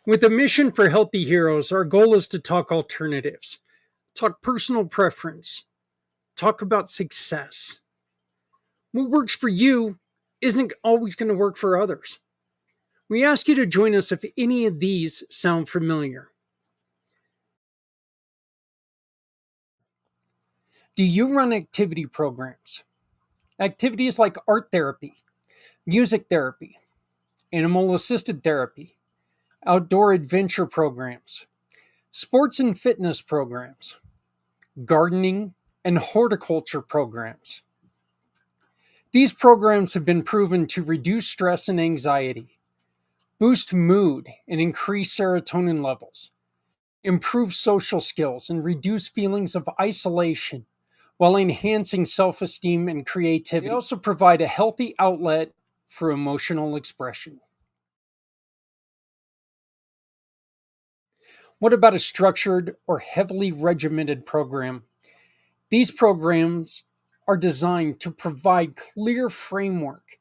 With a mission for healthy heroes, our goal is to talk alternatives, talk personal preference, talk about success. What works for you isn't always going to work for others. We ask you to join us if any of these sound familiar. Do you run activity programs? Activities like art therapy, music therapy, animal assisted therapy, outdoor adventure programs, sports and fitness programs, gardening, and horticulture programs. These programs have been proven to reduce stress and anxiety, boost mood and increase serotonin levels, improve social skills, and reduce feelings of isolation while enhancing self esteem and creativity. They also provide a healthy outlet for emotional expression. What about a structured or heavily regimented program? These programs are designed to provide clear framework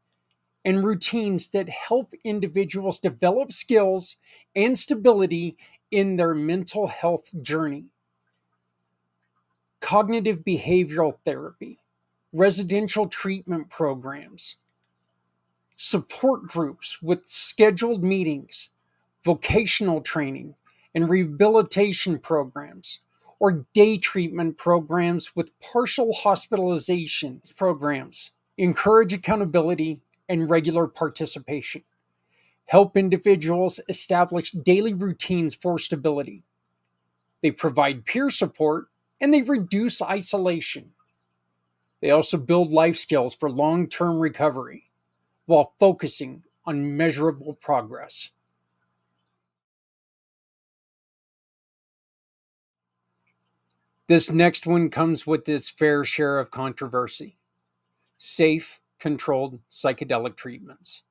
and routines that help individuals develop skills and stability in their mental health journey. Cognitive behavioral therapy, residential treatment programs, support groups with scheduled meetings, vocational training, and rehabilitation programs, or day treatment programs with partial hospitalization programs. Encourage accountability and regular participation. Help individuals establish daily routines for stability. They provide peer support and they reduce isolation. They also build life skills for long term recovery while focusing on measurable progress. This next one comes with its fair share of controversy. Safe, controlled psychedelic treatments.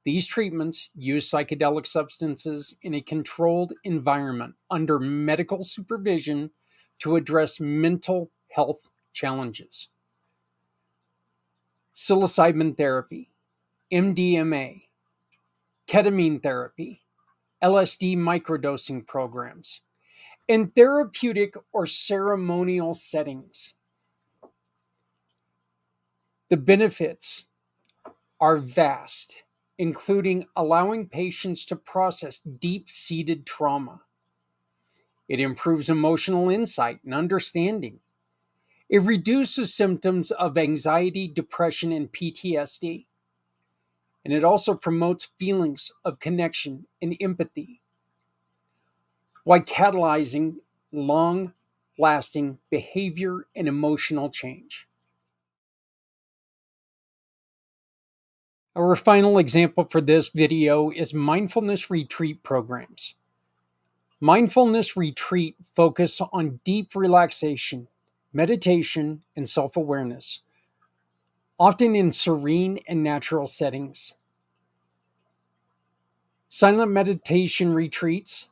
These treatments use psychedelic substances in a controlled environment under medical supervision to address mental health challenges. Psilocybin therapy, MDMA, ketamine therapy, LSD microdosing programs, in therapeutic or ceremonial settings. The benefits are vast, including allowing patients to process deep seated trauma. It improves emotional insight and understanding. It reduces symptoms of anxiety, depression, and PTSD. And it also promotes feelings of connection and empathy while catalyzing long lasting behavior and emotional change. Our final example for this video is mindfulness retreat programs. Mindfulness retreat focus on deep relaxation, meditation, and self-awareness, often in serene and natural settings. Silent meditation retreats,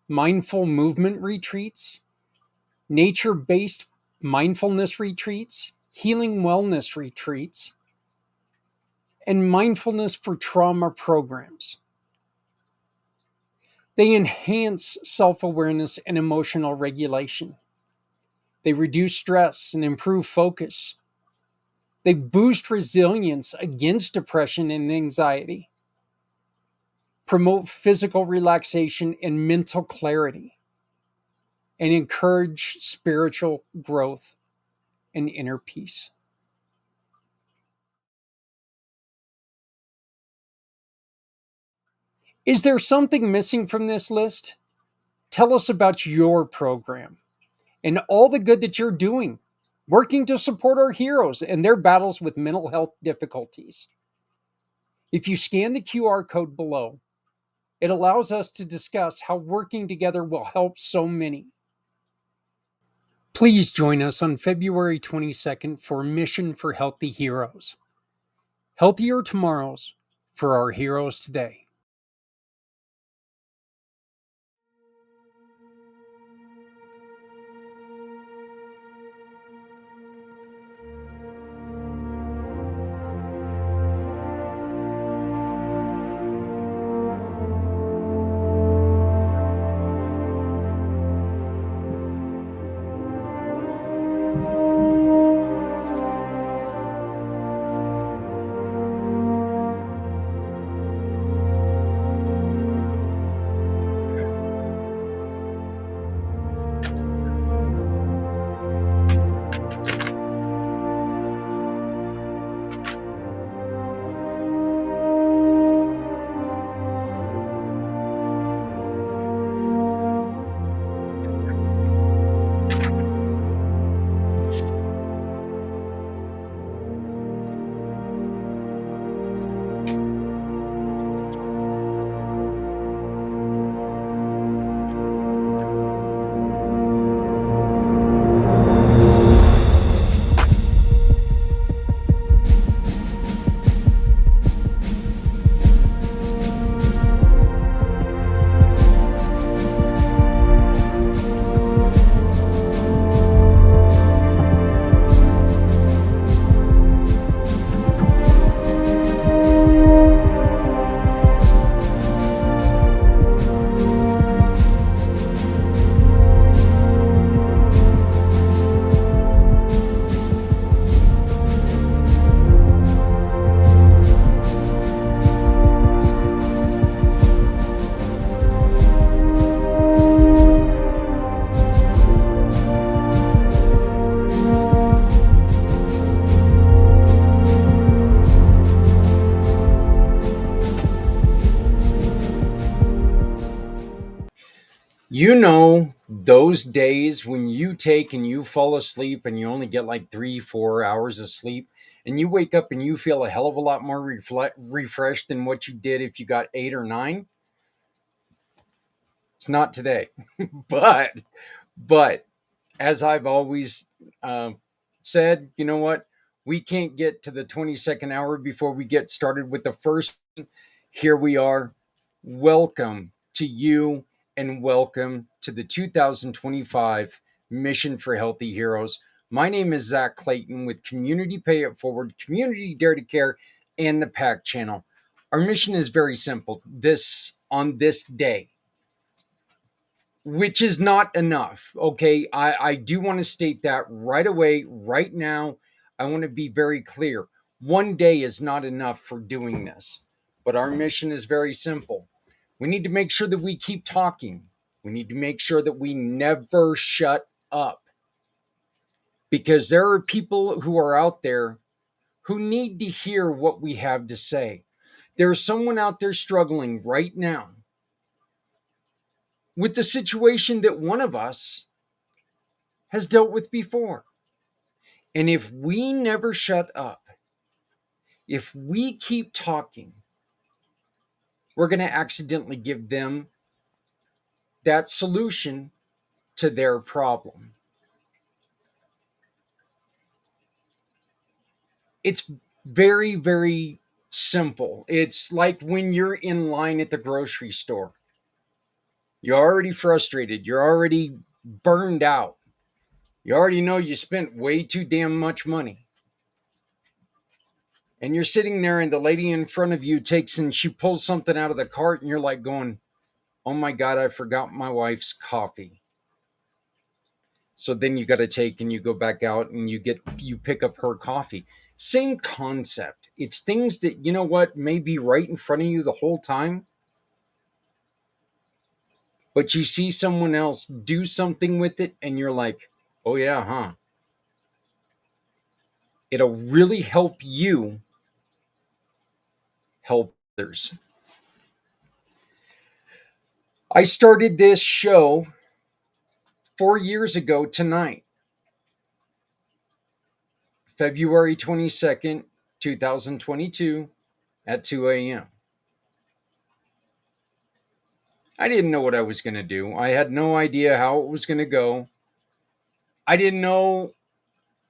mindful movement retreats, nature-based mindfulness retreats, healing wellness retreats, and mindfulness for trauma programs. They enhance self-awareness and emotional regulation. They reduce stress and improve focus. They boost resilience against depression and anxiety, promote physical relaxation and mental clarity, and encourage spiritual growth and inner peace. Is there something missing from this list? Tell us about your program and all the good that you're doing, working to support our heroes and their battles with mental health difficulties. If you scan the QR code below, it allows us to discuss how working together will help so many. Please join us on February 22nd for Mission for Healthy Heroes. Healthier tomorrows for our heroes today. You know, those days when you take and you fall asleep and you only get like 3, 4 hours of sleep, and you wake up and you feel a hell of a lot more refreshed than what you did if you got 8 or 9. It's not today. But as I've always said, you know what? We can't get to the 22nd hour before we get started with the first. Here we are. Welcome to you and welcome to the 2025 Mission for Healthy Heroes. My name is Zach Clayton with Community Pay It Forward, Community Dare to Care, and the PAC channel. Our mission is very simple. On this day, which is not enough. Okay. I do want to state that right away, right now. I want to be very clear. One day is not enough for doing this, but our mission is very simple. We need to make sure that we keep talking. We need to make sure that we never shut up because there are people who are out there who need to hear what we have to say. There's someone out there struggling right now with the situation that one of us has dealt with before. And if we never shut up, if we keep talking, we're going to accidentally give them that solution to their problem. It's very, very simple. It's like when you're in line at the grocery store. You're already frustrated. You're already burned out. You already know you spent way too damn much money. And you're sitting there and the lady in front of you takes and she pulls something out of the cart and you're like going, oh my God, I forgot my wife's coffee. So then you got to take and you go back out and you pick up her coffee. Same concept. It's things that, you know what, may be right in front of you the whole time, but you see someone else do something with it and you're like, oh yeah, huh? It'll really help you help others. I started this show 4 years ago tonight, February 22nd, 2022 at 2 a.m. I didn't know what I was going to do. I had no idea how it was going to go. I didn't know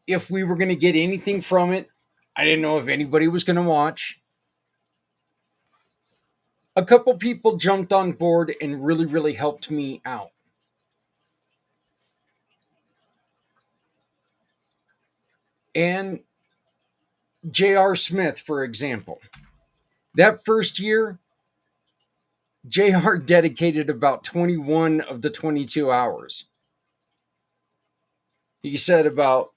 if we were going to get anything from it. I didn't know if anybody was going to watch. A couple people jumped on board and really, really helped me out. And J.R. Smith, for example, that first year, JR dedicated about 21 of the 22 hours. He said about,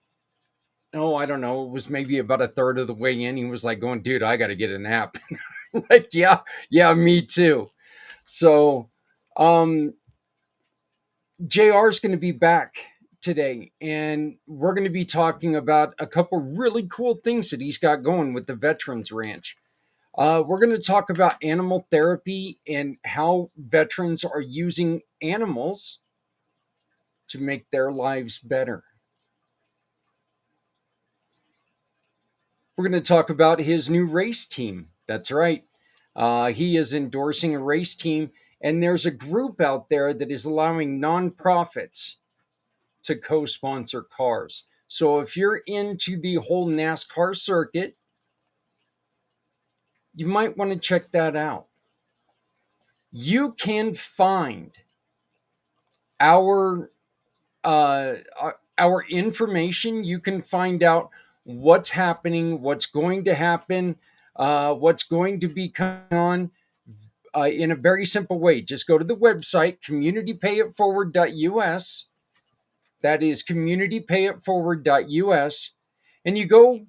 oh, I don't know, it was maybe about a third of the way in. He was like going, dude, I got to get a nap. Like, yeah, me too. So, JR is going to be back today, and we're going to be talking about a couple really cool things that he's got going with the Veterans Ranch. We're going to talk about animal therapy and how veterans are using animals to make their lives better. We're going to talk about his new race team. That's right. He is endorsing a race team, and there's a group out there that is allowing nonprofits to co sponsor cars. So if you're into the whole NASCAR circuit, you might want to check that out. You can find our uh, our information. You can find out what's happening, what's going to happen, what's going to be coming on in a very simple way. Just go to the website communitypayitforward.us. That is communitypayitforward.us, and you go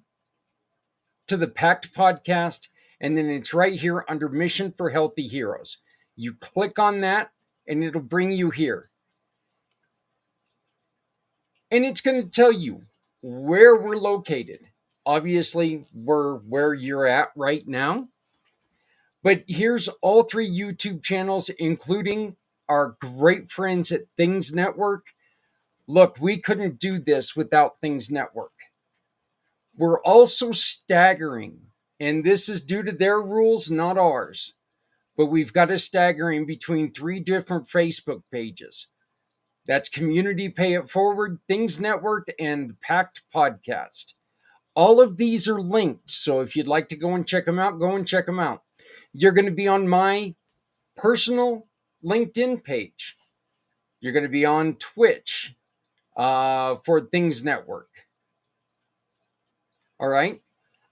to the Pact podcast, and then it's right here under Mission for Healthy Heroes. You click on that, and it'll bring you here. And it's going to tell you where we're located. Obviously, we're where you're at right now. But here's all 3 YouTube channels, including our great friends at Things Network. Look, we couldn't do this without Things Network. We're also staggering, and this is due to their rules, not ours. But we've got a staggering between 3 different Facebook pages. That's Community Pay It Forward, Things Network, and Pact Podcast. All of these are linked, so if you'd like to go and check them out, go and check them out. You're going to be on my personal LinkedIn page. You're going to be on Twitch for Things Network. All right?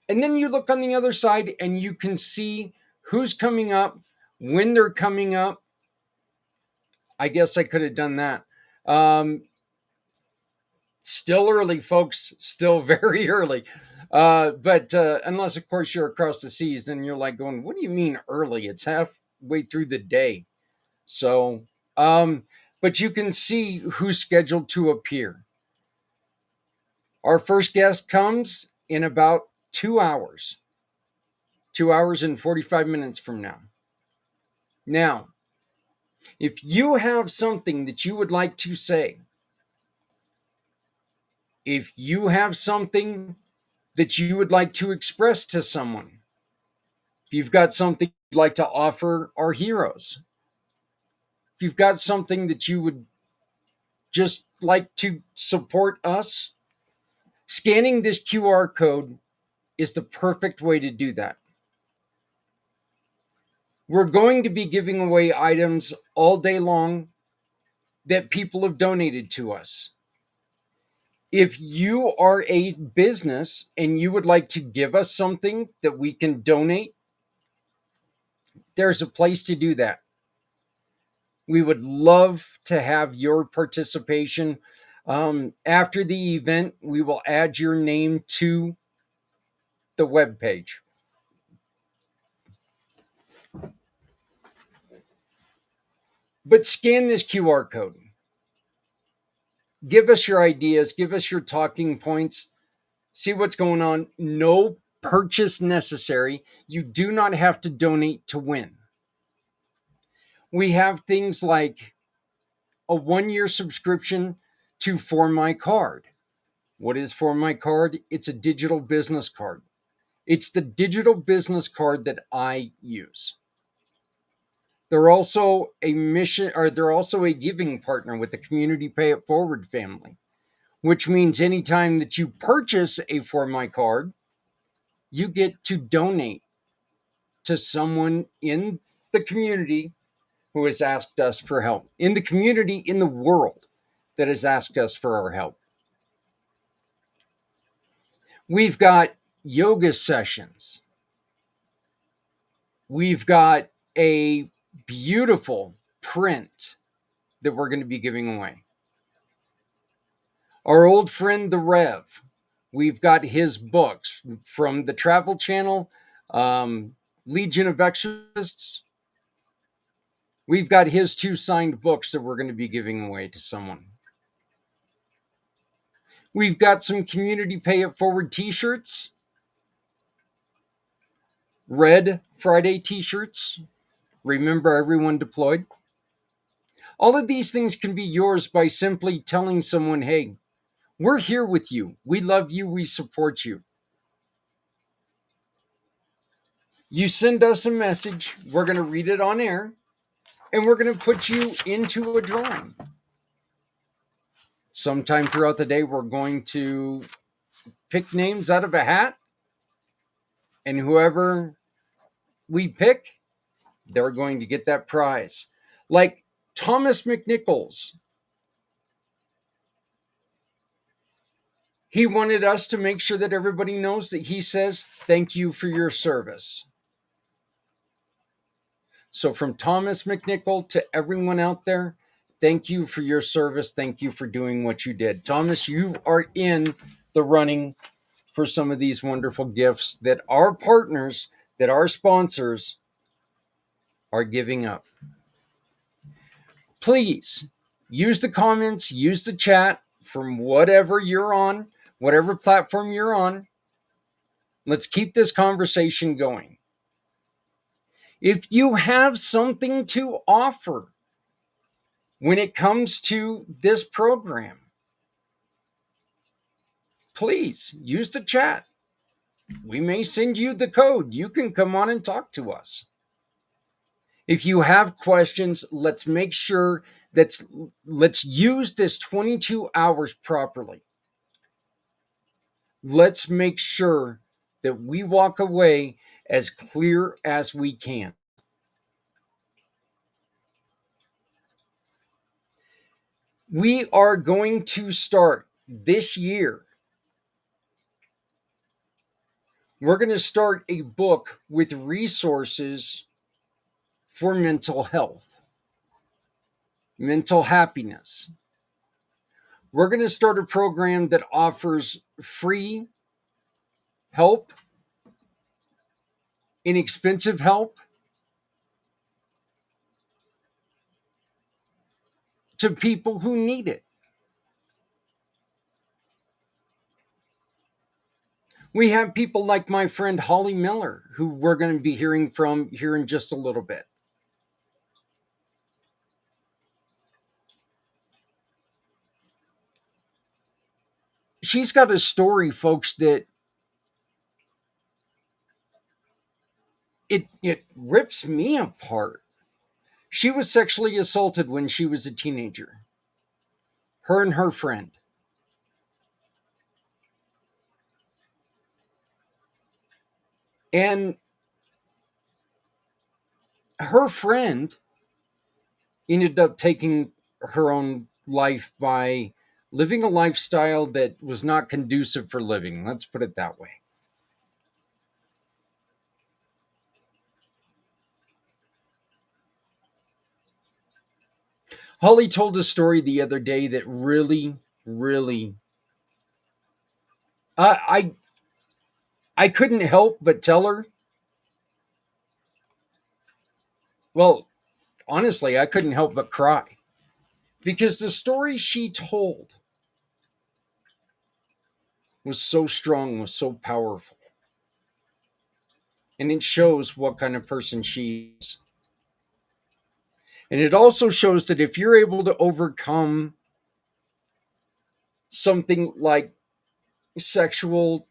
And then you look on the other side and you can see who's coming up, when they're coming up. I guess I could have done that. Still early, folks. Still very early. But unless, of course, you're across the seas, then you're like going, what do you mean early? It's halfway through the day. So, but you can see who's scheduled to appear. Our first guest comes in about 2 hours. 2 hours and 45 minutes from now. Now, if you have something that you would like to say, if you have something that you would like to express to someone, if you've got something you'd like to offer our heroes, if you've got something that you would just like to support us, scanning this QR code is the perfect way to do that. We're going to be giving away items all day long that people have donated to us. If you are a business and you would like to give us something that we can donate, there's a place to do that. We would love to have your participation. After the event, we will add your name to the webpage. But scan this QR code. Give us your ideas, give us your talking points, see what's going on. No purchase necessary. You do not have to donate to win. We have things like a 1-year subscription to For My Card. What is For My Card? It's a digital business card. It's the digital business card that I use. They're also they're also a giving partner with the Community Pay It Forward family, which means anytime that you purchase a For My Card, you get to donate to someone in the community who has asked us for help, in the community, in the world that has asked us for our help. We've got yoga sessions. We've got a beautiful print that we're going to be giving away. Our old friend, the Rev, we've got his books from the Travel Channel, Legion of Exorcists. We've got his 2 signed books that we're going to be giving away to someone. We've got some Community Pay It Forward t-shirts, Red Friday t-shirts. Remember everyone deployed. All of these things can be yours by simply telling someone, hey, we're here with you. We love you. We support you. You send us a message. We're going to read it on air, and we're going to put you into a drawing. Sometime throughout the day, we're going to pick names out of a hat, and whoever we pick, they're going to get that prize. Like Thomas McNichols, he wanted us to make sure that everybody knows that he says, thank you for your service. So from Thomas McNichol to everyone out there, thank you for your service. Thank you for doing what you did. Thomas, you are in the running for some of these wonderful gifts that our partners, that our sponsors are giving up. Please use the comments, use the chat from whatever you're on, whatever platform you're on. Let's keep this conversation going. If you have something to offer when it comes to this program, please use the chat. We may send you the code. You can come on and talk to us. If you have questions, let's make sure let's use this 22 hours properly. Let's make sure that we walk away as clear as we can. We are going to start this year. We're going to start a book with resources for mental health, mental happiness. We're going to start a program that offers free help, inexpensive help to people who need it. We have people like my friend Holly Miller, who we're going to be hearing from here in just a little bit. She's got a story, folks, that it rips me apart. She was sexually assaulted when she was a teenager. Her and her friend. And her friend ended up taking her own life by living a lifestyle that was not conducive for living. Let's put it that way. Holly told a story the other day that really, really, I couldn't help but tell her. Well, honestly, I couldn't help but cry because the story she told was so strong, was so powerful. And it shows what kind of person she is. And it also shows that if you're able to overcome something like sexual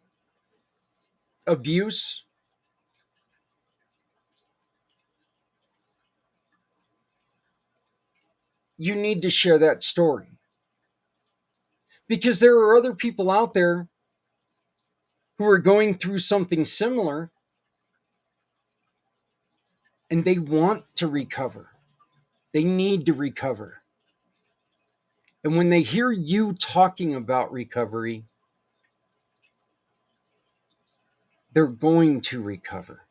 abuse, you need to share that story. Because there are other people out there who are going through something similar and they want to recover. They need to recover. And when they hear you talking about recovery, they're going to recover.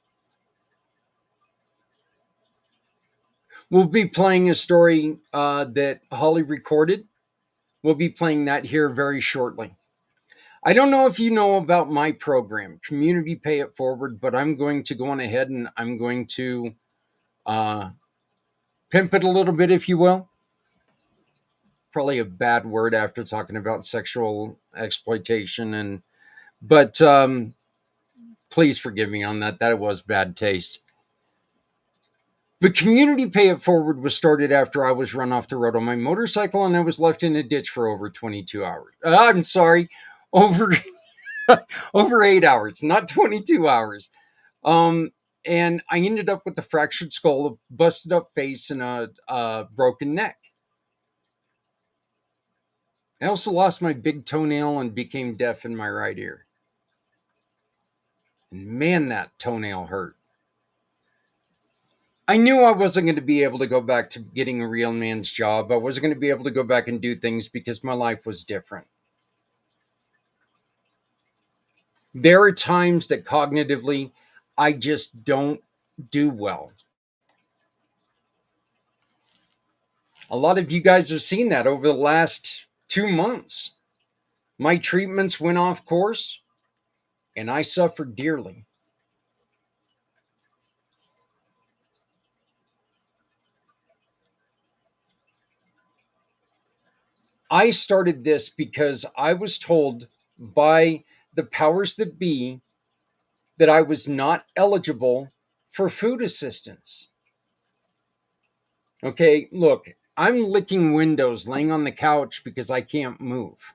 We'll be playing a story that Holly recorded. We'll be playing that here very shortly. I don't know if you know about my program, Community Pay It Forward, but I'm going to go on ahead and I'm going to pimp it a little bit, if you will. Probably a bad word after talking about sexual exploitation, but please forgive me on that. That was bad taste. The community pay it forward was started after I was run off the road on my motorcycle and I was left in a ditch for over 22 hours. I'm sorry, over over 8 hours, not 22 hours. Um, and I ended up with a fractured skull, a busted up face, and a broken neck. I also lost my big toenail and became deaf in my right ear. And man, that toenail hurt. I knew I wasn't going to be able to go back to getting a real man's job. I wasn't going to be able to go back and do things because my life was different. There are times that cognitively I just don't do well. A lot of you guys have seen that over the last 2 months. My treatments went off course and I suffered dearly. I started this because I was told by the powers that be that I was not eligible for food assistance. Okay, look, I'm licking windows laying on the couch because I can't move.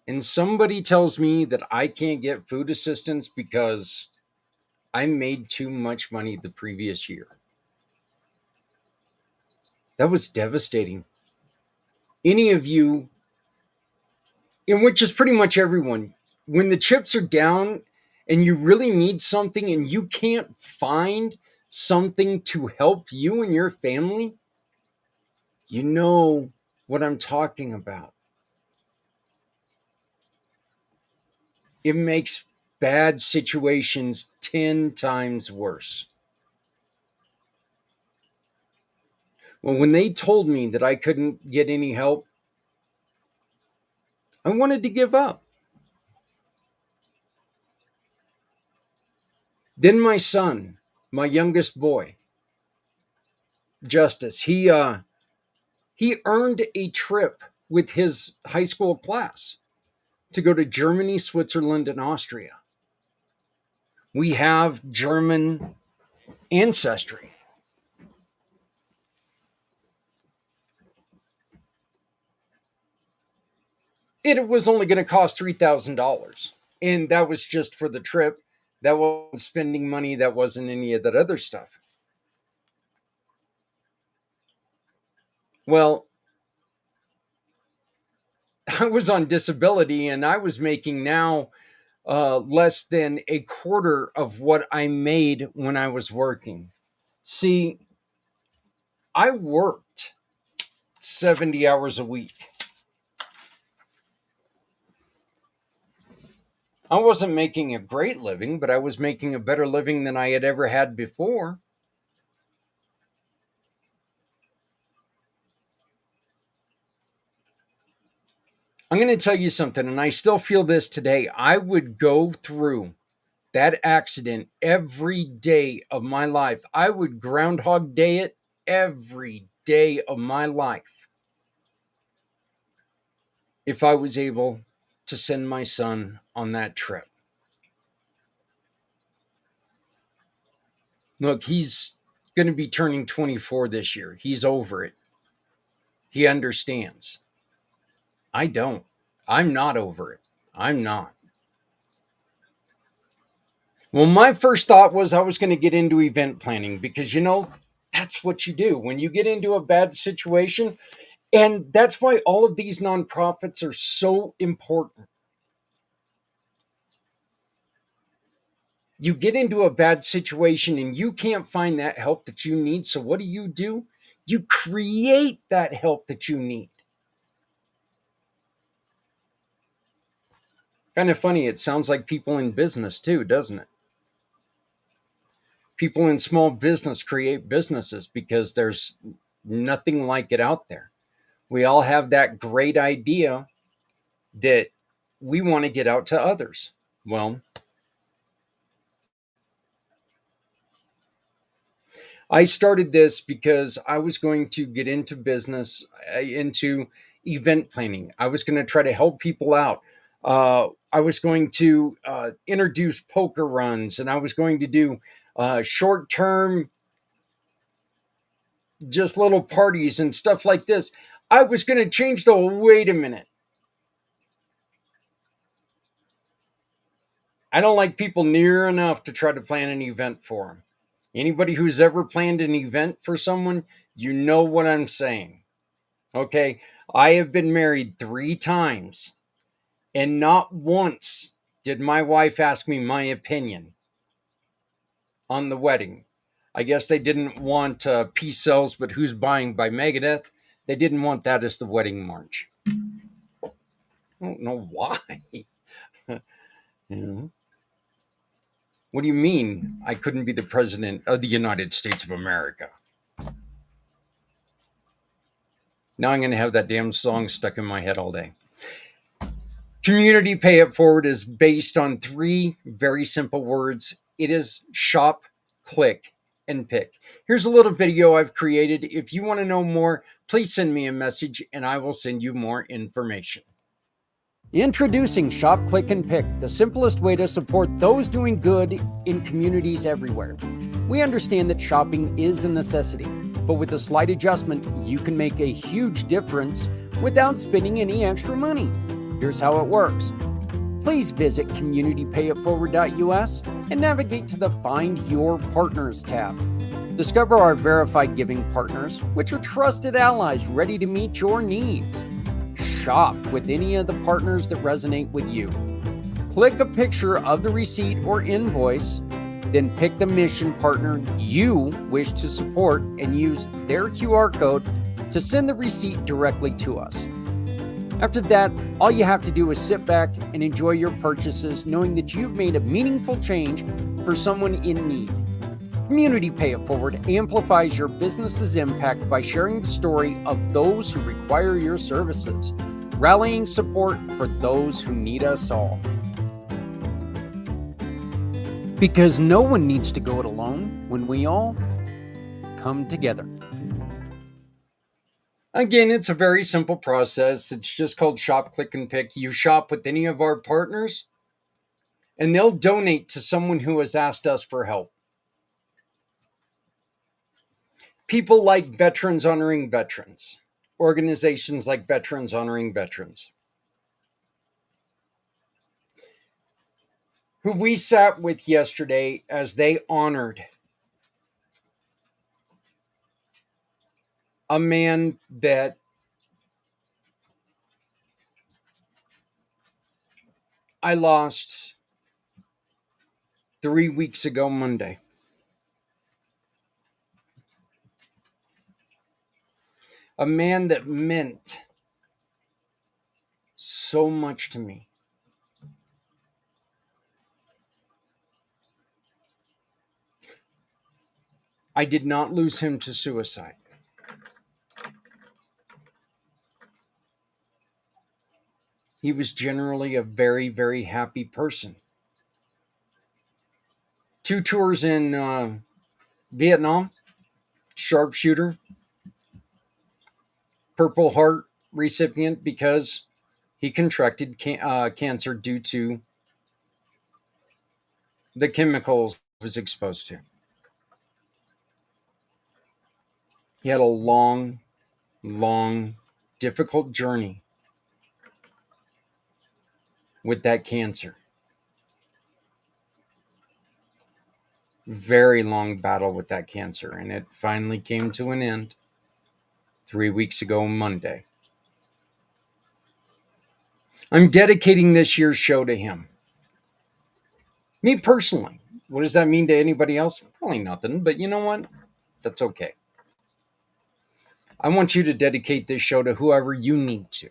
And somebody tells me that I can't get food assistance because I made too much money the previous year. That was devastating. Any of you, in which is pretty much everyone, when the chips are down and you really need something and you can't find something to help you and your family, you know what I'm talking about. It makes bad situations 10 times worse. Well, when they told me that I couldn't get any help, I wanted to give up. Then my son, my youngest boy, Justice, he earned a trip with his high school class to go to Germany, Switzerland, and Austria. We have German ancestry. It was only going to cost $3,000. And that was just for the trip. That wasn't spending money. That wasn't any of that other stuff. Well, I was on disability and I was making now less than a quarter of what I made when I was working. See, I worked 70 hours a week. I wasn't making a great living, but I was making a better living than I had ever had before. I'm going to tell you something, and I still feel this today. I would go through that accident every day of my life. I would Groundhog Day it every day of my life if I was able to send my son on that trip. Look, he's going to be turning 24 this year. He's over it. He understands. I don't. I'm not over it. I'm not. Well, my first thought was I was going to get into event planning because, that's what you do when you get into a bad situation. And that's why all of these nonprofits are so important. You get into a bad situation and you can't find that help that you need. So, what do? You create that help that you need. Kind of funny. It sounds like people in business too, doesn't it? People in small business create businesses because there's nothing like it out there. We all have that great idea that we want to get out to others. Well, I started this because I was going to get into business, into event planning. I was going to try to help people out. I was going to introduce poker runs, and I was going to do short-term, just little parties and stuff like this. I was going to change the wait a minute. I don't like people near enough to try to plan an event for them. Anybody who's ever planned an event for someone, you know what I'm saying. Okay, I have been married 3 times, and not once did my wife ask me my opinion on the wedding. I guess they didn't want Peace Sells, but Who's Buying by Megadeth. They didn't want that as the wedding march. I don't know why. You know? What do you mean I couldn't be the president of the United States of America? Now I'm going to have that damn song stuck in my head all day. Community Pay It Forward is based on 3 very simple words. It is shop, click, and pick. Here's a little video I've created. If you want to know more, please send me a message and I will send you more information. Introducing Shop, Click, and Pick, the simplest way to support those doing good in communities everywhere. We understand that shopping is a necessity, but with a slight adjustment, you can make a huge difference without spending any extra money. Here's how it works. Please visit communitypayitforward.us and navigate to the Find Your Partners tab. Discover our verified giving partners, which are trusted allies ready to meet your needs. Shop with any of the partners that resonate with you. Click a picture of the receipt or invoice, then pick the mission partner you wish to support and use their QR code to send the receipt directly to us. After that, all you have to do is sit back and enjoy your purchases, knowing that you've made a meaningful change for someone in need. Community Pay It Forward amplifies your business's impact by sharing the story of those who require your services, rallying support for those who need us all. Because no one needs to go it alone when we all come together. Again, it's a very simple process. It's just called Shop, Click, and Pick. You shop with any of our partners, and they'll donate to someone who has asked us for help. People like Veterans Honoring Veterans, organizations like Veterans Honoring Veterans, who we sat with yesterday as they honored a man that I lost 3 weeks ago Monday. A man that meant so much to me. I did not lose him to suicide. He was generally a very, very happy person. 2 tours in Vietnam, sharpshooter, Purple Heart recipient because he contracted cancer due to the chemicals he was exposed to. He had a long, difficult journey with that cancer. Very long battle with that cancer, and it finally came to an end 3 weeks ago Monday. I'm dedicating this year's show to him. Me personally. What does that mean to anybody else? Probably nothing, but you know what? That's okay. I want you to dedicate this show to whoever you need to.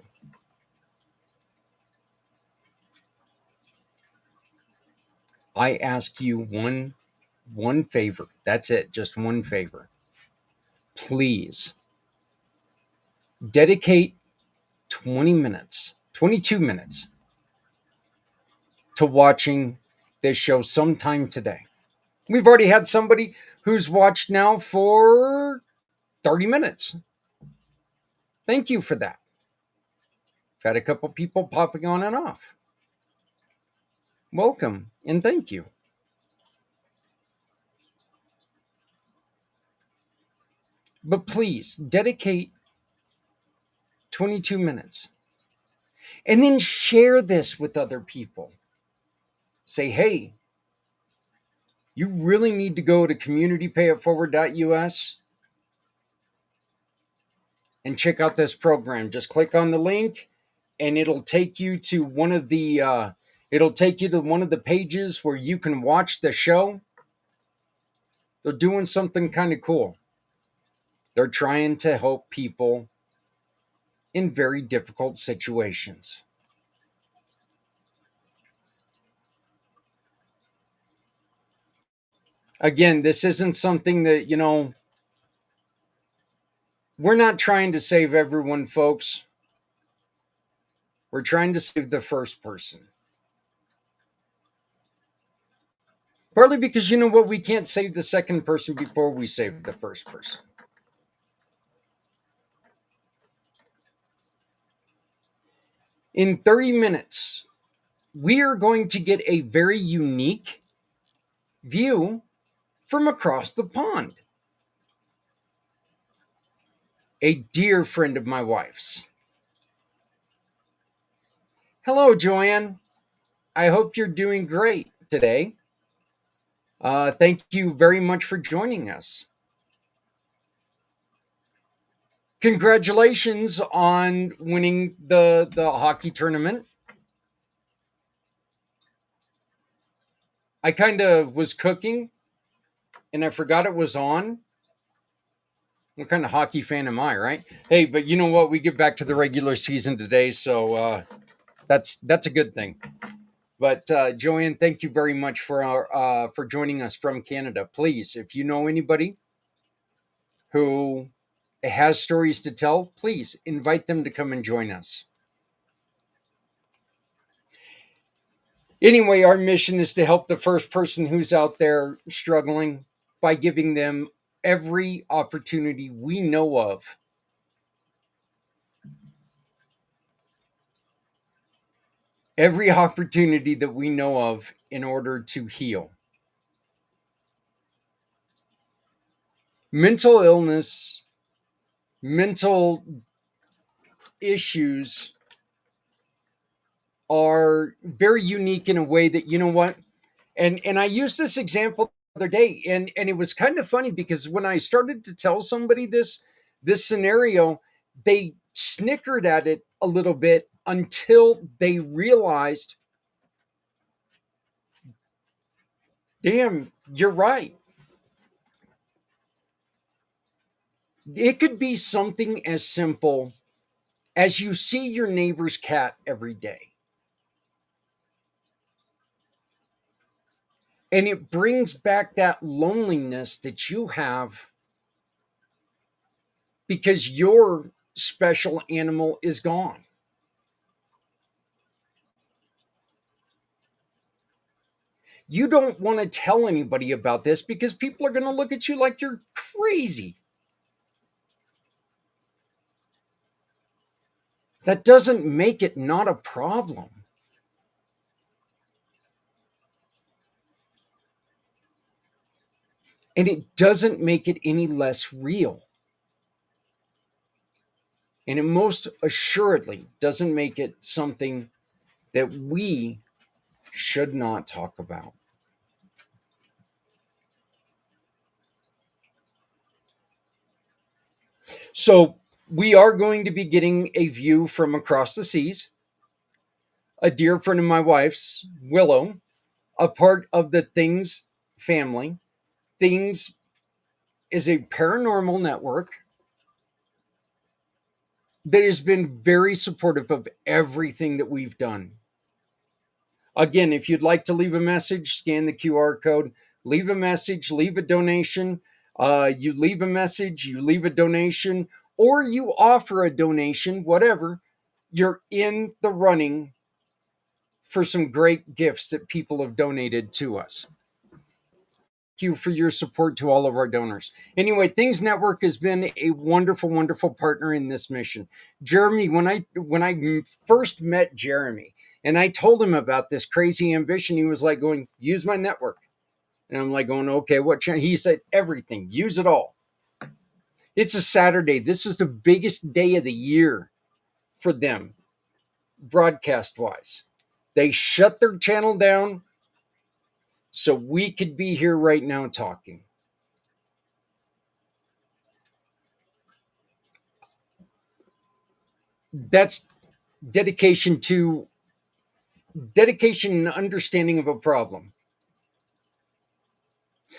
I ask you one favor. That's it, just one favor. Please dedicate 20 minutes, 22 minutes to watching this show sometime today. We've already had somebody who's watched now for 30 minutes. Thank you for that. I've had a couple people popping on and off. Welcome and thank you. But please dedicate 22 minutes and then share this with other people. Say, hey, you really need to go to communitypayitforward.us and check out this program. Just click on the link and it'll take you to one of the pages where you can watch the show. They're doing something kind of cool. They're trying to help people in very difficult situations. Again, this isn't something that, we're not trying to save everyone, folks. We're trying to save the first person. Partly because you know what? We can't save the second person before we save the first person. In 30 minutes, we are going to get a very unique view from across the pond. A dear friend of my wife's. Hello, Joanne. I hope you're doing great today. Thank you very much for joining us. Congratulations on winning the hockey tournament. I kind of was cooking and I forgot it was on. What kind of hockey fan am I, right? Hey, but you know what? We get back to the regular season today, so that's a good thing. But Joanne, thank you very much for joining us from Canada. Please, if you know anybody who has stories to tell, please invite them to come and join us. Anyway, our mission is to help the first person who's out there struggling by giving them every opportunity we know of. Every opportunity that we know of in order to heal. Mental illness, mental issues are very unique in a way that, you know what, and I used this example the other day, and it was kind of funny because when I started to tell somebody this scenario, they snickered at it a little bit until they realized, damn, you're right. It could be something as simple as you see your neighbor's cat every day, and it brings back that loneliness that you have because your special animal is gone. You don't want to tell anybody about this because people are going to look at you like you're crazy. That doesn't make it not a problem. And it doesn't make it any less real. And it most assuredly doesn't make it something that we should not talk about. So, we are going to be getting a view from across the seas. A dear friend of my wife's, Willow, a part of the Things family. Things is a paranormal network that has been very supportive of everything that we've done. Again, if you'd like to leave a message, scan the QR code, leave a message, leave a donation. You leave a message, you leave a donation, or you offer a donation, whatever, you're in the running for some great gifts that people have donated to us. You for your support to all of our donors. Anyway, Things Network has been a wonderful partner in this mission. Jeremy, when I first met Jeremy, And I told him about this crazy ambition. He was like going, use my network. And I'm like going, okay, what channel? He said, everything, use it all. It's a Saturday. This is the biggest day of the year for them, broadcast wise. They shut their channel down so we could be here right now talking. That's dedication to dedication and understanding of a problem.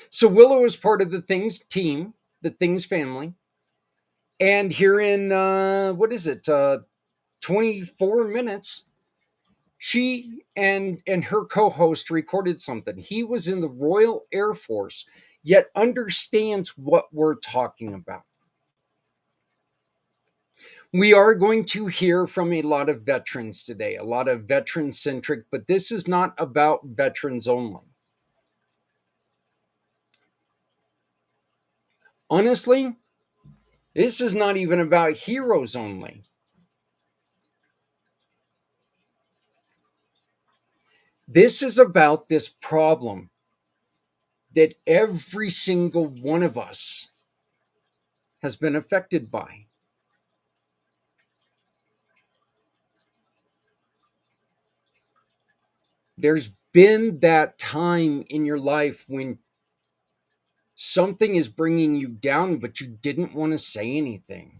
So Willow is part of the Things team, the Things family. And here in what is it? 24 minutes, she and her co-host recorded something. He was in the Royal Air Force, yet understands what we're talking about. We are going to hear from a lot of veterans today, a lot of veteran centric, but this is not about veterans only. Honestly, this is not even about heroes only. This is about this problem that every single one of us has been affected by. There's been that time in your life when something is bringing you down, but you didn't want to say anything.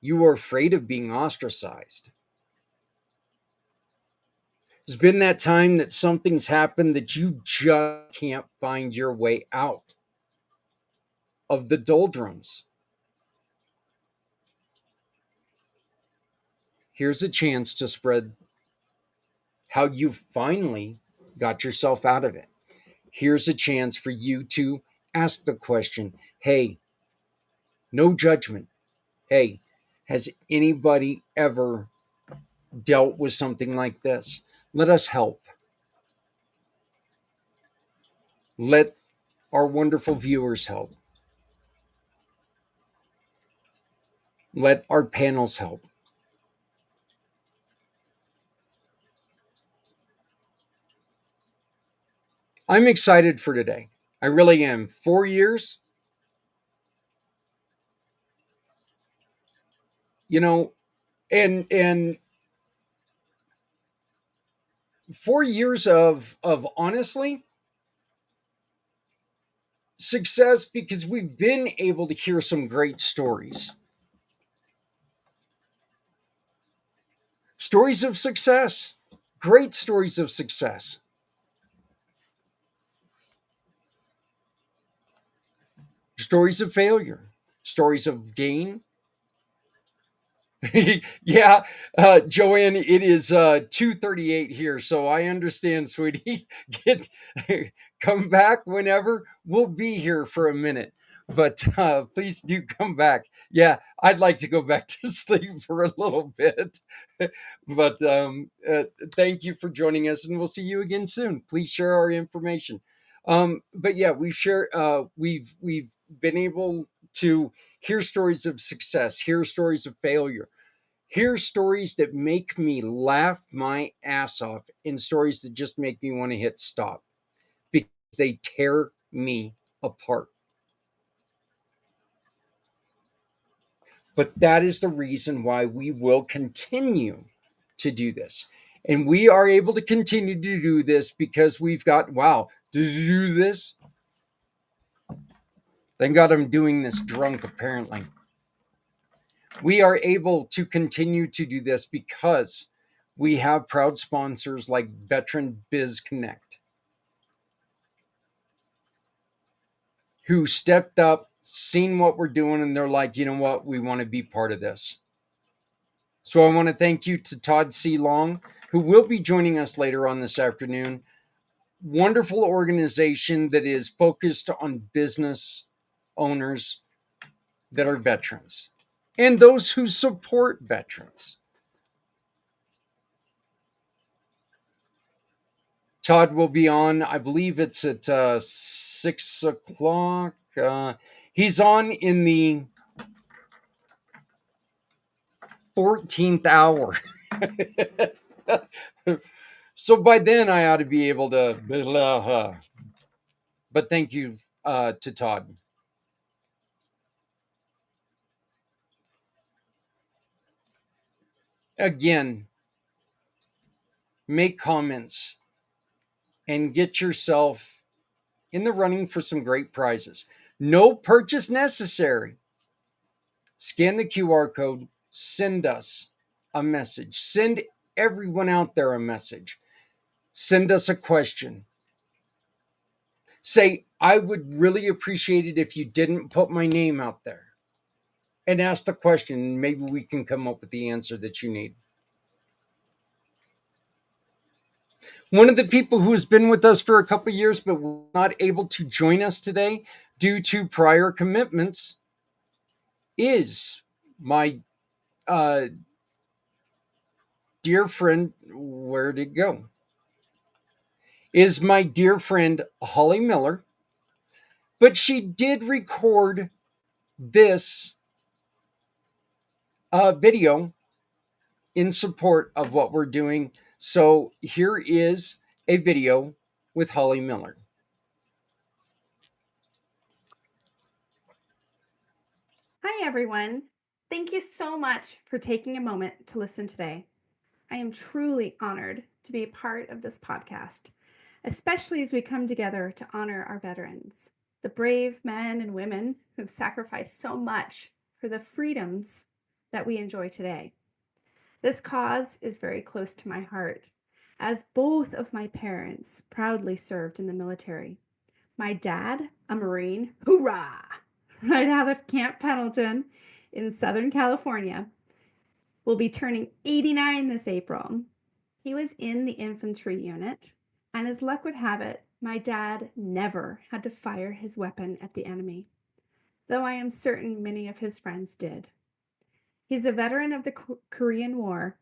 You were afraid of being ostracized. There's been that time that something's happened that you just can't find your way out of the doldrums. Here's a chance to spread how you finally got yourself out of it. Here's a chance for you to ask the question, hey, no judgment. Hey, has anybody ever dealt with something like this? Let us help. Let our wonderful viewers help. Let our panels help. I'm excited for today. I really am. 4 years, you know, and 4 years of honestly success because we've been able to hear some great stories. Stories of success. Great stories of success. Stories of failure. Stories of gain. Yeah, Joanne, it is 2:38 here, so I understand, sweetie. Get come back whenever. We'll be here for a minute, but please do come back. Yeah, I'd like to go back to sleep for a little bit, but thank you for joining us, and we'll see you again soon. Please share our information. But yeah, we've been able to hear stories of success, hear stories of failure, hear stories that make me laugh my ass off, and stories that just make me want to hit stop because they tear me apart. But that is the reason why we will continue to do this. And we are able to continue to do this because we've got, wow, to do this. Thank God I'm doing this drunk, apparently. We are able to continue to do this because we have proud sponsors like Veteran Biz Connect, who stepped up, seen what we're doing, and they're like, you know what, we want to be part of this. So I want to thank you to Todd C. Long, who will be joining us later on this afternoon. Wonderful organization that is focused on business owners that are veterans and those who support veterans. Todd will be on, I believe it's at 6 o'clock. He's on in the 14th hour. So by then I ought to be able to. But thank you to Todd. Again, make comments and get yourself in the running for some great prizes. No purchase necessary. Scan the QR code, send us a message, send everyone out there a message, send us a question. Say, I would really appreciate it if you didn't put my name out there, and ask the question, and maybe we can come up with the answer that you need. One of the people who has been with us for a couple of years but was not able to join us today due to prior commitments is my uh, dear friend. Where'd it go? Is my dear friend Holly Miller. But she did record this video in support of what we're doing. So here is a video with Holly Miller. Hi, everyone. Thank you so much for taking a moment to listen today. I am truly honored to be a part of this podcast, especially as we come together to honor our veterans, the brave men and women who have sacrificed so much for the freedoms that we enjoy today. This cause is very close to my heart, as both of my parents proudly served in the military. My dad, a Marine, hoorah, right out of Camp Pendleton in Southern California, will be turning 89 this April. He was in the infantry unit, and as luck would have it, my dad never had to fire his weapon at the enemy, though I am certain many of his friends did. He's a veteran of the Korean War,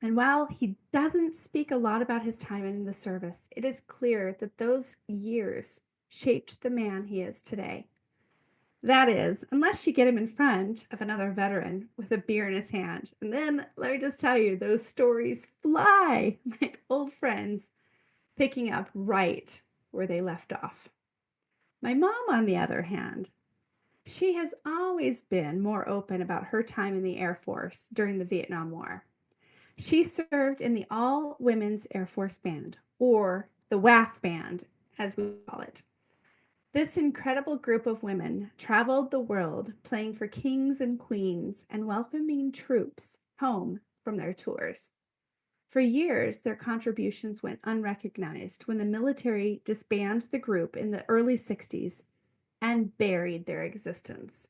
and while he doesn't speak a lot about his time in the service, it is clear that those years shaped the man he is today. That is, unless you get him in front of another veteran with a beer in his hand. And then, let me just tell you, those stories fly like old friends picking up right where they left off. My mom, on the other hand, she has always been more open about her time in the Air Force during the Vietnam War. She served in the All Women's Air Force Band, or the WAF Band, as we call it. This incredible group of women traveled the world playing for kings and queens and welcoming troops home from their tours. For years, their contributions went unrecognized when the military disbanded the group in the early 60s and buried their existence.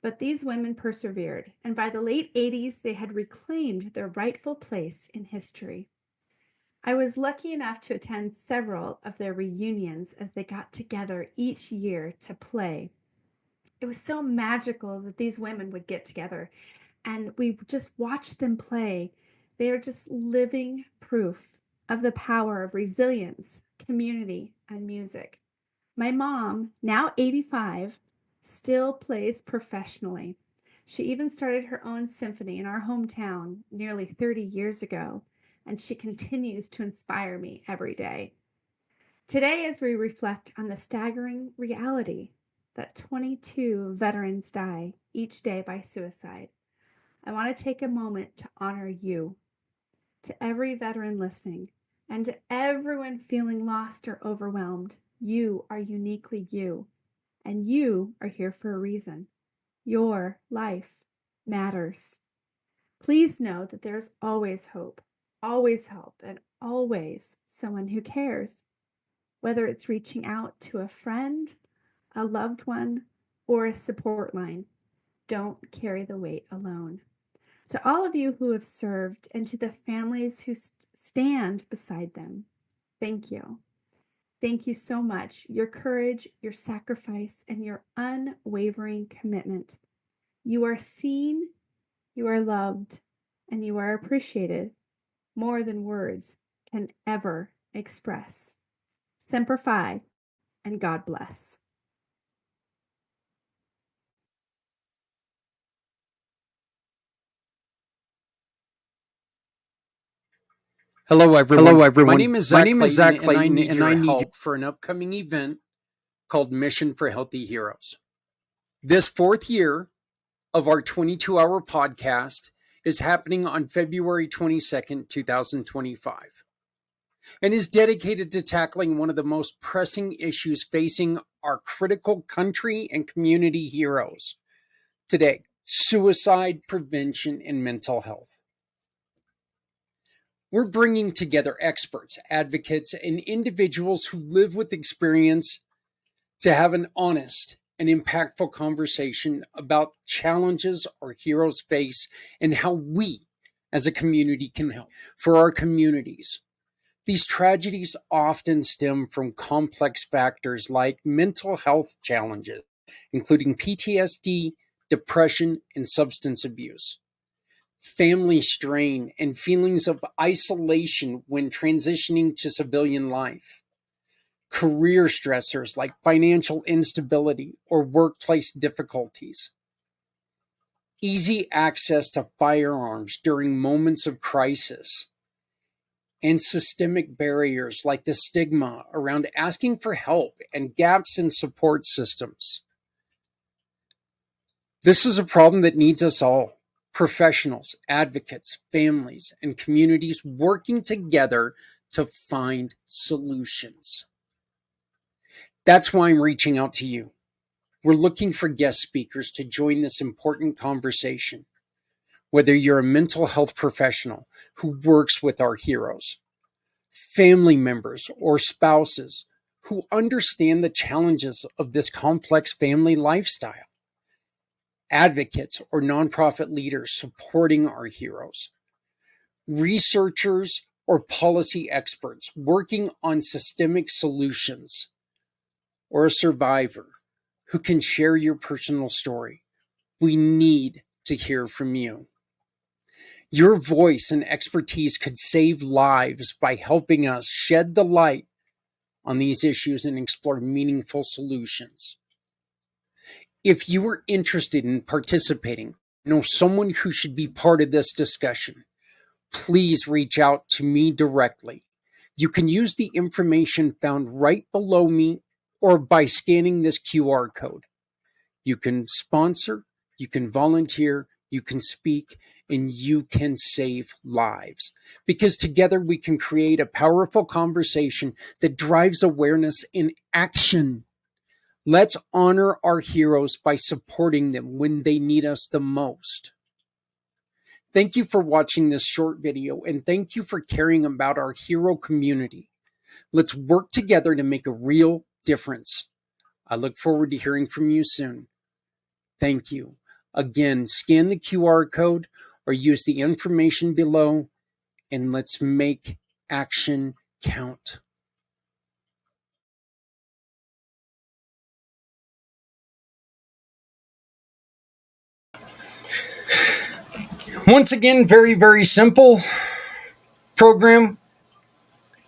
But these women persevered, and by the late 80s, they had reclaimed their rightful place in history. I was lucky enough to attend several of their reunions as they got together each year to play. It was so magical that these women would get together and we just watched them play. They are just living proof of the power of resilience, community, and music. My mom, now 85, still plays professionally. She even started her own symphony in our hometown nearly 30 years ago, and she continues to inspire me every day. Today, as we reflect on the staggering reality that 22 veterans die each day by suicide, I want to take a moment to honor you, to every veteran listening, and to everyone feeling lost or overwhelmed. You are uniquely you, and you are here for a reason. Your life matters. Please know that there's always hope, always help, and always someone who cares. Whether it's reaching out to a friend, a loved one, or a support line, don't carry the weight alone. To all of you who have served and to the families who stand beside them, thank you. Thank you so much. Your courage, your sacrifice, and your unwavering commitment. You are seen, you are loved, and you are appreciated more than words can ever express. Semper Fi, and God bless. Hello, everyone. Hello, everyone. My name is Zach Clayton, and I need help for an upcoming event called Mission for Healthy Heroes. This fourth year of our 22-hour podcast is happening on February 22nd, 2025, and is dedicated to tackling one of the most pressing issues facing our critical country and community heroes today: suicide prevention and mental health. We're bringing together experts, advocates, and individuals who live with experience to have an honest and impactful conversation about challenges our heroes face and how we as a community can help. For our communities, these tragedies often stem from complex factors like mental health challenges, including PTSD, depression, and substance abuse, family strain, and feelings of isolation when transitioning to civilian life, career stressors like financial instability or workplace difficulties, easy access to firearms during moments of crisis, and systemic barriers like the stigma around asking for help and gaps in support systems. This is a problem that needs us all: professionals, advocates, families, and communities working together to find solutions. That's why I'm reaching out to you. We're looking for guest speakers to join this important conversation. Whether you're a mental health professional who works with our heroes, family members or spouses who understand the challenges of this complex family lifestyle, advocates or nonprofit leaders supporting our heroes, researchers or policy experts working on systemic solutions, or a survivor who can share your personal story. We need to hear from you. Your voice and expertise could save lives by helping us shed the light on these issues and explore meaningful solutions. If you are interested in participating, know someone who should be part of this discussion, please reach out to me directly. You can use the information found right below me or by scanning this QR code. You can sponsor, you can volunteer, you can speak, and you can save lives. Because together we can create a powerful conversation that drives awareness and action. Let's honor our heroes by supporting them when they need us the most. Thank you for watching this short video, and thank you for caring about our hero community. Let's work together to make a real difference. I look forward to hearing from you soon. Thank you. Again, scan the QR code or use the information below, and let's make action count. Once again, very, very simple program.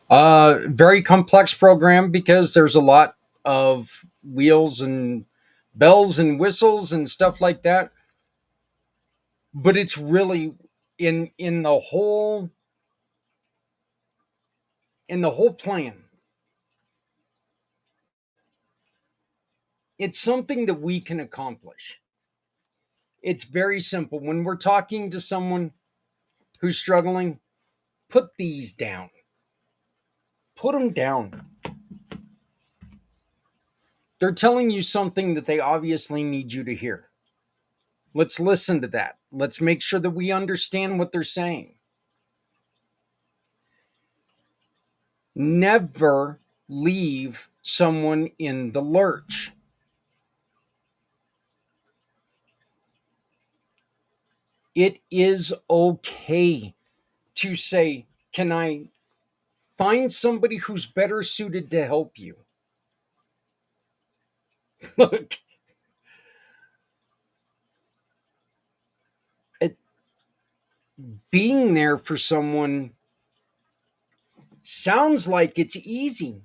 Very complex program because there's a lot of wheels and bells and whistles and stuff like that. But it's really in the whole plan. It's something that we can accomplish. It's very simple. When we're talking to someone who's struggling, put these down. Put them down. They're telling you something that they obviously need you to hear. Let's listen to that. Let's make sure that we understand what they're saying. Never leave someone in the lurch. It is okay to say, can I find somebody who's better suited to help you? Look, being there for someone sounds like it's easy.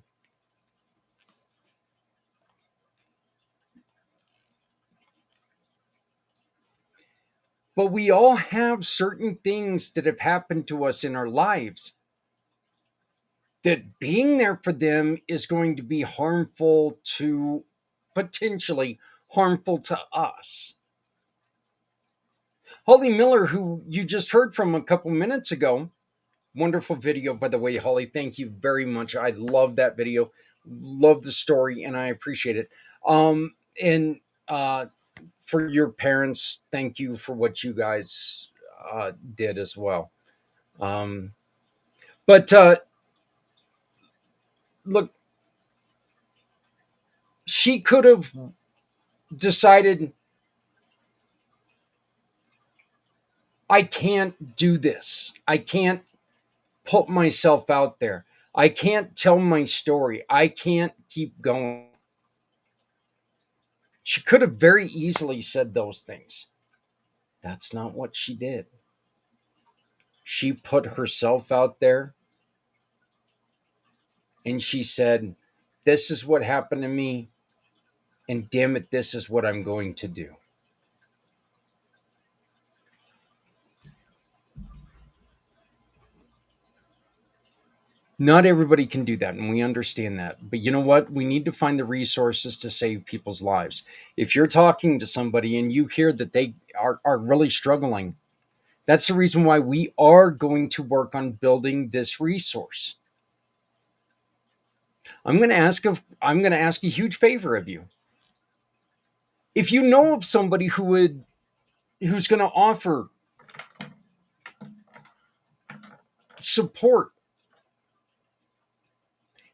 But we all have certain things that have happened to us in our lives that being there for them is going to be harmful to, potentially harmful to us. Holly Miller, who you just heard from a couple minutes ago, wonderful video, by the way, Holly. Thank you very much. I love that video, love the story, and I appreciate it. And for your parents, thank you for what you guys did as well. But look, she could have decided, I can't do this. I can't put myself out there. I can't tell my story. I can't keep going. She could have very easily said those things. That's not what she did. She put herself out there and she said, this is what happened to me, and damn it, this is what I'm going to do. Not everybody can do that, and we understand that. But you know what? We need to find the resources to save people's lives. If you're talking to somebody and you hear that they are really struggling, that's the reason why we are going to work on building this resource. I'm going to ask a huge favor of you. If you know of somebody who's going to offer support,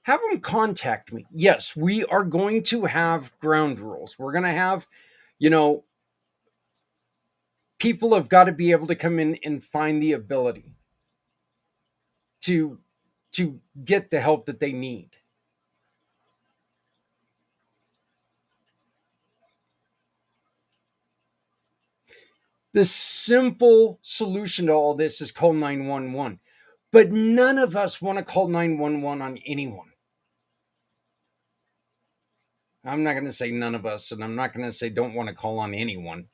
have them contact me. Yes, we are going to have ground rules. We're going to have, people have got to be able to come in and find the ability to get the help that they need. The simple solution to all this is call 911. But none of us want to call 911 on anyone. I'm not going to say none of us, and I'm not going to say don't want to call on anyone.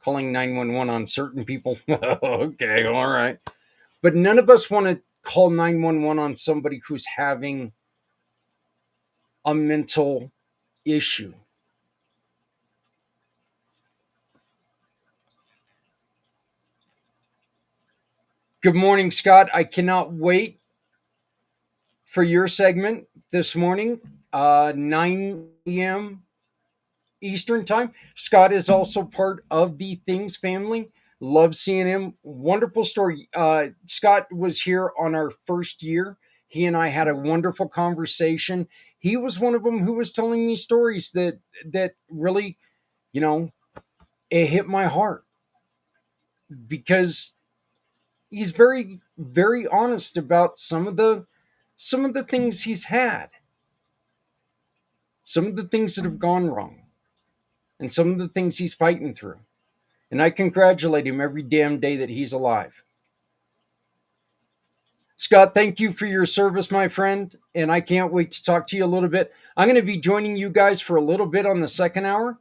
Calling 911 on certain people, okay, all right. But none of us want to call 911 on somebody who's having a mental issue. Good morning, Scott. I cannot wait for your segment this morning, 9 p.m. Eastern time. Scott is also part of the Things family. Love seeing him. Wonderful story. Scott was here on our first year. He and I had a wonderful conversation. He was one of them who was telling me stories that really, it hit my heart, because he's very, very honest about some of the things he's had, some of the things that have gone wrong, and some of the things he's fighting through. And I congratulate him every damn day that he's alive. Scott, thank you for your service, my friend. And I can't wait to talk to you a little bit. I'm going to be joining you guys for a little bit on the second hour.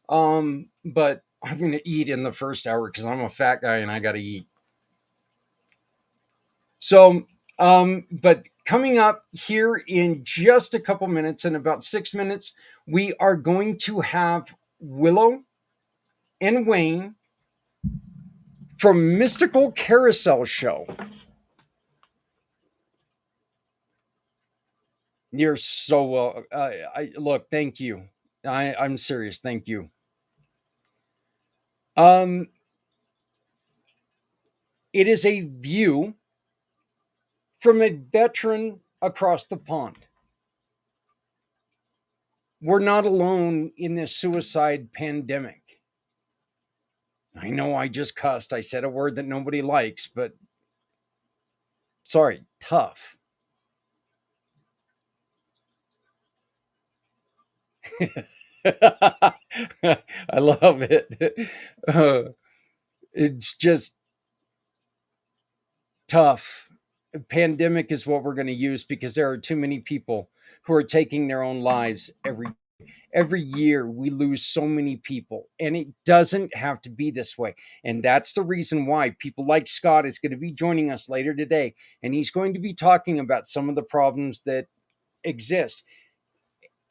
But I'm going to eat in the first hour because I'm a fat guy and I got to eat. So, but coming up here in just a couple minutes, in about 6 minutes, we are going to have Willow and Wayne from Mystical Carousel Show. You're so well. I look. Thank you. I'm serious. Thank you. Um, it is a view from a veteran across the pond. We're not alone in this suicide pandemic. I know I just cussed. I said a word that nobody likes, but sorry, tough. I love it. It's just tough. Pandemic is what we're going to use because there are too many people who are taking their own lives every Every year we lose so many people, and it doesn't have to be this way. And that's the reason why people like Scott is going to be joining us later today, and he's going to be talking about some of the problems that exist.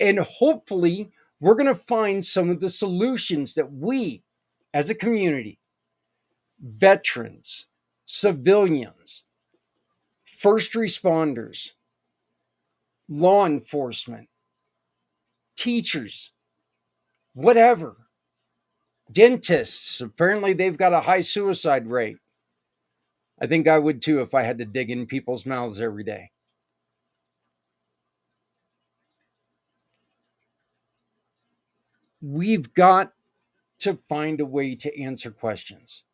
And hopefully, we're going to find some of the solutions that we, as a community, veterans, civilians, first responders, law enforcement, teachers, whatever, dentists, apparently they've got a high suicide rate. I think I would too if I had to dig in people's mouths every day. We've got to find a way to answer questions.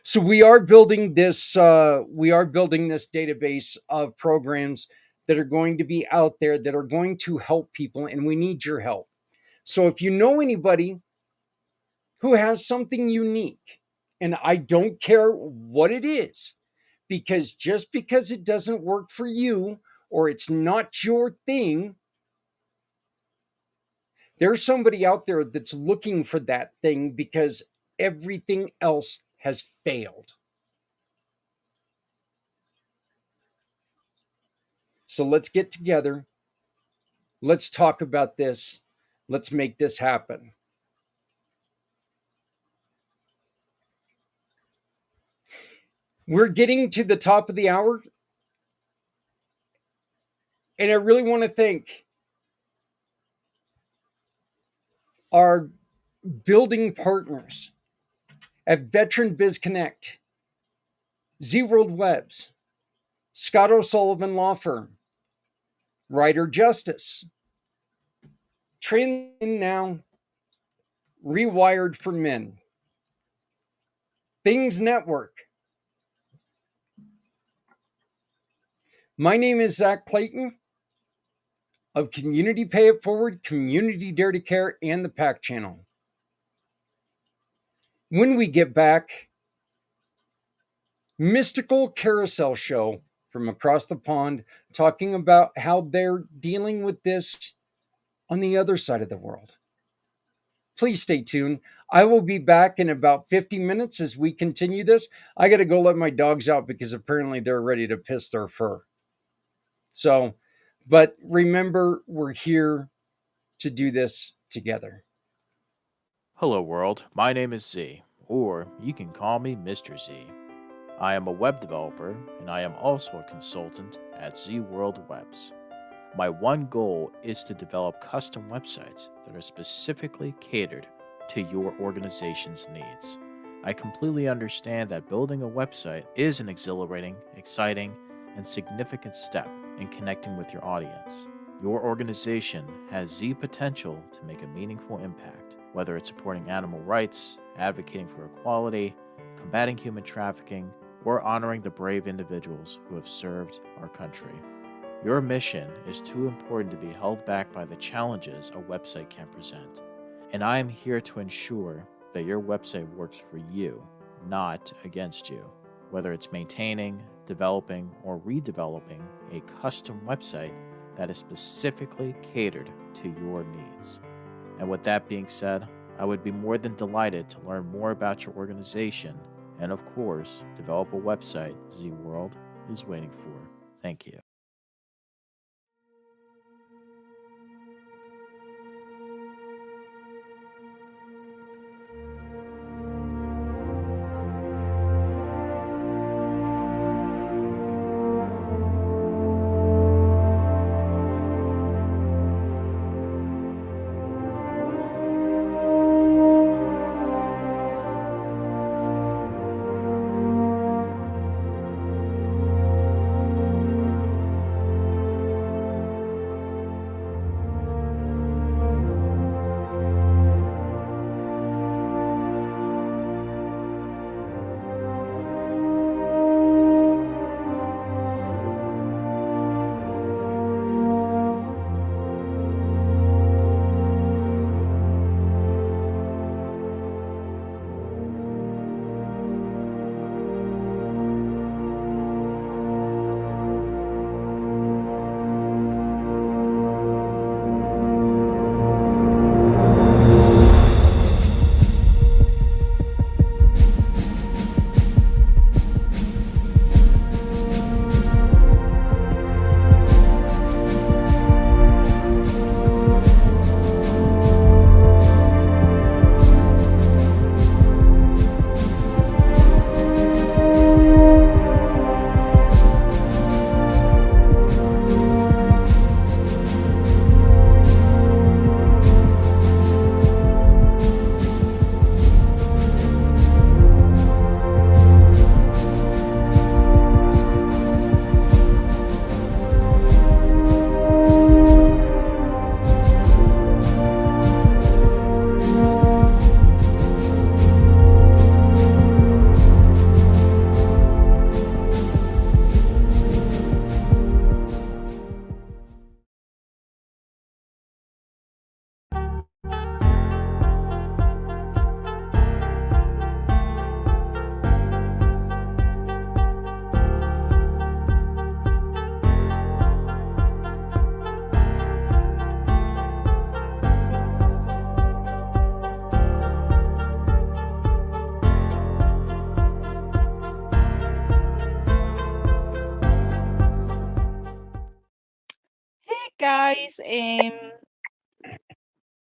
So we are building this. We are building this database of programs that are going to be out there that are going to help people, and we need your help. So if you know anybody who has something unique, and I don't care what it is, because just because it doesn't work for you or it's not your thing, there's somebody out there that's looking for that thing because everything else has failed. So let's get together. Let's talk about this. Let's make this happen. We're getting to the top of the hour, and I really want to thank our building partners at Veteran Biz Connect, Z World Webs, Scott O'Sullivan Law Firm, Rider Justice, Trend Now, Rewired for Men, Things Network. My name is Zach Clayton of Community Pay It Forward, Community Dare to Care, and the PAC Channel. When we get back, Mystical Carousel Show from across the pond, talking about how they're dealing with this on the other side of the world. Please stay tuned. I will be back in about 50 minutes as we continue this. I got to go let my dogs out because apparently they're ready to piss their fur. So, but remember, we're here to do this together. Hello, world. My name is Z, or you can call me Mr. Z. I am a web developer, and I am also a consultant at Z World Webs. My one goal is to develop custom websites that are specifically catered to your organization's needs. I completely understand that building a website is an exhilarating, exciting, and significant step in connecting with your audience. Your organization has Z potential to make a meaningful impact, whether it's supporting animal rights, advocating for equality, combating human trafficking, or honoring the brave individuals who have served our country. Your mission is too important to be held back by the challenges a website can present. And I am here to ensure that your website works for you, not against you. Whether it's maintaining, developing, or redeveloping a custom website that is specifically catered to your needs. And with that being said, I would be more than delighted to learn more about your organization and, of course, develop a website Z World is waiting for. Thank you. guys.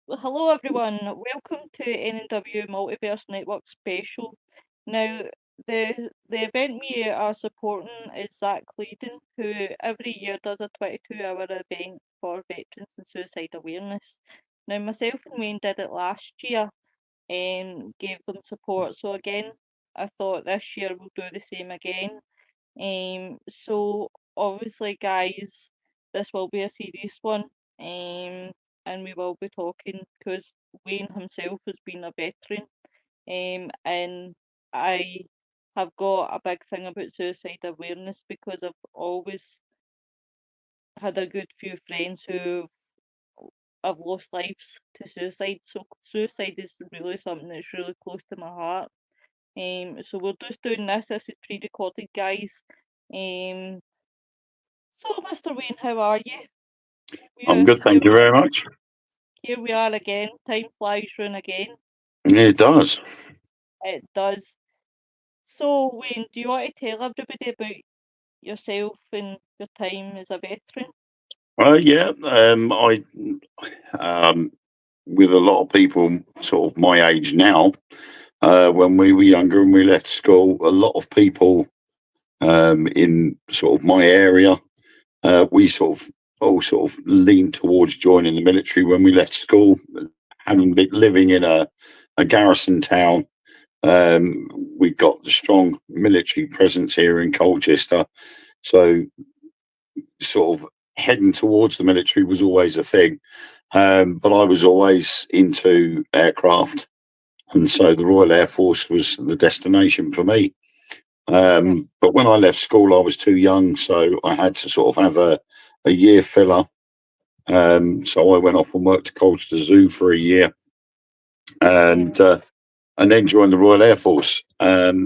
Hello everyone. Welcome to NW Multiverse Network Special. Now, the event we are supporting is Zach Clayton, who every year does a 22-hour event for veterans and suicide awareness. Now, myself and Wayne did it last year and gave them support. So again, I thought this year we'll do the same again. So obviously, guys, this will be a serious one. And we will be talking because Wayne himself has been a veteran. And I have got a big thing about suicide awareness because I've always had a good few friends who have lost lives to suicide. So suicide is really something that's really close to my heart. So we're just doing this. This is pre-recorded, guys. So, Mr. Wayne, how are you? I'm good, thank you very much. Here we are again. Time flies round again. It does. It does. So, Wayne, do you want to tell everybody about yourself and your time as a veteran? Yeah, with a lot of people sort of my age now, when we were younger and we left school, a lot of people in sort of my area, we all sort of leaned towards joining the military when we left school, having been living in a garrison town. We got the strong military presence here in Colchester, so sort of heading towards the military was always a thing. But I was always into aircraft, and so the Royal Air Force was the destination for me. But when I left school, I was too young, so I had to sort of have a year filler. So I went off and worked at Colchester Zoo for a year, and then joined the Royal Air Force. It's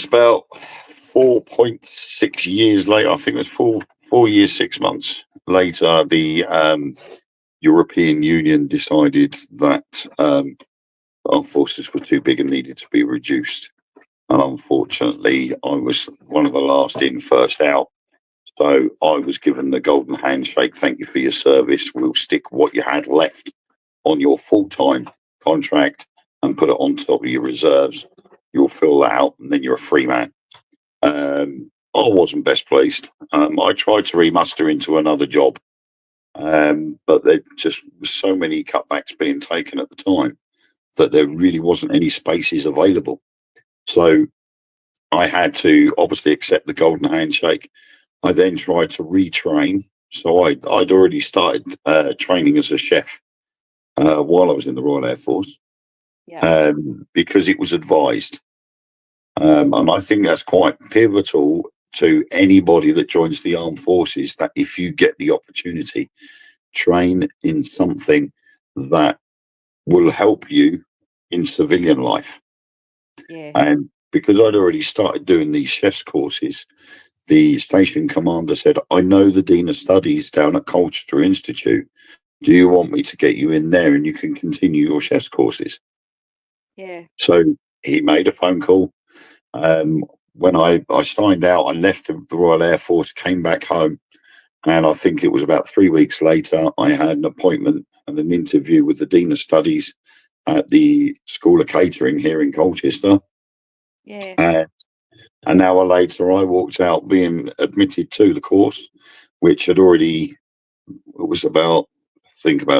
about 4.6 years later. I think it was 4 years, 6 months later. The European Union decided that our forces were too big and needed to be reduced. And unfortunately, I was one of the last in, first out. So I was given the golden handshake. Thank you for your service. We'll stick what you had left on your full-time contract and put it on top of your reserves. You'll fill that out, and then you're a free man. I wasn't best pleased. I tried to remuster into another job, but there just was so many cutbacks being taken at the time that there really wasn't any spaces available. So I had to obviously accept the golden handshake. I then tried to retrain. So I'd already started training as a chef while I was in the Royal Air Force, because it was advised. And I think that's quite pivotal to anybody that joins the armed forces, that if you get the opportunity, train in something that will help you in civilian life. And because I'd already started doing these chef's courses, the station commander said, I know the Dean of Studies down at Colchester Institute. Do you want me to get you in there and you can continue your chef's courses? So he made a phone call. When I signed out, I left the Royal Air Force, came back home, and I think it was about 3 weeks later, I had an appointment and an interview with the Dean of Studies at the School of Catering here in Colchester. An hour later, I walked out being admitted to the course, which had already, it was about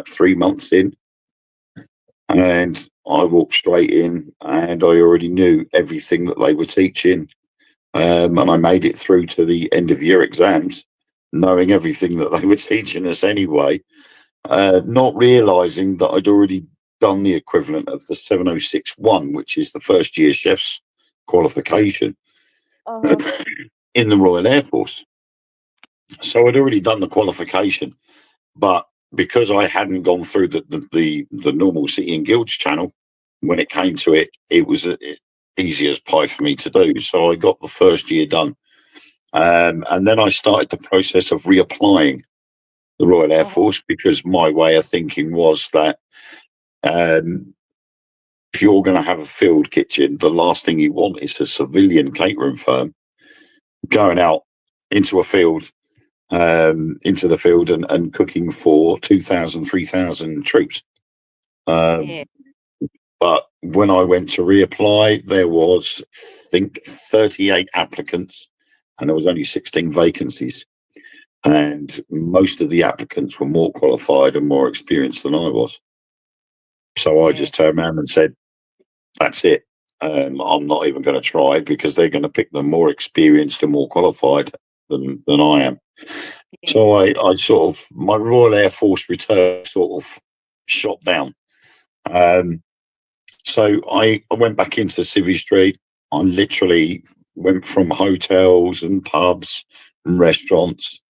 3 months in. And I walked straight in and I already knew everything that they were teaching. And I made it through to the end of year exams, knowing everything that they were teaching us anyway, not realizing that I'd already done the equivalent of the 706-1, which is the first year chef's qualification in the Royal Air Force. So I'd already done the qualification, but because I hadn't gone through the normal City and Guilds channel, when it came to it, it was easy as pie for me to do. So I got the first year done. And then I started the process of reapplying the Royal Air Force, because my way of thinking was that if you're going to have a field kitchen, the last thing you want is a civilian catering firm going out into a field into the field and cooking for 2,000, 3,000 troops. Yeah. But when I went to reapply, there was, I think, 38 applicants, and there was only 16 vacancies. And most of the applicants were more qualified and more experienced than I was. So I Yeah. just turned around and said, that's it. I'm not even going to try, because they're going to pick the more experienced and more qualified than I am. Yeah. So I sort of, my Royal Air Force return sort of shot down. So I went back into Civvy Street. I literally went from hotels and pubs and restaurants.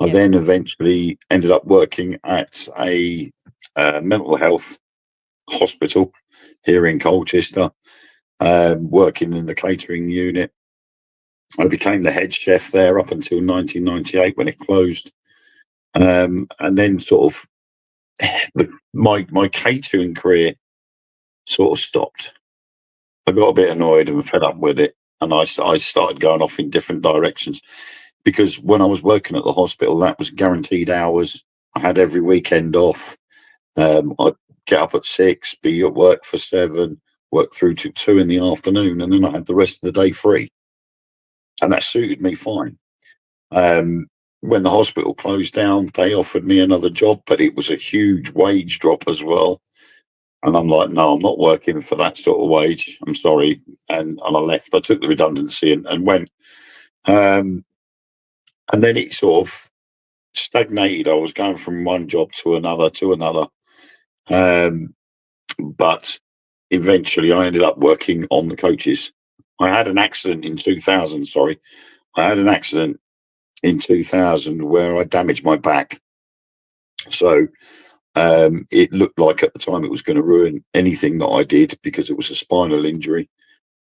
I Yep. then eventually ended up working at a mental health hospital here in Colchester, working in the catering unit. I became the head chef there up until 1998 when it closed. And then sort of my catering career sort of stopped. I got a bit annoyed and fed up with it, and I started going off in different directions, because when I was working at the hospital, that was guaranteed hours. I had every weekend off. I'd get up at 6, be at work for 7, work through to 2 in the afternoon, and then I had the rest of the day free, and that suited me fine. When the hospital closed down, they offered me another job, but it was a huge wage drop as well. And I'm like, no, I'm not working for that sort of wage. I'm sorry. And I left. I took the redundancy and went. And then it sort of stagnated. I was going from one job to another. But eventually I ended up working on the coaches. I had an accident in 2000. Sorry. I had an accident in 2000 where I damaged my back. So it looked like at the time it was going to ruin anything that I did, because it was a spinal injury.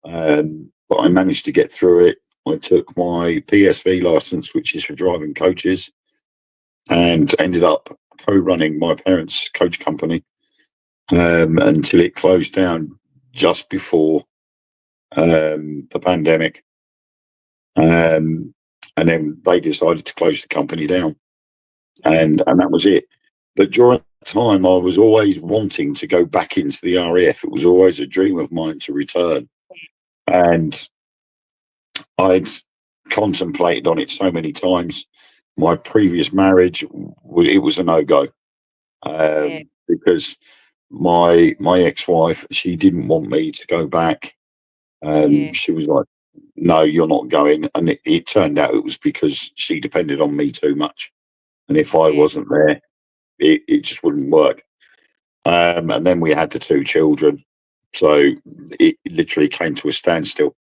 But I managed to get through it. I took my PSV license, which is for driving coaches, and ended up co-running my parents' coach company until it closed down just before the pandemic. And then they decided to close the company down, and that was it. But during that time, I was always wanting to go back into the RAF. It was always a dream of mine to return. And I'd contemplated on it so many times. My previous marriage, it was a no-go, Yeah. because my ex-wife, she didn't want me to go back. Yeah. She was like, no, you're not going. And it turned out it was because she depended on me too much. And if I Yeah. wasn't there, it just wouldn't work. And then we had the 2 children. So it literally came to a standstill.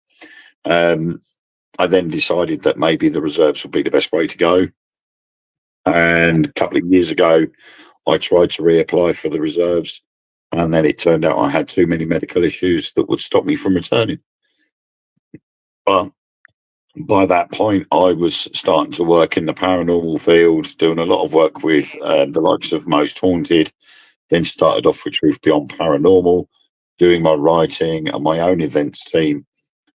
I then decided that maybe the reserves would be the best way to go. And a couple of years ago, I tried to reapply for the reserves. And then it turned out I had too many medical issues that would stop me from returning. But by that point, I was starting to work in the paranormal field, doing a lot of work with the likes of Most Haunted. Then started off with Truth Beyond Paranormal, doing my writing and my own events team.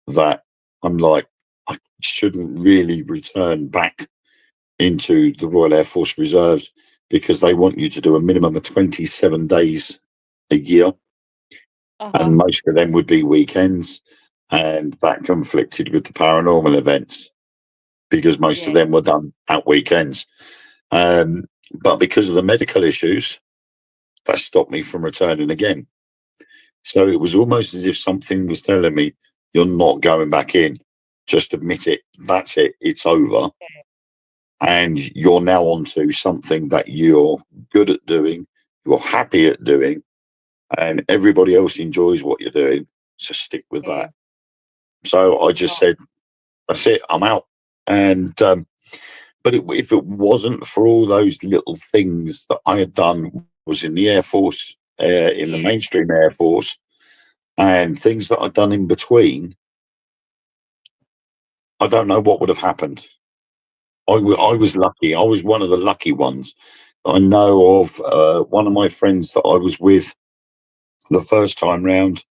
That I'm like, I shouldn't really return back into the Royal Air Force Reserves, because they want you to do a minimum of 27 days a year, and most of them would be weekends, and that conflicted with the paranormal events, because most of Yeah. them were done at weekends. But because of the medical issues, that stopped me from returning again. So it was almost as if something was telling me, you're not going back in. Just admit it. That's it. It's over. And you're now onto something that you're good at doing, you're happy at doing, and everybody else enjoys what you're doing. So stick with Yeah. that. So I just said, that's it. I'm out. And but if it wasn't for all those little things that I had done, was in the Air Force, in the mainstream Air Force, and things that I'd done in between, I don't know what would have happened. I was lucky. I was one of the lucky ones. I know of one of my friends that I was with the first time round.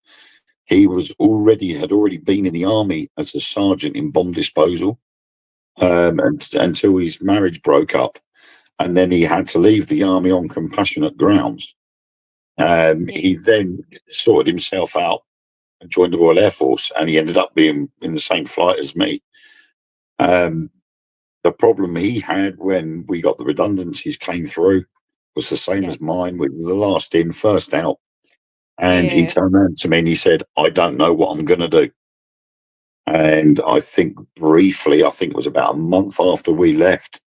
He had already been in the army as a sergeant in bomb disposal. until his marriage broke up, and then he had to leave the army on compassionate grounds. He then sorted himself out and joined the Royal Air Force, and he ended up being in the same flight as me. The problem he had when we got the redundancies came through was the same as mine. We were the last in, first out. And he turned around to me and he said, I don't know what I'm going to do. And I think briefly, I think it was about a month after we left,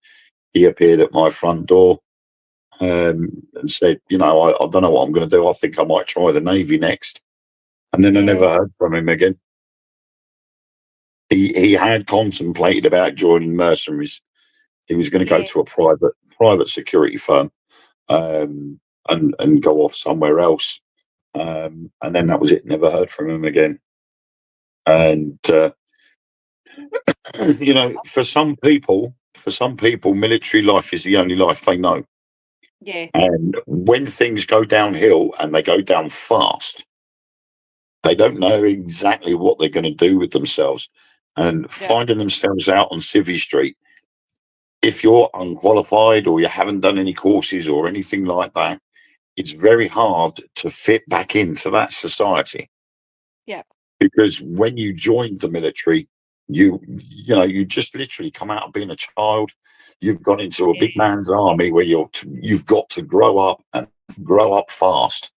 he appeared at my front door and said, I don't know what I'm going to do. I think I might try the Navy next. And then I never heard from him again. He had contemplated about joining mercenaries. He was going to go to a private security firm and go off somewhere else. And then that was it. Never heard from him again. And for some people, military life is the only life they know. Yeah. And when things go downhill and they go down fast, they don't know exactly what they're going to do with themselves. And finding themselves out on Civvy Street, if you're unqualified or you haven't done any courses or anything like that, it's very hard to fit back into that society. Yeah. Because when you joined the military, you just literally come out of being a child. You've gone into a big man's army where you've got to grow up and grow up fast.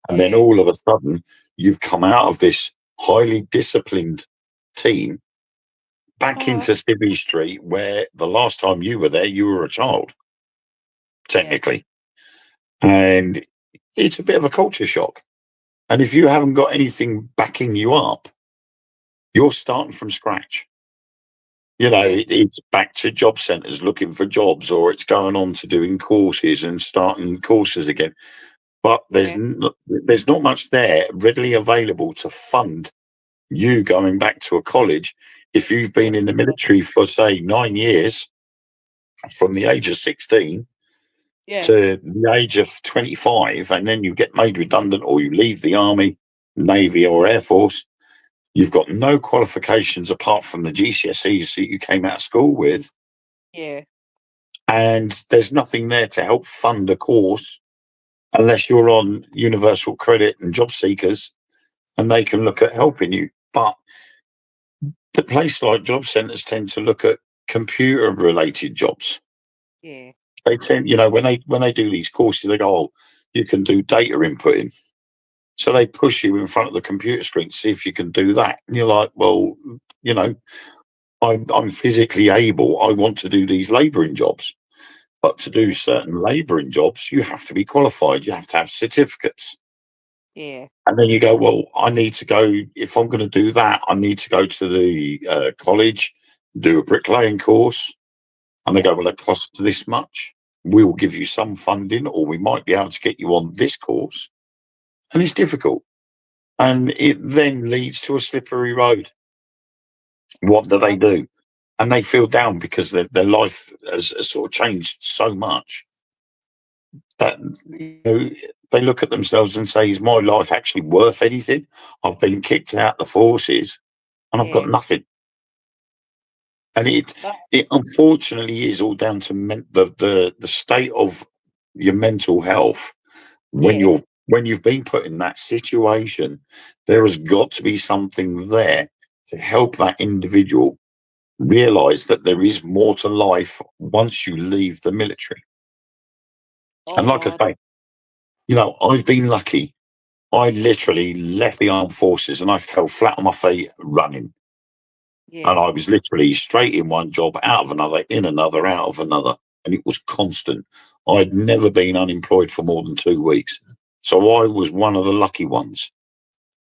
And then all of a sudden, you've come out of this highly disciplined team back into Civvy Street, where the last time you were there, you were a child, technically. And it's a bit of a culture shock. And if you haven't got anything backing you up, you're starting from scratch. It's back to job centres looking for jobs, or it's going on to doing courses and starting courses again. But there's not much there readily available to fund you going back to a college if you've been in the military for, say, 9 years, from the age of 16 to the age of 25, and then you get made redundant or you leave the Army, Navy or Air Force. You've got no qualifications apart from the GCSEs that you came out of school with. Yeah. And there's nothing there to help fund a course unless you're on Universal Credit and Job Seekers, and they can look at helping you. But the place like job centres tend to look at computer-related jobs. Yeah. They tend, when they do these courses, they go, "Oh, you can do data inputting." So they push you in front of the computer screen to see if you can do that. And you're like, "Well, I'm physically able. I want to do these labouring jobs, but to do certain labouring jobs, you have to be qualified. You have to have certificates." Yeah. And then you go, "Well, I need to go, if I'm going to do that, I need to go to the college, do a bricklaying course." And they go, "Well, it costs this much. We will give you some funding, or we might be able to get you on this course." And it's difficult. And it then leads to a slippery road. What do? And they feel down because their life has sort of changed so much that they look at themselves and say, "Is my life actually worth anything? I've been kicked out the forces and I've got nothing." And it unfortunately is all down to the state of your mental health. When you've been put in that situation, there has got to be something there to help that individual realize that there is more to life once you leave the military. And like I say, I've been lucky. I literally left the armed forces and I fell flat on my feet running. And I was literally straight in one job, out of another, in another, out of another. And it was constant. I'd never been unemployed for more than 2 weeks. So I was one of the lucky ones.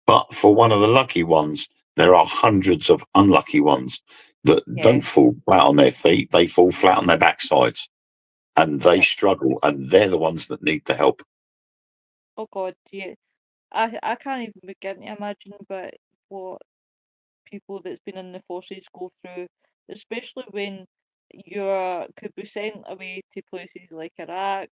But for one of the lucky ones, there are hundreds of unlucky ones that don't fall flat on their feet. They fall flat on their backsides and they struggle. And they're the ones that need the help. Oh God, yeah. I can't even begin to imagine but what people that's been in the forces go through, especially when could be sent away to places like Iraq,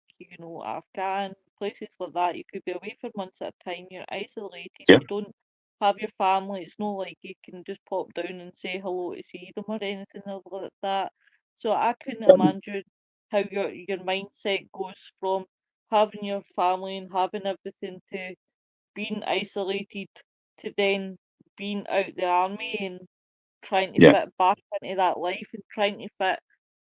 Afghan, places like that. You could be away for months at a time. You're isolated. Yeah. You don't have your family. It's not like you can just pop down and say hello to see them or anything like that. So I couldn't imagine how your mindset goes from having your family and having everything to being isolated to then being out the army and trying to Yeah. fit back into that life and trying to fit.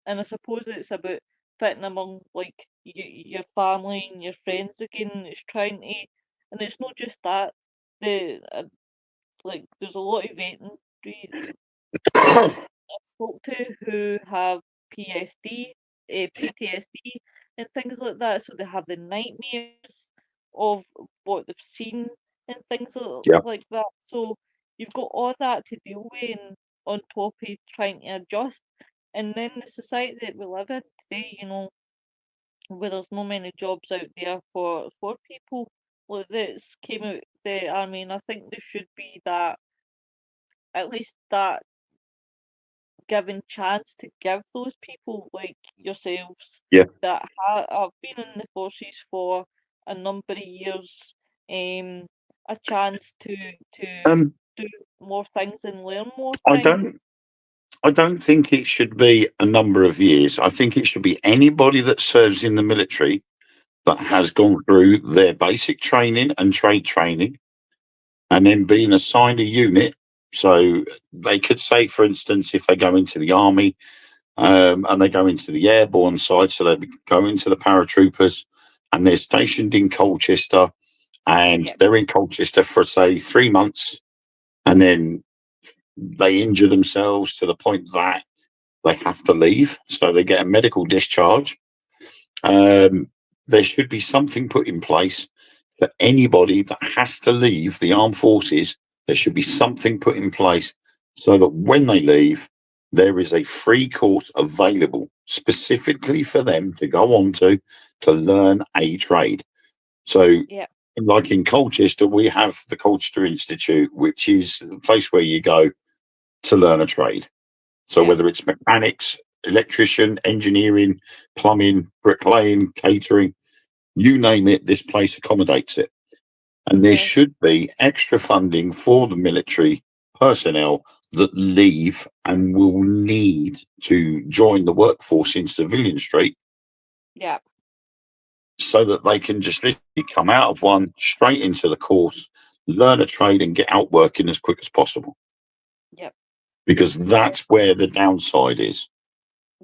And I suppose it's about fitting among like your family and your friends again. And it's trying to, and it's not just that. Like there's a lot of veterinary I've spoke to who have PTSD, and things like that. So they have the nightmares of what they've seen and things Yeah. like that. So you've got all that to deal with, and on top of trying to adjust. And then the society that we live in today, where there's no many jobs out there for people like this came out the army, and I think there should be that, at least that given chance to give those people like yourselves Yeah. that have been in the forces for a number of years, a chance to Um, do more things and learn more I things. don't. I don't think it should be a number of years. I think it should be anybody that serves in the military that Yep, has gone through their basic training and trade training and then being assigned a unit. So they could say, for instance, if they go into the army and they go into the airborne side, so they go into the paratroopers and they're stationed in Colchester and yep, they're in Colchester for, say, 3 months and then they injure themselves to the point that they have to leave. So they get a medical discharge. Um, there should be something put in place for anybody that has to leave the armed forces. There should be something put in place so that when they leave, there is a free course available specifically for them to go on to learn a trade. So, yep, like in Colchester, we have the Colchester Institute, which is the place where you go to learn a trade. So, yep, whether it's mechanics, electrician, engineering, plumbing, bricklaying, catering, you name it, this place accommodates it. And there yeah, should be extra funding for the military personnel that leave and will need to join the workforce in Civilian Street yep, so that they can just literally come out of one straight into the course, learn a trade, and get out working as quick as possible. yep, Because yeah, that's where the downside is.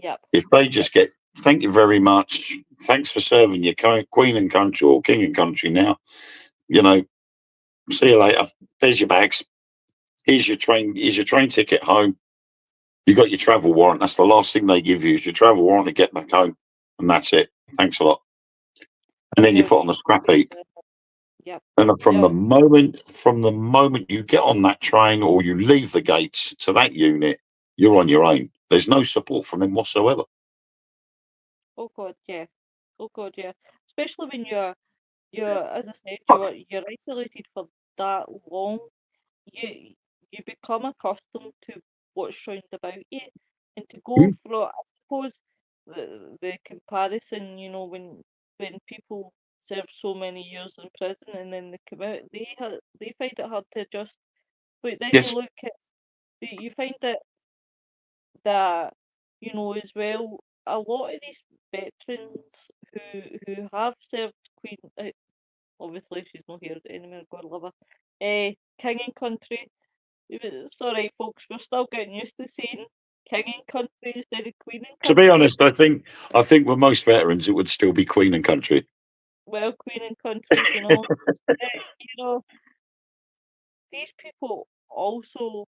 yep, If they yep, just get, thank you very much, thanks for serving your queen and country or king and country now, you know, see you later. There's your bags. Here's your train ticket home. You got your travel warrant. That's the last thing they give you is your travel warrant to get back home. And that's it. Thanks a lot. And then you yeah, put on the scrap heap. yep, And yep. from the moment you get on that train or you leave the gates to that unit, you're on your own. There's no support from them whatsoever. Oh God, yeah. Oh God, yeah. Especially when you're, as I said, you're isolated for that long. You you become accustomed to what's round about you, and to go Mm. through, I suppose, the comparison, when people serve so many years in prison and then they come out, they find it hard to adjust. But then you Yes. look at you find that as well, a lot of these veterans who have served Queen, obviously she's not here anymore, God love her, King and Country. It's alright, folks, we're still getting used to saying King and Country instead of Queen and To be Country. honest, I think with most veterans it would still be Queen and Country. Well, Queen and Country, you know, these people also,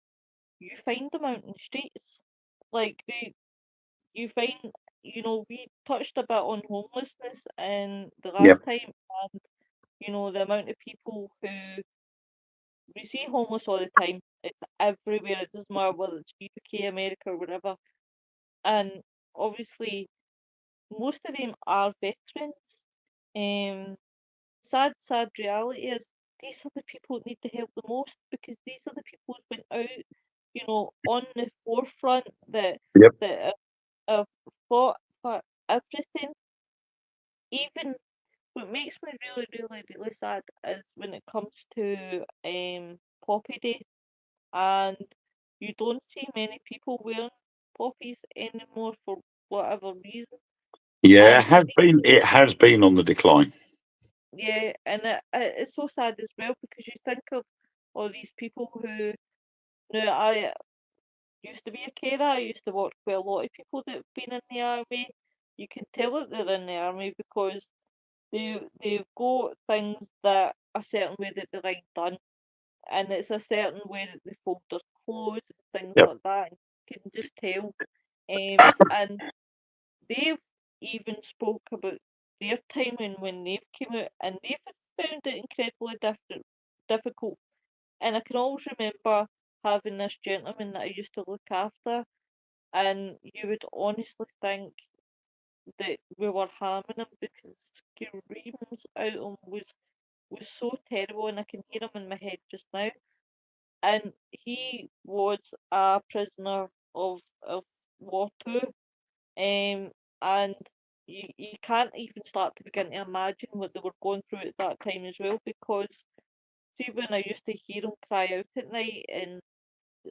you find them out in the streets. Like you find, we touched a bit on homelessness in the Yep. last time, and the amount of people who we see homeless all the time. It's everywhere. It doesn't matter whether it's UK, America, or whatever. And obviously, most of them are veterans. Um, sad reality is these are the people that need the help the most, because these are the people who went out, on the forefront, Yep. that have fought for everything. Even what makes me really, really, really sad is when it comes to Poppy Day, and you don't see many people wearing poppies anymore for whatever reason. Yeah, And it has been on the decline. yeah, and it's so sad as well because you think of all these people who, now I used to be a carer, I used to work with a lot of people that have been in the army. You can tell that they're in the army because they've got things that a certain way that they like done, and it's a certain way that they fold their clothes and things Yep. like that. You can just tell. And they've even spoke about their timing when they've came out, and they've found it incredibly difficult. And I can always remember having this gentleman that I used to look after, and you would honestly think that we were harming him because screams out him was so terrible, and I can hear him in my head just now. And he was a prisoner of war too, and you can't even start to begin to imagine what they were going through at that time as well. Because see, when I used to hear him cry out at night, and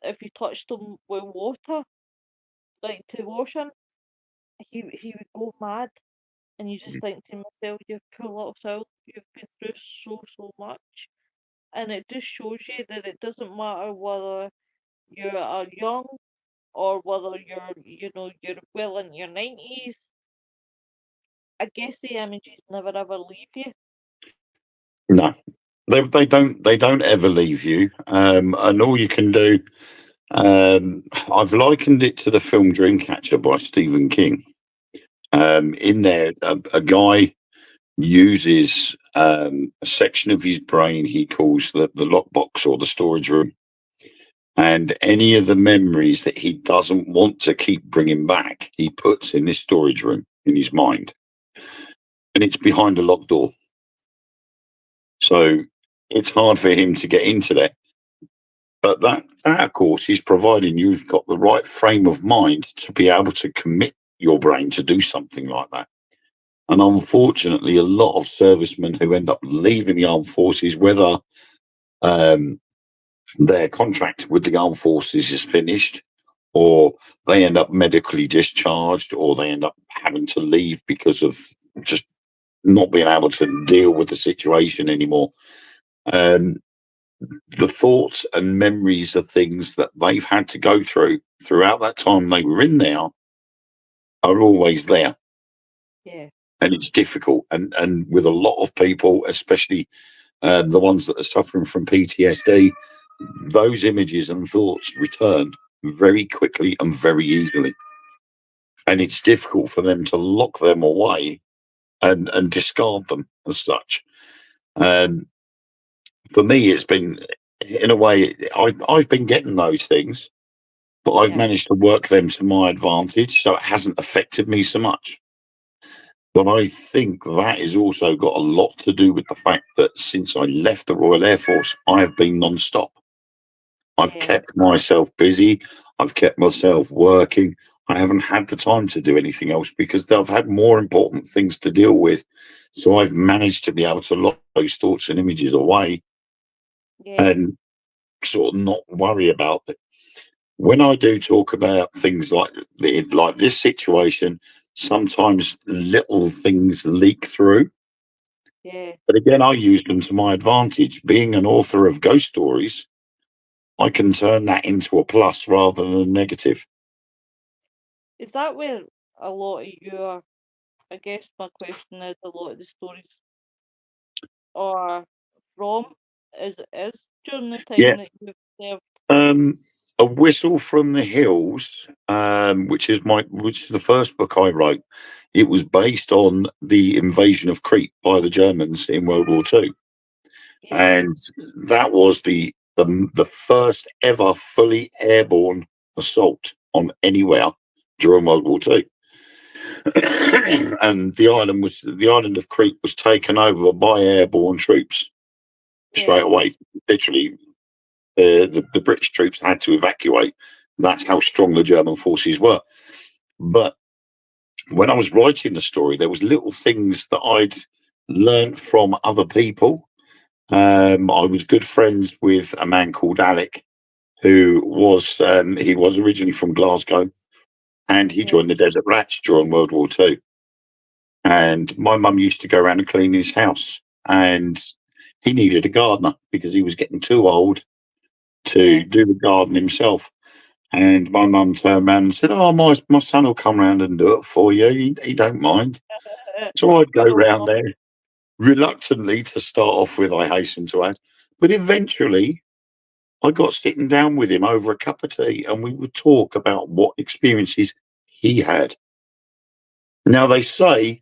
if you touched him with water, like to wash him, he would go mad. And you just think to myself, you poor little soul, you've been through so much. And it just shows you that it doesn't matter whether you are young or whether you're well in your 90s. I guess the images never ever leave you. No, they don't ever leave you. And all you can do, I've likened it to the film Dreamcatcher by Stephen King. In there, a guy uses a section of his brain he calls the lockbox or the storage room, and any of the memories that he doesn't want to keep bringing back, he puts in this storage room in his mind, and it's behind a locked door. So it's hard for him to get into there. But that, of course, is providing you've got the right frame of mind to be able to commit your brain to do something like that. And unfortunately, a lot of servicemen who end up leaving the armed forces, whether their contract with the armed forces is finished, or they end up medically discharged, or they end up having to leave because of just not being able to deal with the situation anymore. The thoughts and memories of things that they've had to go through throughout that time they were in there are always there. Yeah. And it's difficult. And with a lot of people, especially the ones that are suffering from PTSD, those images and thoughts return very quickly and very easily. And it's difficult for them to lock them away and discard them as such. For me, it's been, in a way, I've been getting those things, but I've Yeah. managed to work them to my advantage, so it hasn't affected me so much. But I think that has also got a lot to do with the fact that since I left the Royal Air Force, I have been non-stop. I've Yeah. kept myself busy. I've kept myself working. I haven't had the time to do anything else because I've had more important things to deal with. So I've managed to be able to lock those thoughts and images away Yeah. and sort of not worry about it. When I do talk about things like this situation, sometimes little things leak through. Yeah. But again, I use them to my advantage. Being an author of ghost stories, I can turn that into a plus rather than a negative. Is that where a lot of your, I guess my question is, a lot of the stories are from, is during the Yeah. time that you've served? A Whistle from the Hills, which is the first book I wrote. It was based on the invasion of Crete by the Germans in World War II. Yeah. And that was the first ever fully airborne assault on anywhere during World War II. And the island of Crete was taken over by airborne troops Yeah. straight away. Literally, the British troops had to evacuate. That's how strong the German forces were. But when I was writing the story, there was little things that I'd learned from other people I was good friends with a man called Alec, who was he was originally from Glasgow, and he Yeah. joined the Desert Rats during World War II. And my mum used to go around and clean his house, and he needed a gardener because he was getting too old to Yeah. do the garden himself. And my mum turned around and said, "Oh, my son will come round and do it for you. He don't mind." So I'd go Good old round mum. there reluctantly to start off with, I hasten to add. But eventually, I got sitting down with him over a cup of tea, and we would talk about what experiences he had. Now, they say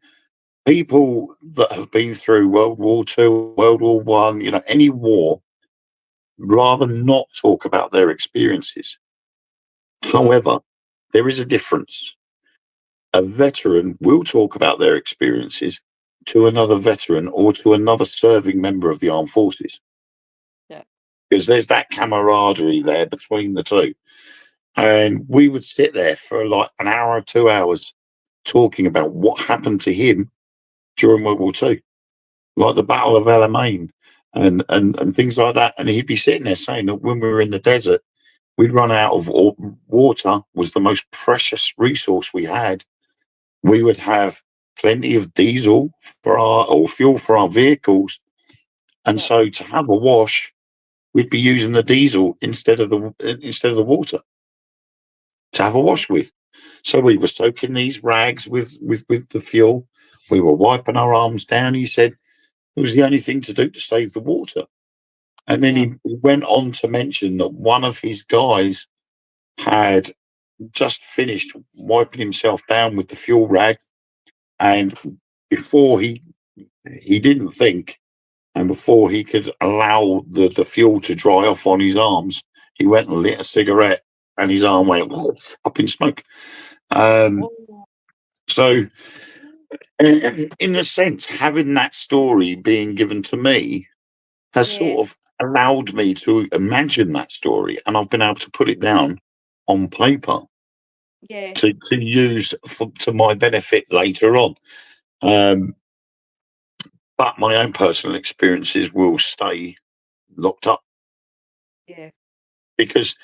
people that have been through World War Two, World War One, any war, rather not talk about their experiences. However, there is a difference. A veteran will talk about their experiences to another veteran or to another serving member of the armed forces. Yeah. Because there's that camaraderie there between the two. And we would sit there for like an hour or 2 hours talking about what happened to him during World War Two, like the Battle of Alamein and things like that. And he'd be sitting there saying that when we were in the desert, we'd run out of water, was the most precious resource we had. We would have plenty of diesel for our or fuel for our vehicles. And Yeah. so to have a wash, we'd be using the diesel instead of the water to have a wash with. So we were soaking these rags with the fuel. We were wiping our arms down. He said it was the only thing to do to save the water. And then Yeah. he went on to mention that one of his guys had just finished wiping himself down with the fuel rag, and before he didn't think, and before he could allow the fuel to dry off on his arms, he went and lit a cigarette, and his arm went up in smoke. Oh, So, in a sense, having that story being given to me has yeah. sort of allowed me to imagine that story, and I've been able to put it down on paper Yeah. to use to my benefit later on. Um, but my own personal experiences will stay locked up Yeah. because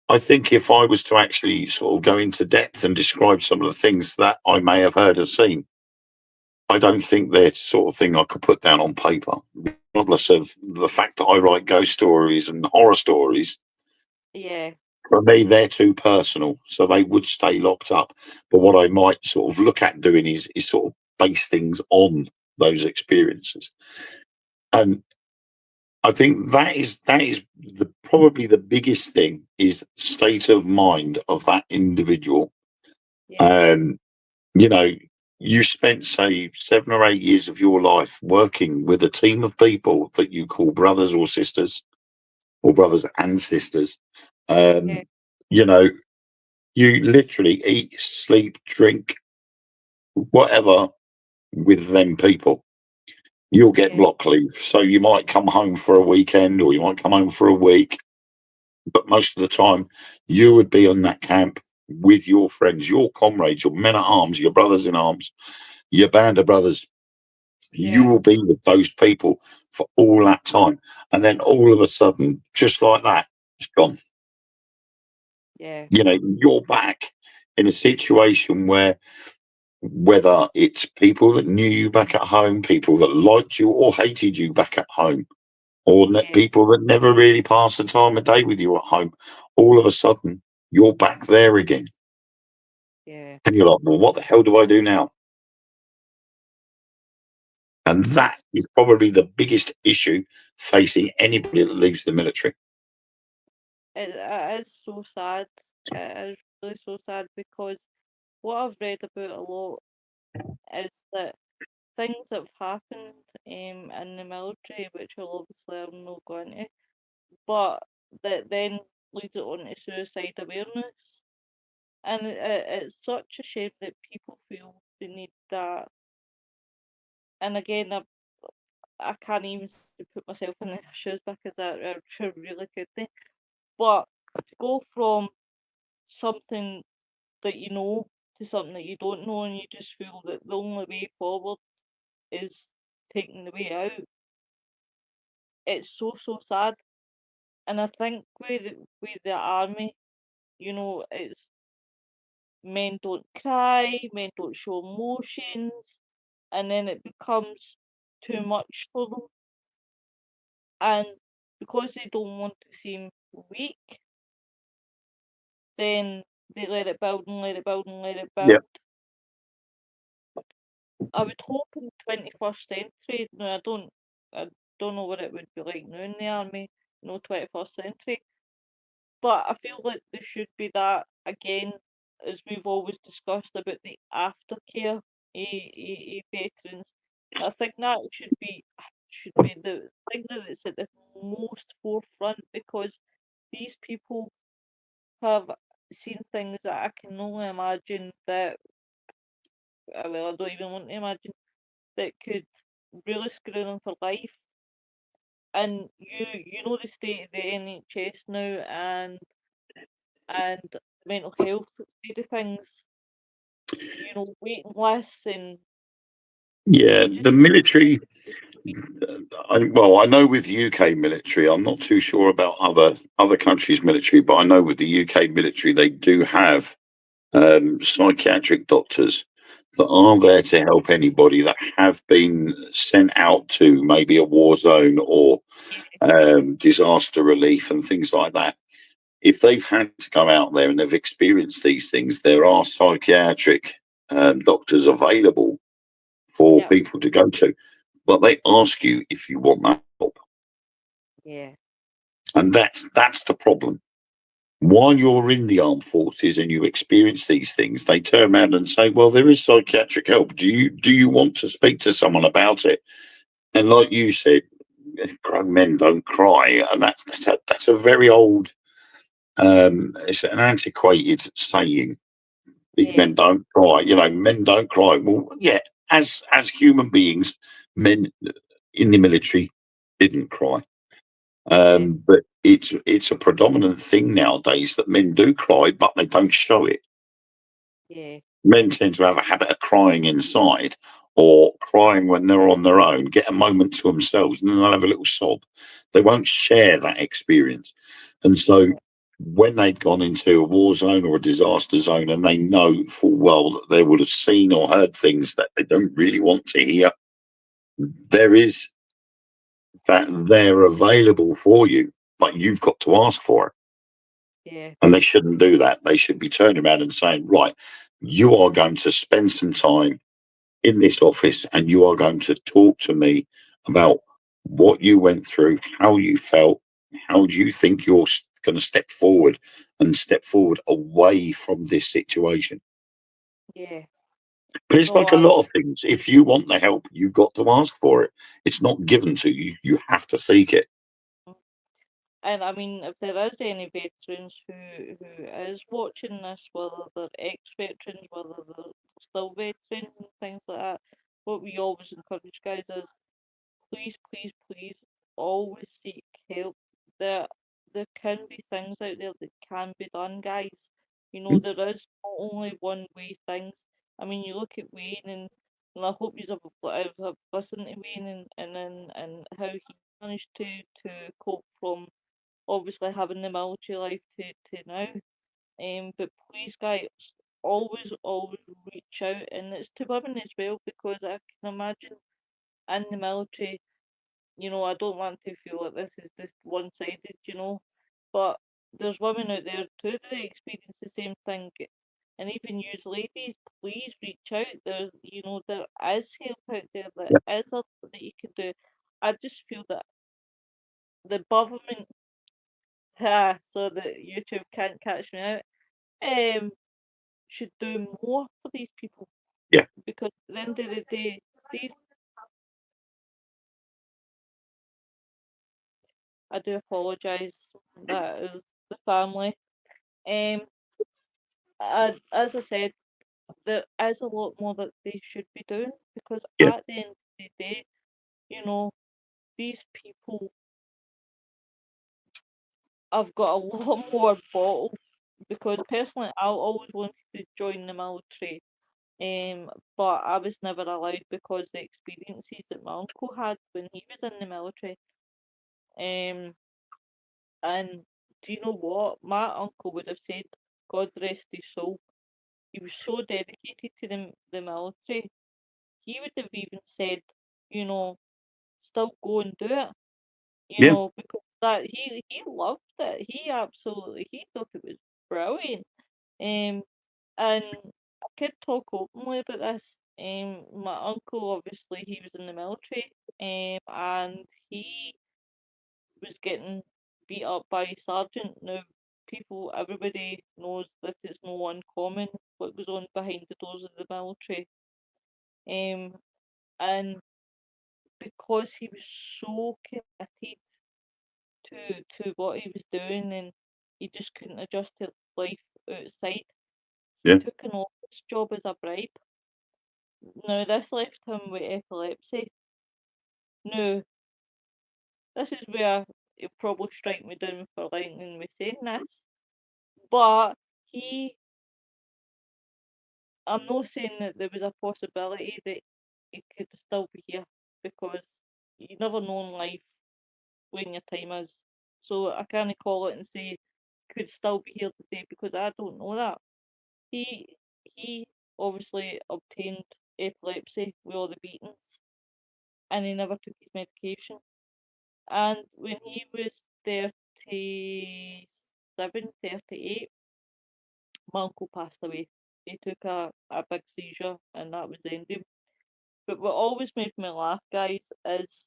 I think if I was to actually sort of go into depth and describe some of the things that I may have heard or seen, I don't think they're the sort of thing I could put down on paper, regardless of the fact that I write ghost stories and horror stories. Yeah. For me, they're too personal, so they would stay locked up. But what I might sort of look at doing is sort of base things on those experiences. And I think that is probably the biggest thing is state of mind of that individual. Yeah. Um, you know, you spent say 7 or 8 years of your life working with a team of people that you call brothers or sisters, or brothers and sisters. Yeah. Um, you know, you literally eat, sleep, drink, whatever with them people. You'll get Yeah. block leave, so you might come home for a weekend or you might come home for a week. But most of the time, you would be on that camp with your friends, your comrades, your men at arms, your brothers in arms, your band of brothers. You Yeah. will be with those people for all that time. And then all of a sudden, just like that, it's gone. Yeah. You're back in a situation where whether it's people that knew you back at home, people that liked you or hated you back at home, or Yeah. people that never really passed the time of day with you at home, all of a sudden you're back there again. Yeah. And you're like, well, what the hell do I do now? And that is probably the biggest issue facing anybody that leaves the military. It is so sad. It is really so sad because what I've read about a lot is that things that have happened in the military, which I'm not going to, but that then leads it on to suicide awareness. And it's such a shame that people feel they need that. And again, I can't even put myself in their shoes because I really couldn't. But to go from something that you know to something that you don't know, and you just feel that the only way forward is taking the way out, it's so sad. And I think with the army, it's men don't cry, men don't show emotions, and then it becomes too much for them. And because they don't want to seem weak, then they let it build and let it build and let it Yeah. build. I would hope in the 21st century, no, I don't know what it would be like now in the army, 21st century, but I feel like there should be that again, as we've always discussed about the aftercare veterans. I think that should be the thing that's at the most forefront, because these people have seen things that I can only imagine that, well, I don't even want to imagine, that could really screw them for life. And you know the state of the NHS now, and mental health side of things, waiting lists, and Yeah, it the just military. I know with the UK military, I'm not too sure about other countries' military, but I know with the UK military, they do have psychiatric doctors that are there to help anybody that have been sent out to maybe a war zone or disaster relief and things like that. If they've had to go out there and they've experienced these things, there are psychiatric doctors available for yeah, people to go to, but they ask you if you want that help, yeah, and that's the problem. While you're in the armed forces and you experience these things, they turn around and say, "Well, there is psychiatric help. Do you want to speak to someone about it?" And like you said, grown men don't cry, and that's a very old, it's an antiquated saying. Big yeah, men don't cry. Men don't cry. Well, yeah, as human beings, men in the military didn't cry. yeah, But it's a predominant thing nowadays that men do cry, but they don't show it. yeah, Men tend to have a habit of crying inside or crying when they're on their own, get a moment to themselves, and then they'll have a little sob. They won't share that experience. And so when they'd gone into a war zone or a disaster zone and they know full well that they would have seen or heard things that they don't really want to hear, there is that there available for you, but you've got to ask for it. yeah, And they shouldn't do that. They should be turning around and saying, right, you are going to spend some time in this office and you are going to talk to me about what you went through, how you felt, how do you think you're going to step forward and step forward away from this situation. yeah. But it's No, like a lot of things. If you want the help, you've got to ask for it. It's not given to you. You have to seek it. and I mean, if there is any veterans who is watching this, whether they're ex-veterans, whether they're still veterans and things like that, what we always encourage guys is, please, please, please, always seek help. There can be things out there that can be done, guys. There is not only one way things. I mean, you look at Wayne, and I hope you have listened to Wayne, and how he managed to cope from obviously having the military life to now. But please, guys, always reach out, and it's to women as well, because I can imagine in the military, I don't want to feel like this is just one-sided, but there's women out there too that experience the same thing. And even you ladies, please reach out. There is help out there. There Yeah. is a lot that you can do. I just feel that the government, so that YouTube can't catch me out, um, should do more for these people, Yeah. because at the end of the day, these I do apologise. That is the family. Um, as I said, there is a lot more that they should be doing, because Yeah. at the end of the day, you know, these people have got a lot more bottle. Because personally, I always wanted to join the military, but I was never allowed because the experiences that my uncle had when he was in the military. And do you know what? My uncle would have said, God rest his soul, he was so dedicated to the military. He would have even said, you know, still go and do it, Yeah. because that he loved it. He thought it was brilliant. Um, and I could talk openly about this. My uncle, obviously, he was in the military, and he was getting beat up by a sergeant. Now, everybody knows that it's no uncommon what goes on behind the doors of the military. And because he was so committed to what he was doing, and he just couldn't adjust to life outside, he Yeah. took an office job as a bribe. Now, this left him with epilepsy. Now, this is where he'll probably strike me down for lightning with saying this, but I'm not saying that there was a possibility that he could still be here, because you never know in life when your time is. So I can't call it and say could still be here today, because I don't know that. He he obviously obtained epilepsy with all the beatings, and he never took his medication. And when he was 37, 38, my uncle passed away. He took a big seizure, and that was the end of him. But what always made me laugh, guys, is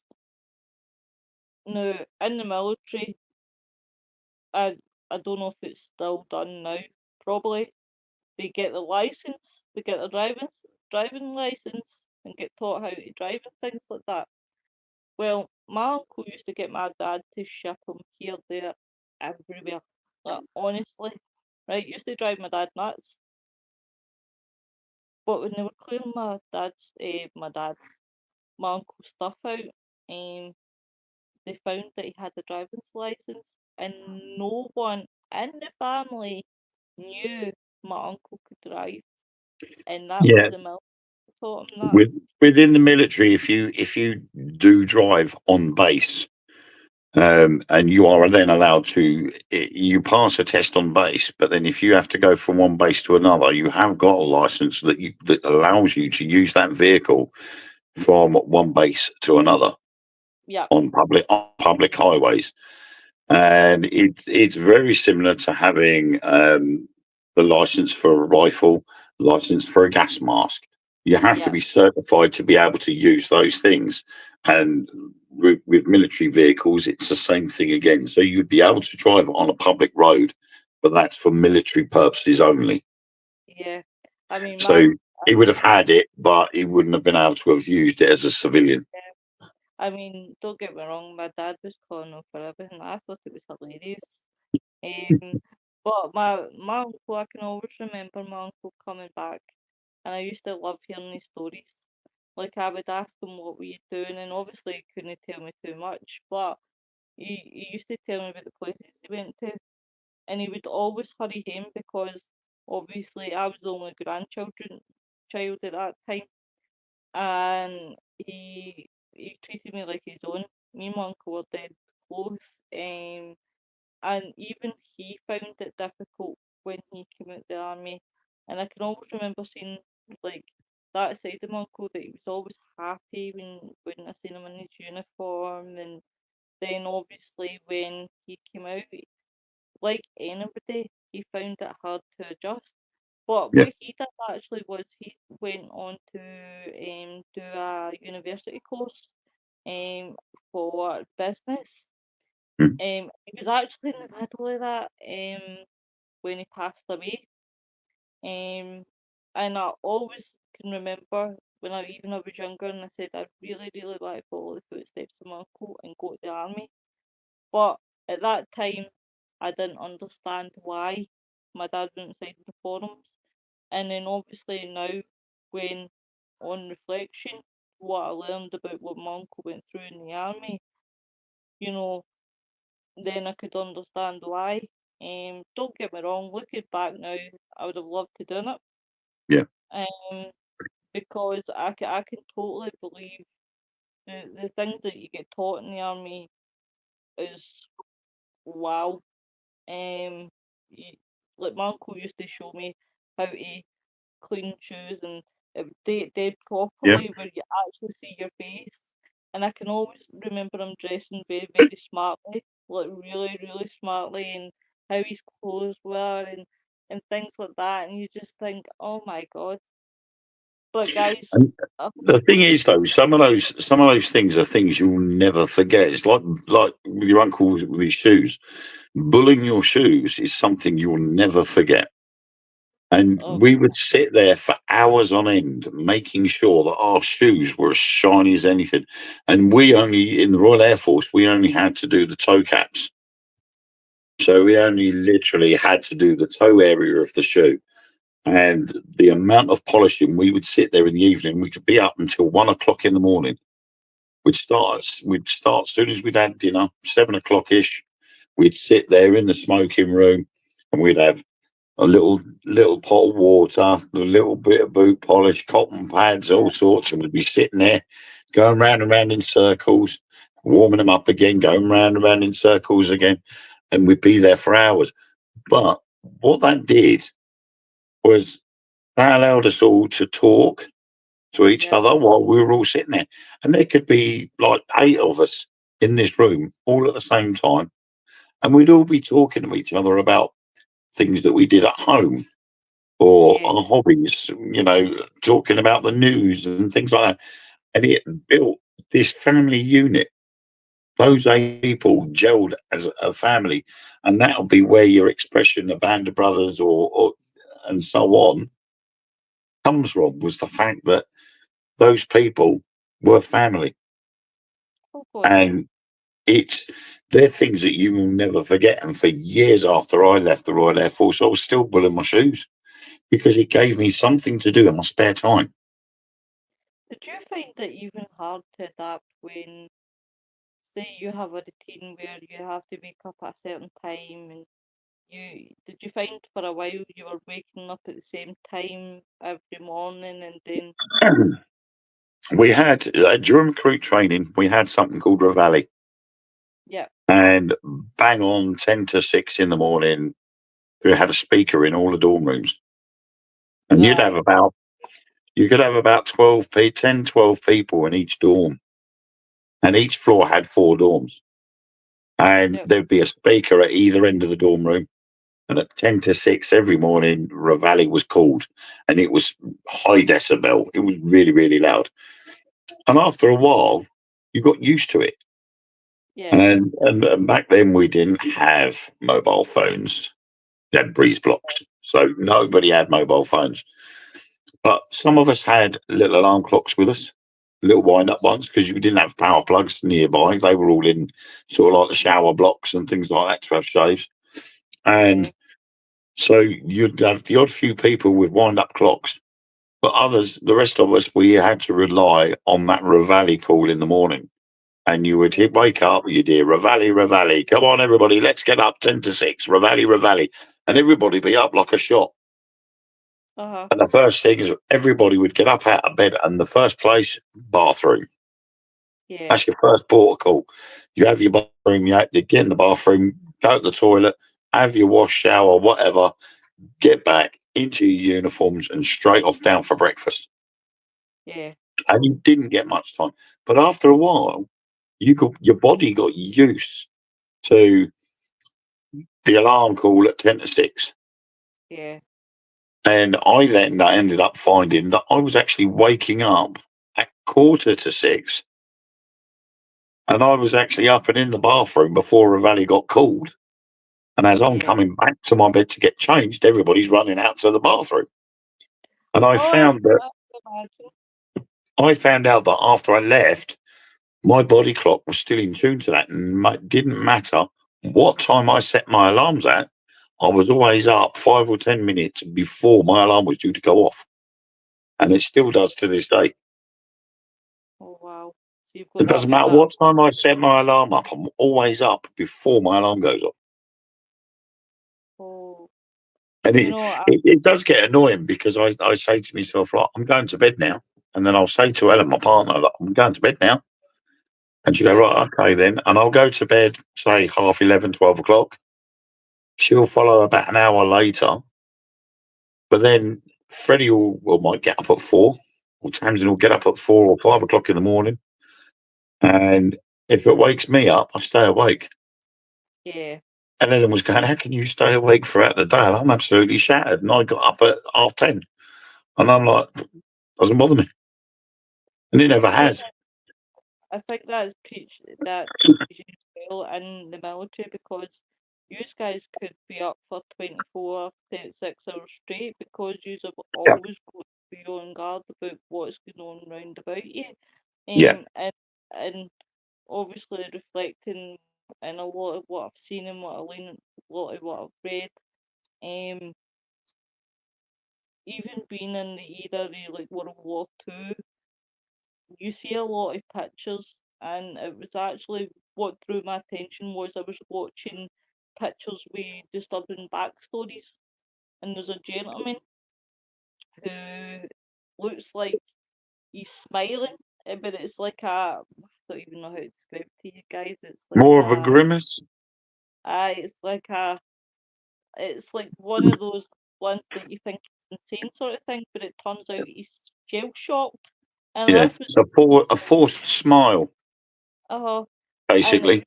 now in the military, I I don't know if it's still done now. Probably they get the license, they get their driving license, and get taught how to drive and things like that. Well, my uncle used to get my dad to ship him here, there, everywhere. Like, honestly, right? Used to drive my dad nuts. But when they were clearing my uncle's stuff out, um, they found that he had a driving license, and no one in the family knew my uncle could drive, and that was Yeah. the military that taught him that. Within the military, if you do drive on base, and you are then allowed to, you pass a test on base, but then if you have to go from one base to another, you have got a license that allows you to use that vehicle from one base to another Yeah, on public highways. And it's very similar to having the license for a rifle, license for a gas mask. You have to yeah, be certified to be able to use those things. And with military vehicles, it's the same thing again. So you'd be able to drive on a public road, but that's for military purposes only. yeah. I mean, So he would have had it, but he wouldn't have been able to have used it as a civilian. I mean, don't get me wrong, my dad was calling off for everything. I thought it was hilarious. Um, but my uncle, I can always remember my uncle coming back, and I used to love hearing his stories. Like, I would ask him what were you doing, and obviously he couldn't tell me too much, but he used to tell me about the places he went to, and he would always hurry home, because obviously I was the only child at that time, and he treated me like his own. Me and my uncle were dead close, and even he found it difficult when he came out the army. And I can always remember seeing, like, that side of my uncle, that he was always happy when I seen him in his uniform, and then obviously when he came out, like anybody, he found it hard to adjust. But Yeah. what he did actually was he went on to do a university course um, for business. Mm. He was actually in the middle of that when he passed away. And I always can remember when I was younger, and I said I really, really want to follow the footsteps of my uncle and go to the army. But at that time, I didn't understand why my dad went inside the forums. And then obviously now, when on reflection, what I learned about what my uncle went through in the army, you know, then I could understand why. Don't get me wrong, looking back now, I would have loved to done it. Yeah. Um, because I can totally believe the things that you get taught in the army. is wow. Um, you, like my uncle used to show me how to clean shoes, and it would dead Yeah. properly where you actually see your face. And I can always remember him dressing very, very smartly, like really, really smartly, and how his clothes were, and things like that. And you just think, oh my God. But guys, And I the thing is, though, some of those things are things you'll never forget. It's like with your uncle with his shoes. Bullying your shoes is something you'll never forget. And oh, we would sit there for hours on end, making sure that our shoes were as shiny as anything. And we only, in the Royal Air Force, we only had to do the toe caps. So we only literally had to do the toe area of the shoe. And the amount of polishing, we would sit there in the evening. We could be up until 1 o'clock in the morning. We'd start as soon as we'd had dinner, 7 o'clock ish. We'd sit there in the smoking room, and we'd have a little pot of water, a little bit of boot polish, cotton pads, all sorts, and we'd be sitting there going round and round in circles, warming them up again, going round and round in circles again, and we'd be there for hours. But what that did was that allowed us all to talk to each yeah, other while we were all sitting there. And there could be like 8 of us in this room all at the same time. And we'd all be talking to each other about things that we did at home or yeah, our hobbies, talking about the news and things like that. And it built this family unit. Those 8 people gelled as a family. And that'll be where your expression, a band of brothers or and so on, comes from, was the fact that those people were family. oh God, yeah. And it's they're things that you will never forget. And for years after I left the Royal Air Force, I was still bullying my shoes because it gave me something to do in my spare time. Did you find it even hard to adapt when, say, you have a routine where you have to wake up at a certain time, and did you find for a while you were waking up at the same time every morning, and then We had during recruit training, we had something called Reveille, yeah, and bang on 10 to 6 in the morning, we had a speaker in all the dorm rooms, and aye, you could have about 10, 12 people in each dorm, and each floor had 4 dorms, and yep, there'd be a speaker at either end of the dorm room. And at 10 to 6 every morning, Reveille was called, and it was high decibel. It was really, really loud. And after a while, you got used to it. yeah, And back then, we didn't have mobile phones. We had breeze blocks, so nobody had mobile phones. But some of us had little alarm clocks with us, little wind-up ones, because you didn't have power plugs nearby. They were all in sort of like the shower blocks and things like that to have shaves. yeah, And so you'd have the odd few people with wind-up clocks, but others, the rest of us, we had to rely on that Reveille call in the morning. And you would yeah, wake up, you'd hear Reveille, Reveille. Come on, everybody, let's get up 10 to 6, Reveille, Reveille. And everybody be up like a shot. uh-huh, And the first thing is everybody would get up out of bed, and the first place, bathroom. yeah, That's your first port of call. You have your bathroom, you get in the bathroom, go to the toilet, have your wash, shower, whatever, get back into your uniforms and straight off down for breakfast. yeah, And you didn't get much time. But after a while, your body got used to the alarm call at 10 to 6. yeah. And I then ended up finding that I was actually waking up at quarter to 6, and I was actually up and in the bathroom before Ravalli got called. And as I'm Yeah. coming back to my bed to get changed, everybody's running out to the bathroom. And Oh, I can imagine. I found out that after I left, my body clock was still in tune to that, and it didn't matter what time I set my alarms at. I was always up 5 or 10 minutes before my alarm was due to go off, and it still does to this day. Oh, wow. So you've It got doesn't that matter that what time I set my alarm up. I'm always up before my alarm goes off, oh, and you it know, I, it, it does get annoying because I say to myself, right, I'm going to bed now, and then I'll say to Ellen, my partner, that I'm going to bed now, And she'll go, right, okay then. And I'll go to bed, say 11:30, 12 o'clock. She'll follow about an hour later. But then Freddie might get up at 4, or Tamsin will get up at 4 or 5 o'clock in the morning. And if it wakes me up, I stay awake. Yeah. And Ellen was going, how can you stay awake throughout the day? And I'm absolutely shattered. And I got up at 10:30. And I'm like, doesn't bother me. And it never has. I think that teaches you well in the military, because you guys could be up for 24, 36 hours straight, because you have always got to be on guard about what's going on round about you. Yeah. And obviously reflecting in a lot of what I've seen and what I learned, a lot of what I've read, even being in the era of like World War II, you see a lot of pictures, and it was actually what drew my attention was I was watching pictures with disturbing backstories, and there's a gentleman who looks like he's smiling, but it's like I don't even know how to describe it to you guys. It's like More of a grimace. it's like one of those ones that you think is insane sort of thing, but it turns out he's shell shocked, and Yeah. this was It's a forced smile, and basically.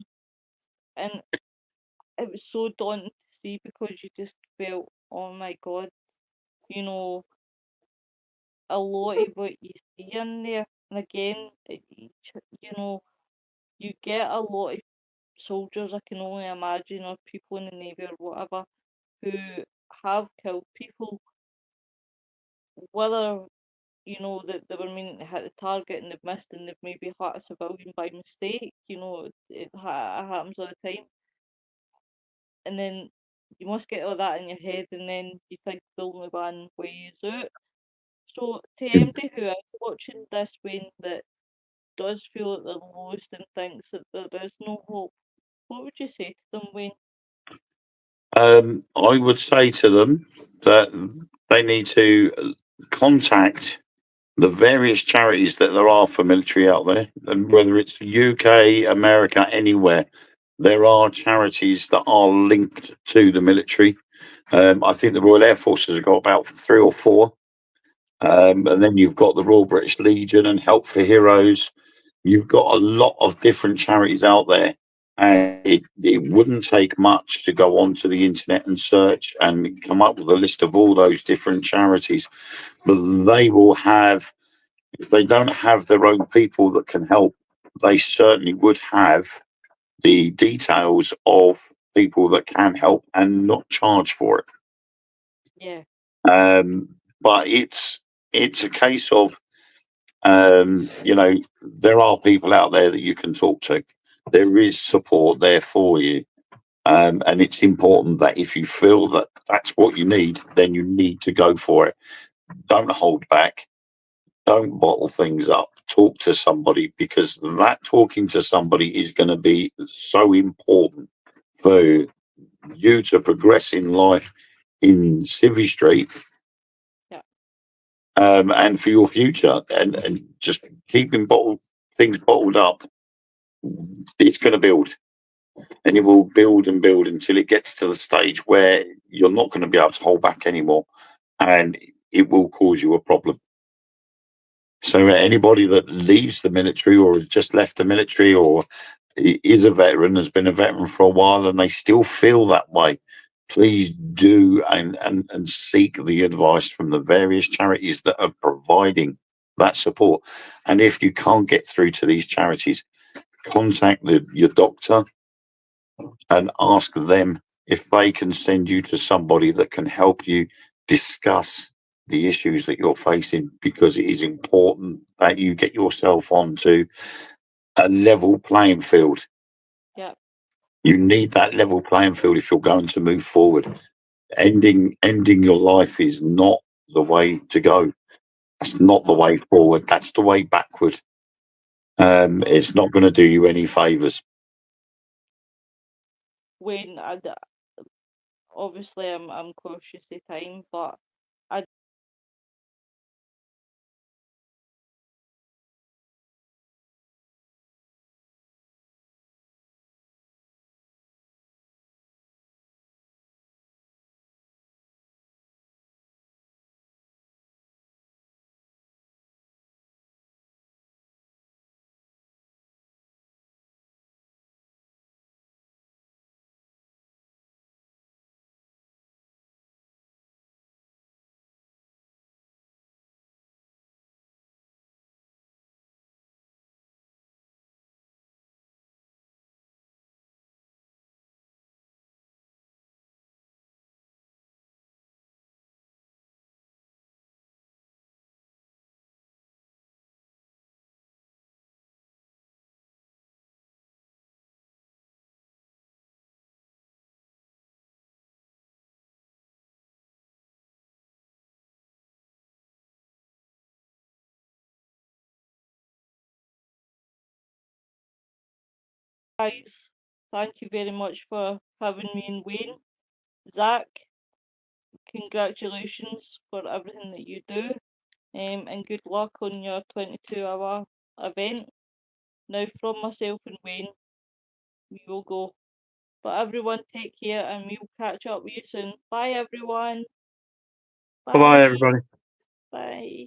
and it was so daunting to see, because you just felt, oh my god, you know, a lot of what you see in there. And again, you know, you get a lot of soldiers, I can only imagine, or people in the Navy or whatever, who have killed people, whether, that they were meaning to hit the target and they've missed and they've maybe hit a civilian by mistake, it happens all the time. And then you must get all that in your head, and then you think the only one way is out. So to anybody who is watching this, Wayne, that does feel that they're lost and thinks that there is no hope, what would you say to them, Wayne? I would say to them that they need to contact the various charities that there are for military out there, and whether it's UK, America, anywhere, there are charities that are linked to the military. I think the Royal Air Force has got about 3 or 4. And then you've got the Royal British Legion and Help for Heroes. You've got a lot of different charities out there. And it wouldn't take much to go onto the internet and search and come up with a list of all those different charities. But they will have, if they don't have their own people that can help, they certainly would have the details of people that can help and not charge for it. Yeah. But it's a case of, there are people out there that you can talk to. There is support there for you. And it's important that if you feel that that's what you need, then you need to go for it. Don't hold back. Don't bottle things up. Talk to somebody, because that talking to somebody is going to be so important for you to progress in life in Civvy Street. Yeah. And for your future, and just keeping things bottled up, it's going to build, and it will build and build until it gets to the stage where you're not going to be able to hold back anymore, and it will cause you a problem. So anybody that leaves the military or has just left the military or is a veteran, has been a veteran for a while, and they still feel that way, please do and seek the advice from the various charities that are providing that support. And if you can't get through to these charities, contact your doctor and ask them if they can send you to somebody that can help you discuss the issues that you're facing, because it is important that you get yourself onto a level playing field. Yeah. You need that level playing field if you're going to move forward. Ending your life is not the way to go. That's not the way forward. That's the way backward. It's not going to do you any favors. Wayne, obviously I'm cautious of time, but I guys, thank you very much for having me and Wayne. Zach, congratulations for everything that you do, and good luck on your 22-hour event. Now, from myself and Wayne, we will go. But everyone, take care, and we'll catch up with you soon. Bye, everyone. Bye bye, everybody. Bye.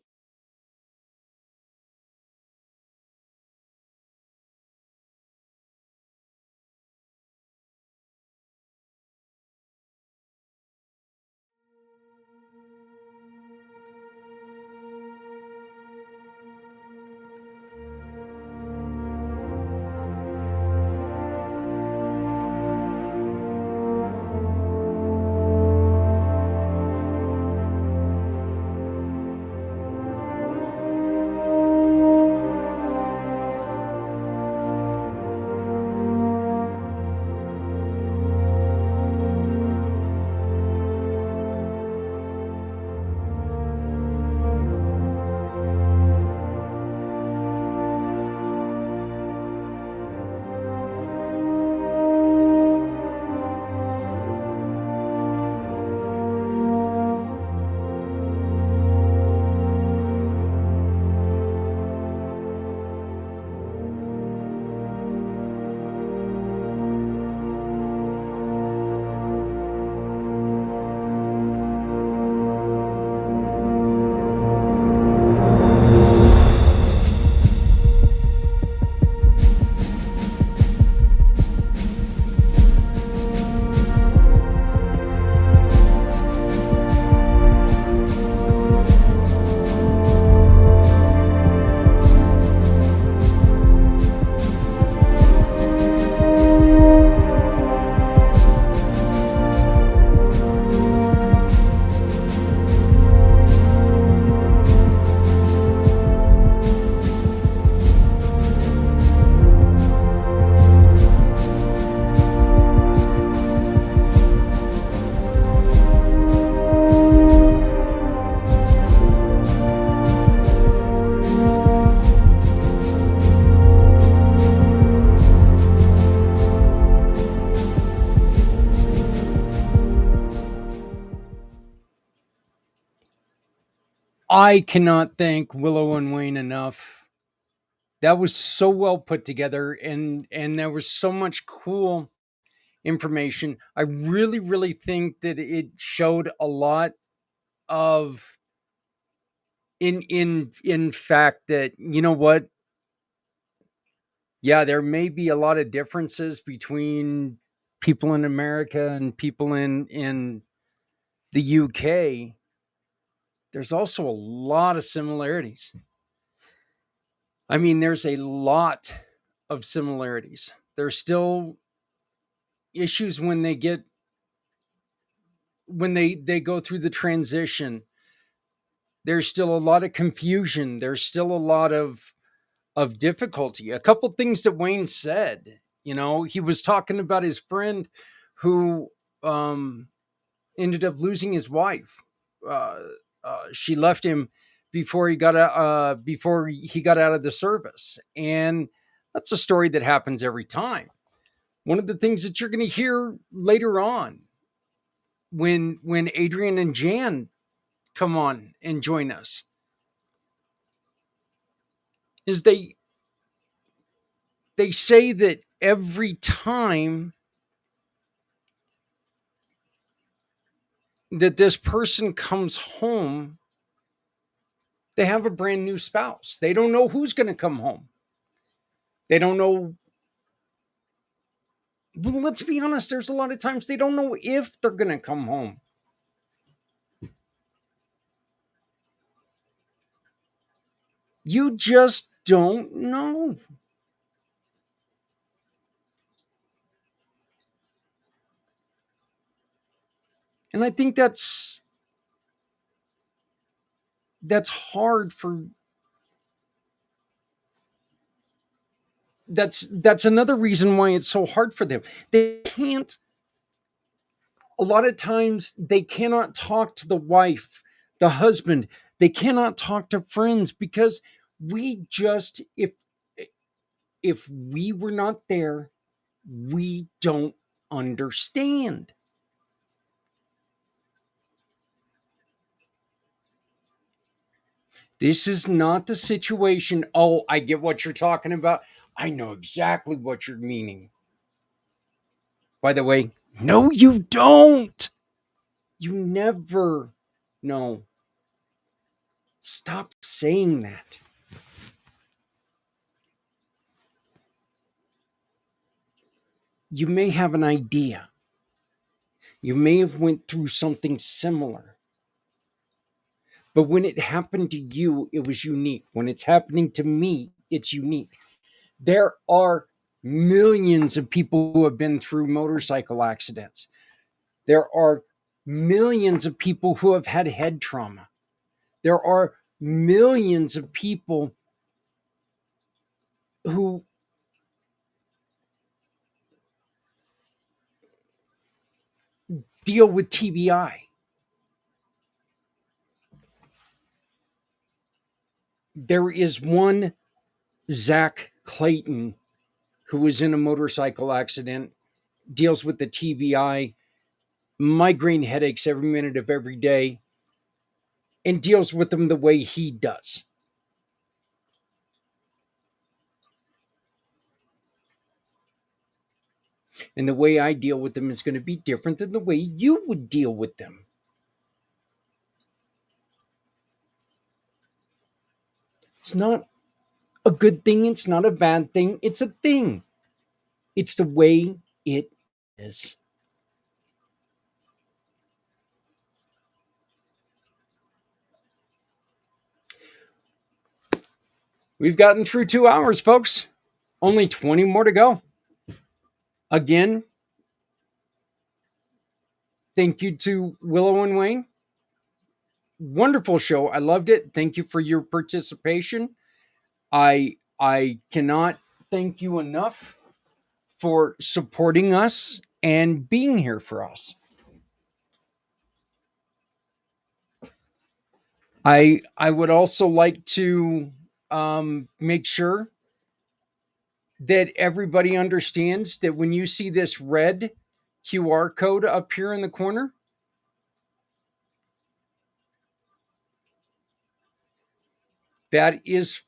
I cannot thank Willow and Wayne enough. That was so well put together, and there was so much cool information. I really think that it showed a lot of in fact that, you know what, yeah, there may be a lot of differences between people in America and people in the UK. There's also a lot of similarities. I mean, there's a lot of similarities. There's still issues when they go through the transition. There's still a lot of confusion. There's still a lot of difficulty. A couple things that Wayne said, he was talking about his friend who ended up losing his wife. Uh, she left him before he got out of the service, and that's a story that happens every time. One of the things that you're going to hear later on when Adrian and Jan come on and join us is they say that every time that this person comes home, they have a brand new spouse. They don't know who's going to come home. They don't know. Well, let's be honest, there's a lot of times they don't know if they're going to come home. You just don't know. And I think that's hard for that's another reason why it's so hard for them. They can't A lot of times they cannot talk to the wife, the husband. They cannot talk to friends because we just if we were not there, we don't understand. This is not the situation. Oh, I get what you're talking about. I know exactly what you're meaning. By the way, no, you don't. You never. No. Stop saying that. You may have an idea. You may have went through something similar. But when it happened to you, it was unique. When it's happening to me, it's unique. There are millions of people who have been through motorcycle accidents. There are millions of people who have had head trauma. There are millions of people who deal with TBI. There is one Zach Clayton who was in a motorcycle accident, deals with the TBI, migraine headaches every minute of every day, and deals with them the way he does. And the way I deal with them is going to be different than the way you would deal with them. It's not a good thing. It's not a bad thing. It's a thing. It's the way it is. We've gotten through 2 hours, folks. Only 20 more to go. Again, thank you to Willow and Wayne. Wonderful show. I loved it. Thank you for your participation. I cannot thank you enough for supporting us and being here for us. I would also like to make sure that everybody understands that when you see this red QR code up here in the corner, that is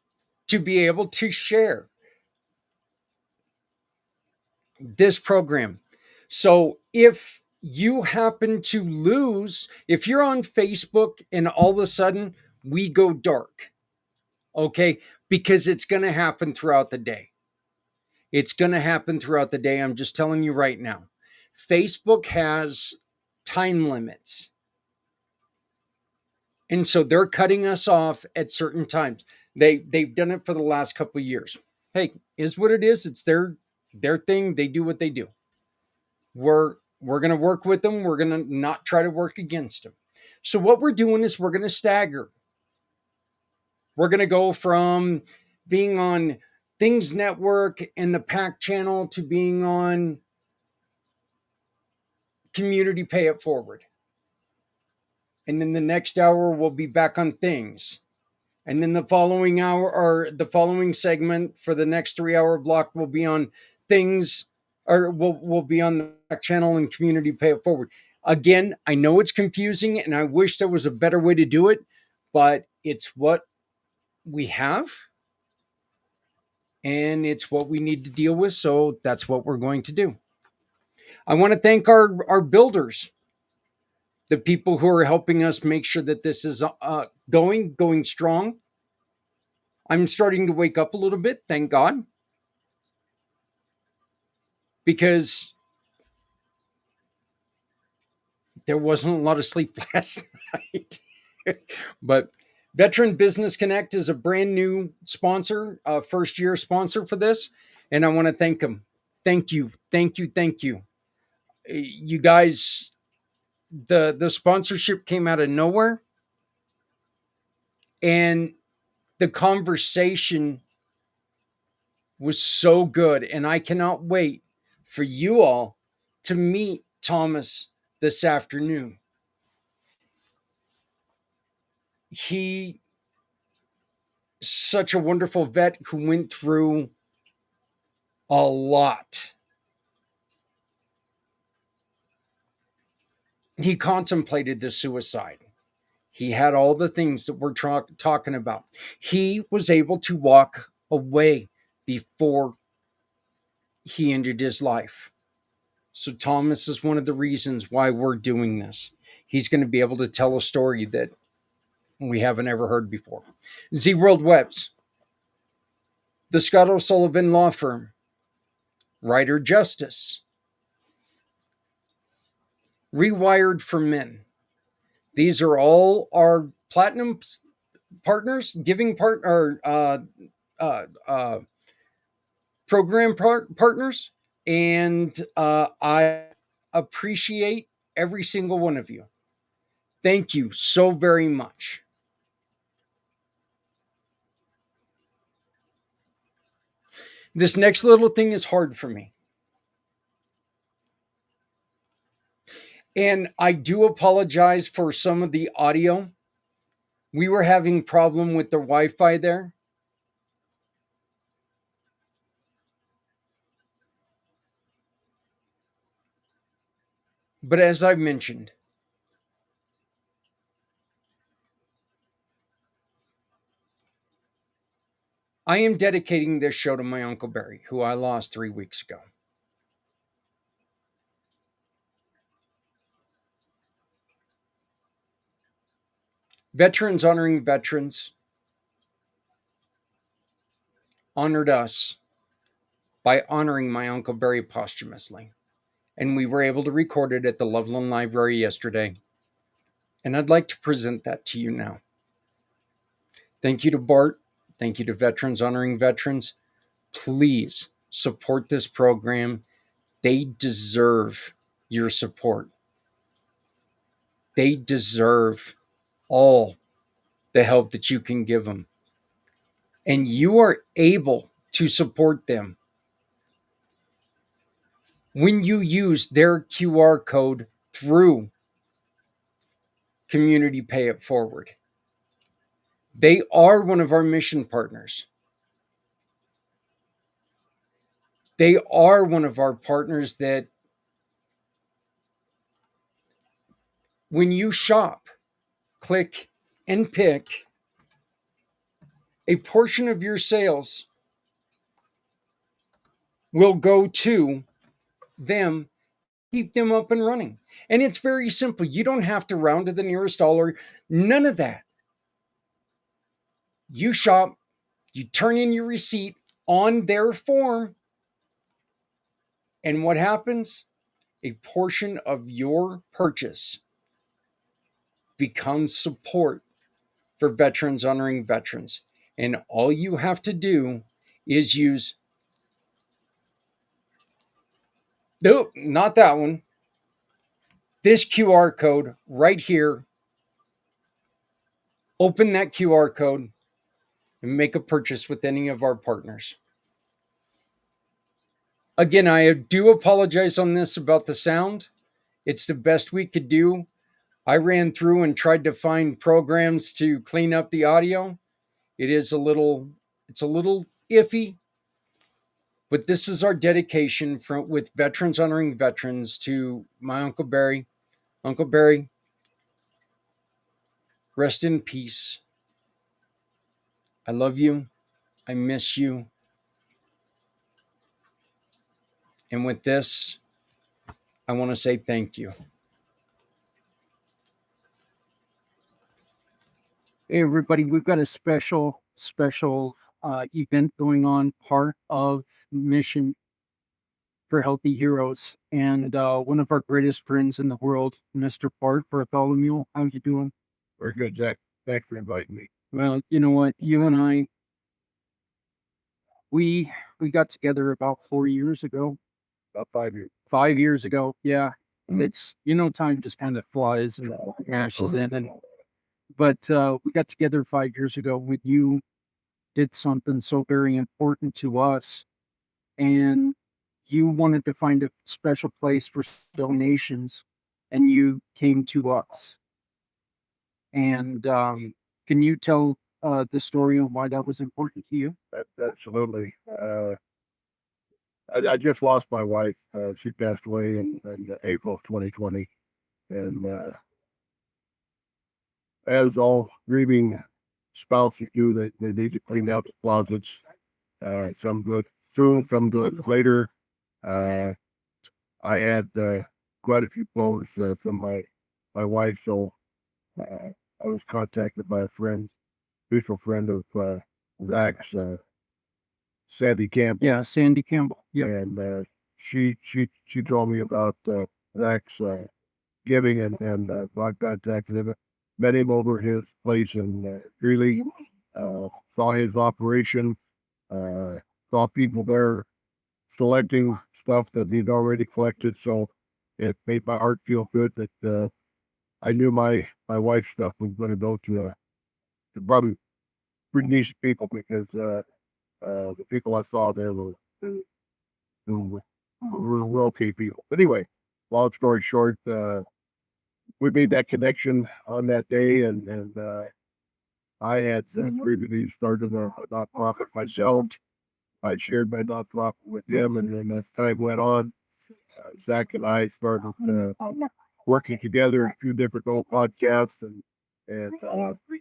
to be able to share this program. So if you happen to lose, if you're on Facebook and all of a sudden we go dark, okay, because it's going to happen throughout the day. It's going to happen throughout the day. I'm just telling you right now. Facebook has time limits. And so they're cutting us off at certain times. They've done it for the last couple of years. Hey, is what it is. It's their thing. They do what they do. We're going to work with them. We're going to not try to work against them. So what we're doing is we're going to stagger. We're going to go from being on Things Network and the PAC channel to being on Community Pay It Forward. And then the next hour we'll be back on Things. And then the following hour or the following segment for the next 3-hour block will be on Things, or we'll be on the PAC channel and Community Pay It Forward. Again, I know it's confusing and I wish there was a better way to do it, but it's what we have and it's what we need to deal with. So that's what we're going to do. I want to thank our builders, the people who are helping us make sure that this is going strong. I'm starting to wake up a little bit, thank God, because there wasn't a lot of sleep last night. But Veteran Business Connect is a brand new sponsor, first year sponsor for this. And I want to thank them. Thank you. Thank you. Thank you. You guys, the sponsorship came out of nowhere. And the conversation was so good. And I cannot wait for you all to meet Thomas this afternoon. He such a wonderful vet who went through a lot. he contemplated the suicide. He had all the things that we're talking about. He was able to walk away before he ended his life. So Thomas is one of the reasons why we're doing this. He's going to be able to tell a story that we haven't ever heard before. Z World Webs, the Scott O'Sullivan Law Firm, Writer Justice, Rewired for Men. These are all our platinum partners, giving program partners, and I appreciate every single one of you. Thank you so very much. This next little thing is hard for me. And I do apologize for some of the audio. We were having problem with the Wi-Fi there. But as I've mentioned, I am dedicating this show to my Uncle Barry, who I lost 3 weeks ago. Veterans Honoring Veterans honored us by honoring my Uncle Barry posthumously. And we were able to record it at the Loveland Library yesterday. And I'd like to present that to you now. Thank you to Bart. Thank you to Veterans Honoring Veterans. Please support this program. They deserve your support. They deserve all the help that you can give them. And you are able to support them when you use their QR code through Community Pay It Forward. They are one of our mission partners. They are one of our partners that when you shop, click and pick, a portion of your sales will go to them, keep them up and running. And it's very simple. You don't have to round to the nearest dollar, none of that. You shop, you turn in your receipt on their form, and what happens? A portion of your purchase becomes support for Veterans Honoring Veterans. And all you have to do is use, nope, not that one, this QR code right here. Open that QR code and make a purchase with any of our partners. Again, I do apologize on this about the sound. It's the best we could do. I ran through and tried to find programs to clean up the audio. It's a little iffy, but this is our dedication with Veterans Honoring Veterans to my Uncle Barry. Uncle Barry, rest in peace. I love you. I miss you. And with this, I want to say thank you. Hey everybody, we've got a special event going on, part of Mission for Healthy Heroes, and one of our greatest friends in the world, Mr. Bart Bartholomew. How you doing? Very good, Jack. Thanks for inviting me. Well, you know what, you and I, we got together about 4 years ago. About 5 years. 5 years ago, yeah. It's, time just kind of flies and ashes in, but we got together 5 years ago when you did something so very important to us, and you wanted to find a special place for donations, and you came to us. And can you tell the story on why that was important to you? Absolutely. I just lost my wife. She passed away in April of 2020. And as all grieving spouses do, they need to clean out the closets. Some good soon, some good later. I had quite a few clothes from my wife, so I was contacted by a friend, mutual friend of Zach's, Sandy Campbell. Yeah, Sandy Campbell. Yeah. And she told me about Zach's giving, and I contacted him, met him over at his place in Greeley, saw his operation, saw people there selecting stuff that he'd already collected. So it made my heart feel good that I knew my wife's stuff was going to go to probably pretty niche people, because the people I saw there were okay people. But anyway, long story short, we made that connection on that day, and I had previously started a nonprofit myself. I shared my nonprofit with him, and then as time went on, Zach and I started working together in a few different old podcasts and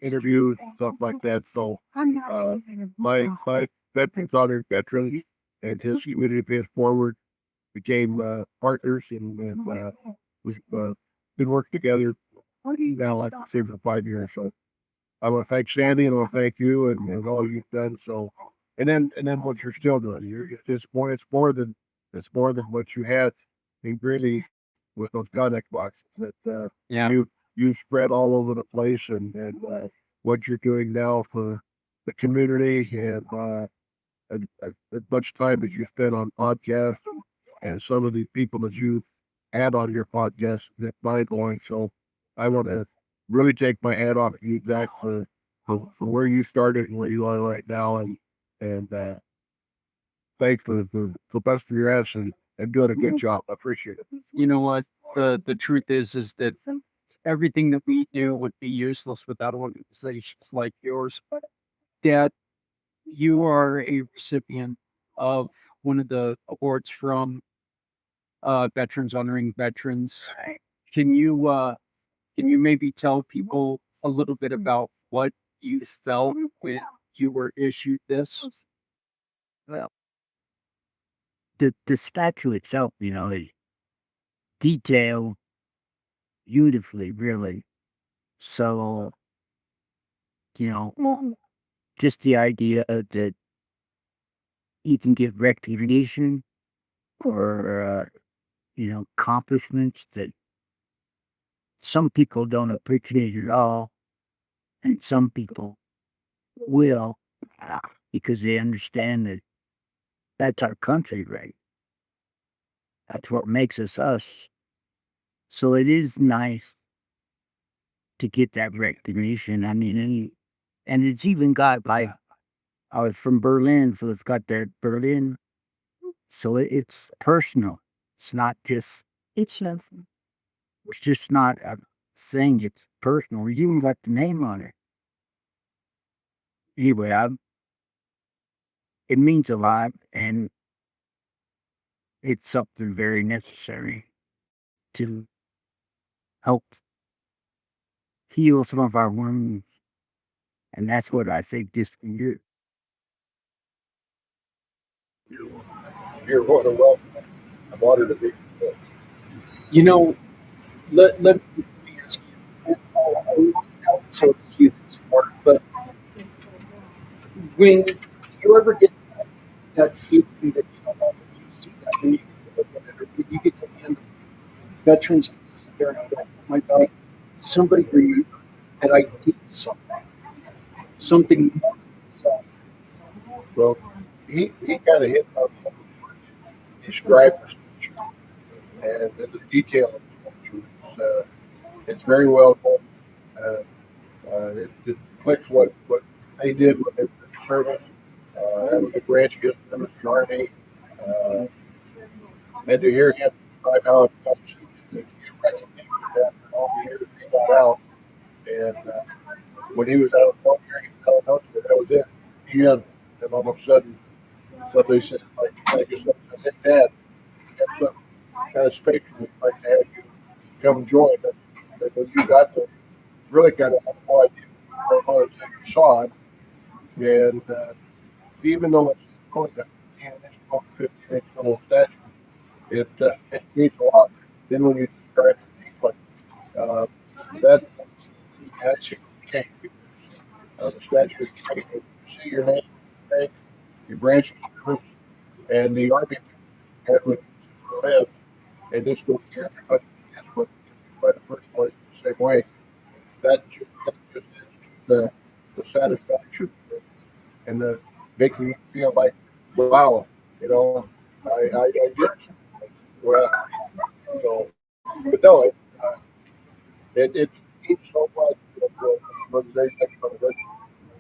interviews and stuff like that. So my veterans honored veterans and his community paid forward became partners, and we've been working together now, like I say, for 5 years. So I want to thank Sandy, and I want to thank you and all you've done. So, and then what you're still doing. It's more than what you had. I mean, really, with those connect boxes that you spread all over the place, and what you're doing now for the community, and as much time as you spend on podcasts, and some of the people that you had on your podcast, that's mind blowing. So I want to really take my hat off to you, Zach, for where you started and where you are right now, and thanks for the best of your ass, and doing a good job. I appreciate it. You know what? The truth is that everything that we do would be useless without organizations like yours. Dad, you are a recipient of one of the awards from Veterans Honoring Veterans. Can you maybe tell people a little bit about what you felt when you were issued this? Well, the statue itself, is detailed beautifully, really. So, just the idea that you can give recognition or, accomplishments that some people don't appreciate at all, and some people will, because they understand that that's our country, right? That's what makes us us. So it is nice to get that recognition. I mean, and it's even got, like, I was from Berlin, so it's got that Berlin. So it's personal. It's not just, it's just not a thing. It's personal. You even got the name on it. Anyway, it means a lot, and it's something very necessary to help heal some of our wounds. And that's what I think this can do. You're more than welcome. I'm honored to be. You know, let me ask you, so to you this part, but when you ever get that feeling that you see that when you get to look at it, or when you get to the end of veterans have to sit there and go, oh my God, somebody remembered that I did something more than myself. Well, he kind of hit on describe the structure and the detail of the structure. It's very well done. It reflects what they did when they were in service. That was a branch against the Army. And to hear him describe how it comes to get recognition after all the years he got out. And when he was out of the military, he was out of that was it. He had, and all of a sudden, somebody said, like yourself, said, hey, Dad, you got something kind of special. We'd like to have you come join us. but you got to really kind of have no idea until you saw it. And even though it's only a 10-inch, 15-inch little statue, it means a lot. Then when you start to uh, that actually change. The statue is great. You see your name, right? Your branch of service, and the army had when you live, and this goes to everybody. That's what by the first place the same way. That just is the satisfaction and the making you feel like, wow, I did well. So, but no, it means so much. For the very second of it,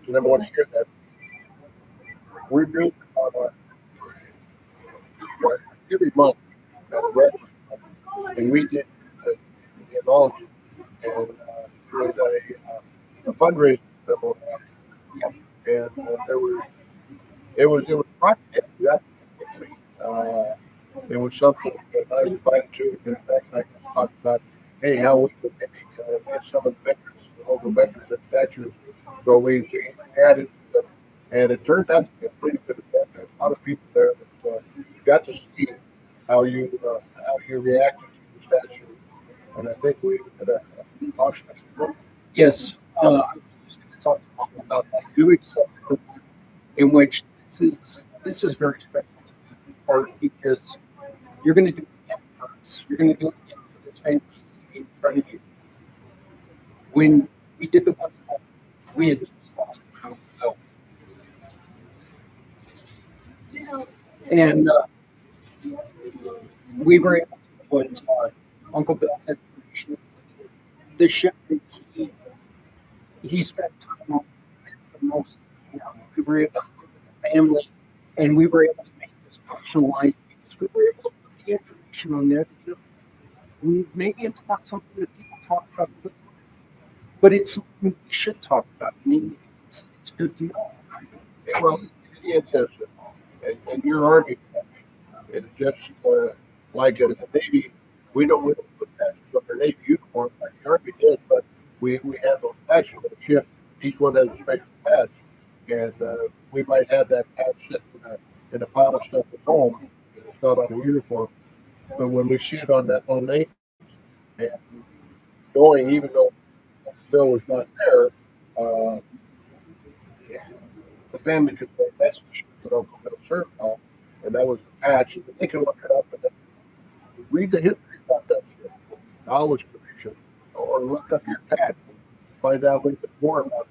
to never want to hear that. We do on every month at a restaurant, and we did the analogy, and it was a fundraiser that was and it was project that uh, it was something that I invited to, and I talked about, hey, how we could maybe get some of the veterans, the local veterans and statues. So we added, and it turned out to be a pretty good event. There's a lot of people there that got to see how you reacted to the statue, and I think we did a caution. Yes, I was just going to talk to Mom about that. You accept the one in which this is very special to me, part because you're going to do it again for us. You're going to do it again for this family sitting in front of you. When we did the one, we had just lost a pound of milk. And we were able to put Uncle Bill's information. The ship that he spent time on the most. We were able to be with the family, and we were able to make this personalized because we were able to put the information on there. That, maybe it's not something that people talk about, but it's something we should talk about. I mean, it's good to know. Well, it is, and your army it's just like a Navy. We don't put patches on their Navy uniform like the Army did, but we have those patches on the ship. Each one has a special patch, and we might have that patch sitting in a pile of stuff at home. And it's not on the uniform, but when we see it on that on Navy, and going, even though Bill was not there, uh, the family could say that's the ship that Uncle Bill served on, and that was the patch. And they can look it up and read the history about that ship. Knowledge creation, or look up your patch and find out a little bit more about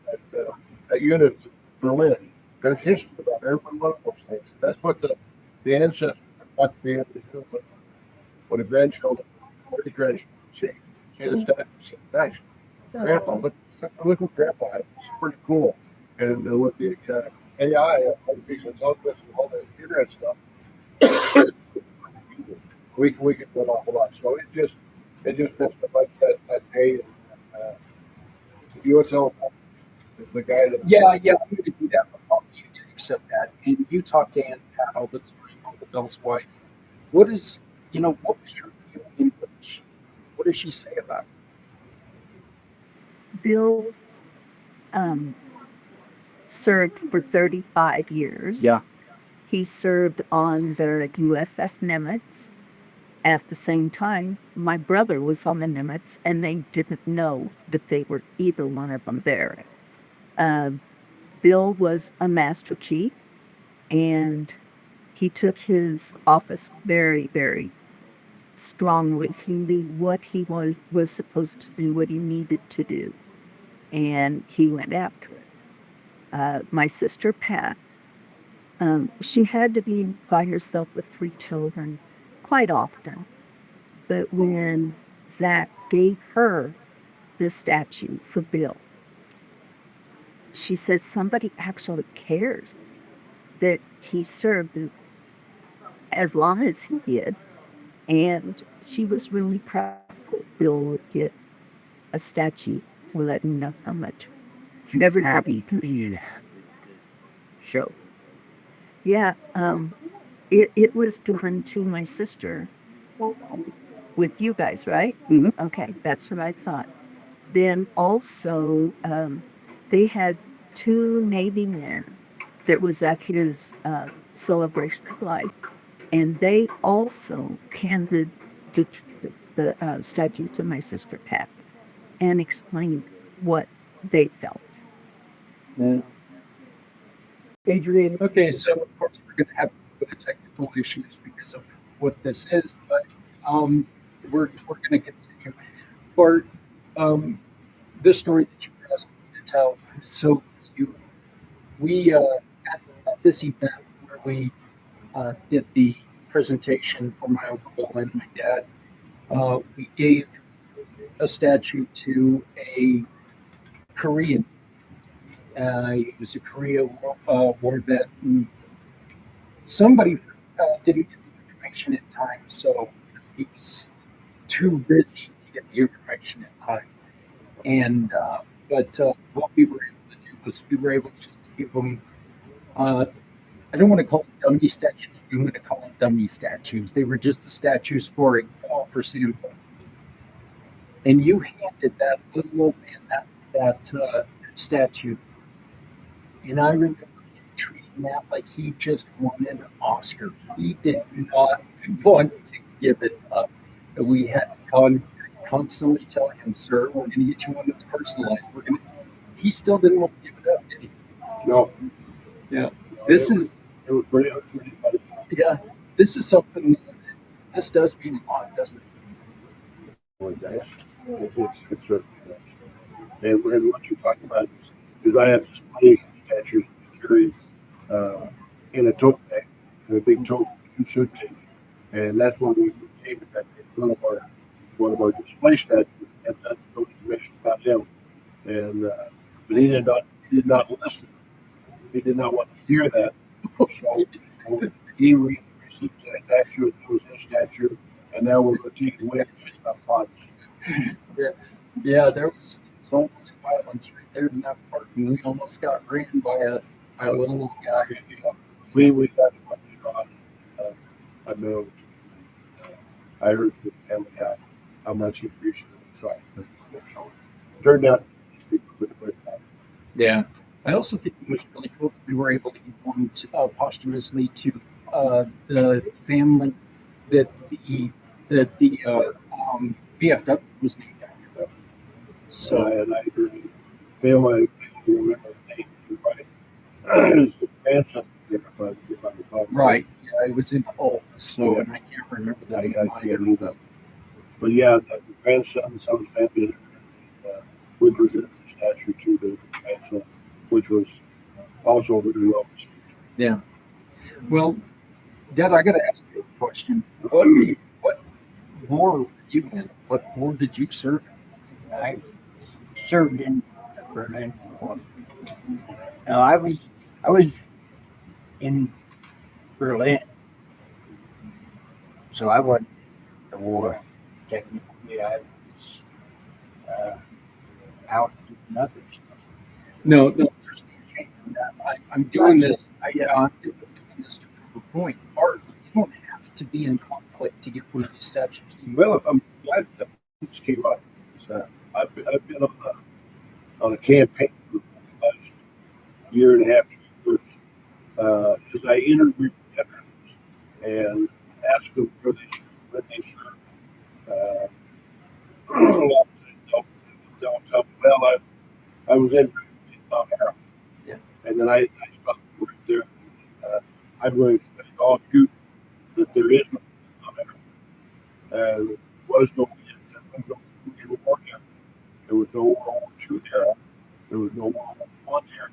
that unit in Berlin. There's history about every one of those things. That's what the ancestors got to be able to do when the grandchildren, or the grandchildren, see the statue. Nice. Grandpa, look what Grandpa had. It's pretty cool. And with the AI, artificial intelligence, and all the internet stuff, we can do an awful lot. So it just makes so much that day. And, you would tell is the guy that Yeah, I'm going to do that. But you did accept that, and you talked to Ann Powell, that's Uncle Bill's wife. What was your feeling? What does she say about it? Bill served for 35 years. Yeah. He served on the USS Nimitz. At the same time, my brother was on the Nimitz, and they didn't know that they were either one of them there. Bill was a Master Chief, and he took his office very, very strongly. He knew what he was supposed to do, what he needed to do, and he went after it. My sister Pat, she had to be by herself with 3 children quite often. But when Zach gave her the statue for Bill, she said somebody actually cares that he served as long as he did. And she was really proud that Bill would get a statue to let him know how much. Never happy to show. Yeah, it was given to my sister with you guys, right? Mhm. Okay, that's what I thought. then also they had two Navy men that was at his celebration of life, and they also handed the statue to my sister Pat and explained what they felt. So, Adrian. Okay, so of course we're going to have a bit of technical issues because of what this is, but we're going to continue. Bart, this story that you asked me to tell is so cute. We at this event where we did the presentation for my uncle and my dad, we gave a statue to a Korean. He was a Korea war vet. And somebody didn't get the information in time, so he was too busy to get the information in time. And but what we were able to do was we were able just to give them. I don't want to call them dummy statues. I'm going to call them dummy statues. They were just the statues for sample. And you handed that little old man that statue, and I remember him treating that like he just won an Oscar. He did not want to give it up. And we had to constantly tell him, "Sir, we're going to get you one that's personalized." He still didn't want to give it up, did he? No. Yeah. This is. It was pretty funny. Yeah. This is something. This does mean a lot, doesn't it? Well, it does. It certainly does. And what you're talking about is I have display statues carried in a tote bag, in a big tote suitcase, and that's when we gave it that one of our display statues, and that's no information about him. And but he did not listen. He did not want to hear that. So he received that statue. It was his statue, and now we're going to take it away in just about 5 Yeah, yeah. There was almost violence right there in that park, and we almost got ran by a little guy. We got him on the draw. I know. I heard from his family how much he appreciated it. So it turned out to be a good time. Yeah. I also think it was really cool that we were able to give one posthumously to the family that the VFW was named after. So And I agree. Fail I remember the name. You're right. It's the grandson, if I recall. right, yeah, it was in Hull, so and I can't remember that. I can't either. But yeah, the grandson, some of the family would present the statue to the grandson, which was also really well received. Yeah. Well, Dad, I got to ask you a question. What war were you in? What war did you serve in? I served in the Berlin War. No, I was in Berlin, so I wasn't in the war. Technically, I was out doing other stuff. No, there's no shame in that. I'm doing this. I'm doing this to prove a point. Art, you don't have to be in conflict to get one of these statues. Well, I'm glad that this came up. I've been on a campaign for the last year and a half, 2 years, as I interviewed veterans and asked them where they served, when they served. A lot of them don't tell me, well, I was in Vietnam era. Yeah. And then I stopped right there. I'm going to say all you that there is no Vietnam era. There was no Korean War era. There was no World War II era. There was no World War I era.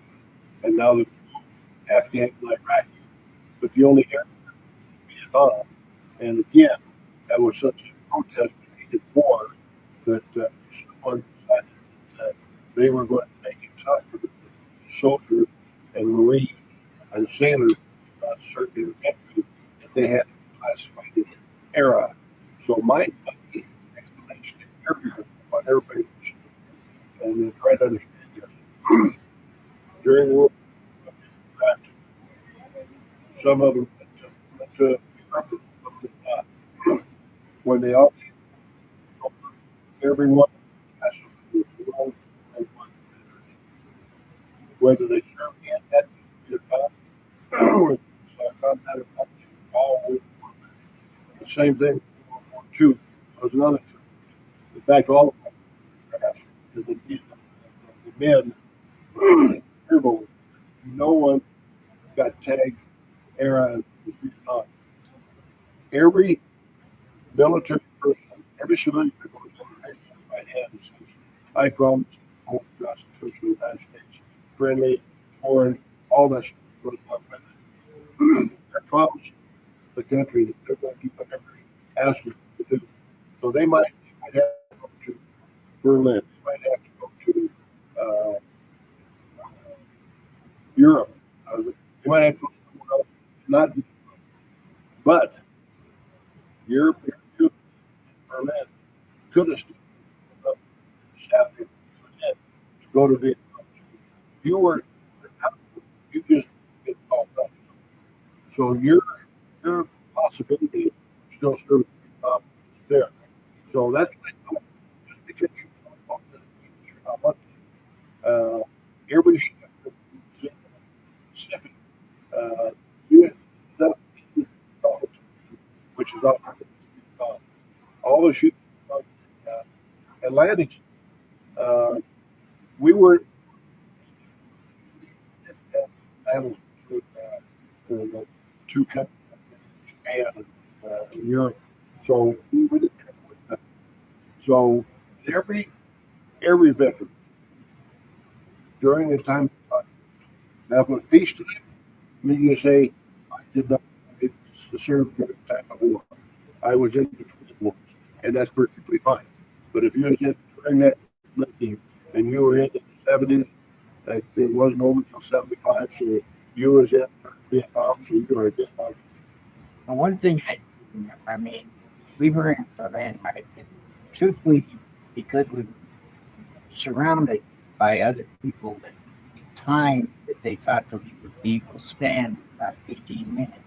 And now there's no Afghan and Iraqi. But the only era was Vietnam. And again, that was such a protest related war that someone decided that they were going to make it tough for the soldiers and Marines and sailors not serving in the country that they had to be classified as era. So my explanation to everyone, what everybody should do, and try to understand this. During World War II, drafted. Some of them went to Europe, and some of them did not. When they all came over, everyone classified as war. whether they served in that or not, or combat all war veterans. The same thing with World War II. There was another church. In fact, all of them were trash. The men, no one got tagged era of Vietnam. Every military person, every civilian that goes in and raises his right hand and says, I promise to uphold the Constitution of the United States, friendly, foreign, all that stuff goes along with it. They promised the country that they're going to do whatever asked them to do. So they might have to go to Berlin, they might have to go to Europe, they might have to go somewhere else, not, but Europe, Berlin could have stood up staff to go to Vietnam. You were, you just get called up. So your possibility of still serving is there. So that's why just because you're not lucky. Every ship is in the Pacific. You end up in the Gulf, which is off all the ships on the Atlantic. We were battles between the two countries, Japan and Europe. So we didn't have that. So every veteran during the time of conflict. Now, if it was peacetime, you can say, I did not serve during the time of war. I was in between wars, and that's perfectly fine. But if you was in during that conflict and you were in the 70s, it wasn't over until 75, so you was in Vietnam, so you were in Vietnam. Now, one thing I mean, we were in Berlin, right? And truthfully, because we were surrounded by other people, the time that they thought the vehicle would stand about 15 minutes.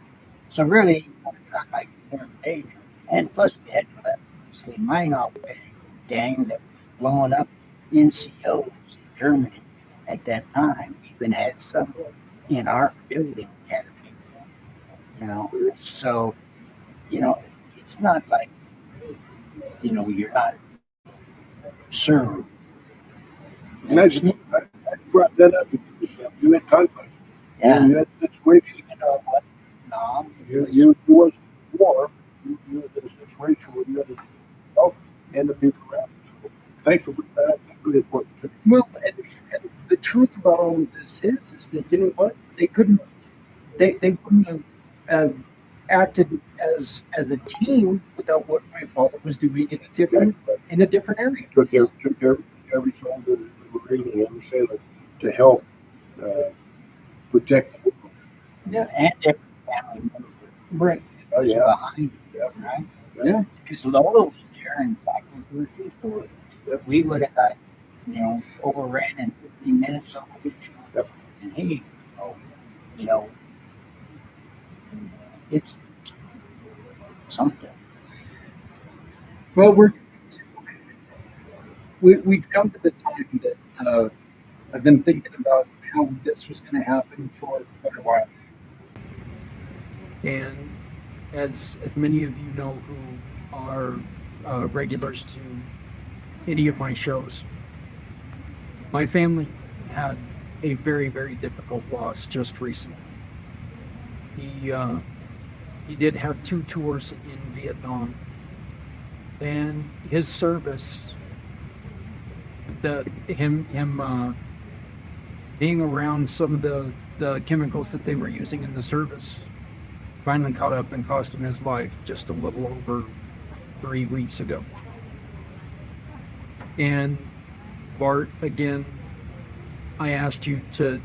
So really, it's not like we weren't major. And plus, we had that mostly mine operating gang that was blowing up NCOs in Germany at that time. We even had some in our building academy, you know. So, you know, it's not like, you know, you're not served. And I brought that up because you had conflicts. Yeah. You had situations. You know what? No, You was war. You had a situation where you had to yourself and the people around you. So thanks for bringing that up. That's really important. Well, and the truth about all of this is that, you know what, they wouldn't have acted as a team without what my father was doing in a different area. Took every soldier that were reading, every sailor to help protect the world. Yeah, and every family member Right. Oh, yeah. behind you, right? Yeah. Because Lola was there, and back when we were before, we would have got, you know, overran in 15 minutes on the beach. Yep. And he, you know, it's something. Well, we've come to the time that I've been thinking about how this was going to happen for quite a while. And as many of you know who are regulars to any of my shows, my family had a very, very difficult loss just recently. He did have 2 tours in Vietnam, and his service, him being around some of the chemicals that they were using in the service, finally caught up and cost him his life just a little over 3 weeks ago. And Bart, again, I asked you to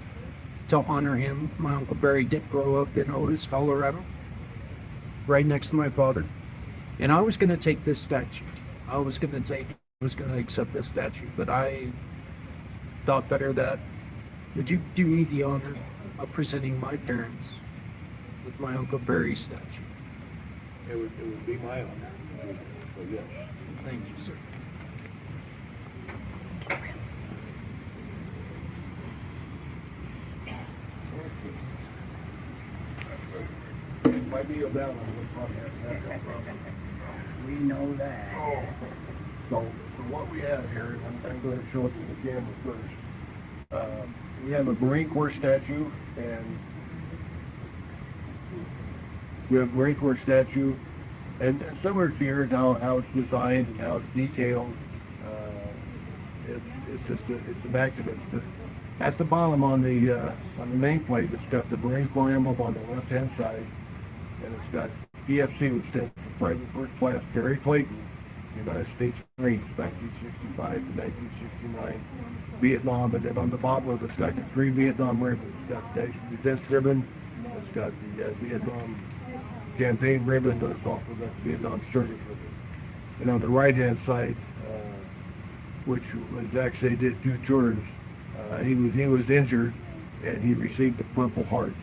honor him. My Uncle Barry did grow up in Otis, Colorado, right next to my father. And I was going to take this statue. I was going to accept this statue, but I thought better that, would you do me the honor of presenting my parents with my Uncle Barry's statue? It would be my honor. So yes. Thank you, sir. I kneel down, I'm probably have that problem. We know that. So what we have here, I'm going to show it to the camera first. We have a Marine Corps statue, and we have a Marine Corps statue, and similar to yours, how it's designed and how it's detailed. It's just it's immaculate. At the bottom on the nameplate, it's got the Marine Corps emblem on the left-hand side, and it's got PFC, which stands for Private First Class Terry Clayton, United States Marines, 1965 to 1969, Vietnam, and then on the bottom of it's got the 3 Vietnam ribbons. It's got the defense ribbon, it's got the Vietnam campaign ribbon, but it's also got the Vietnam service ribbon. And on the right-hand side, which was actually did 2 tours, he was injured, and he received the Purple Heart.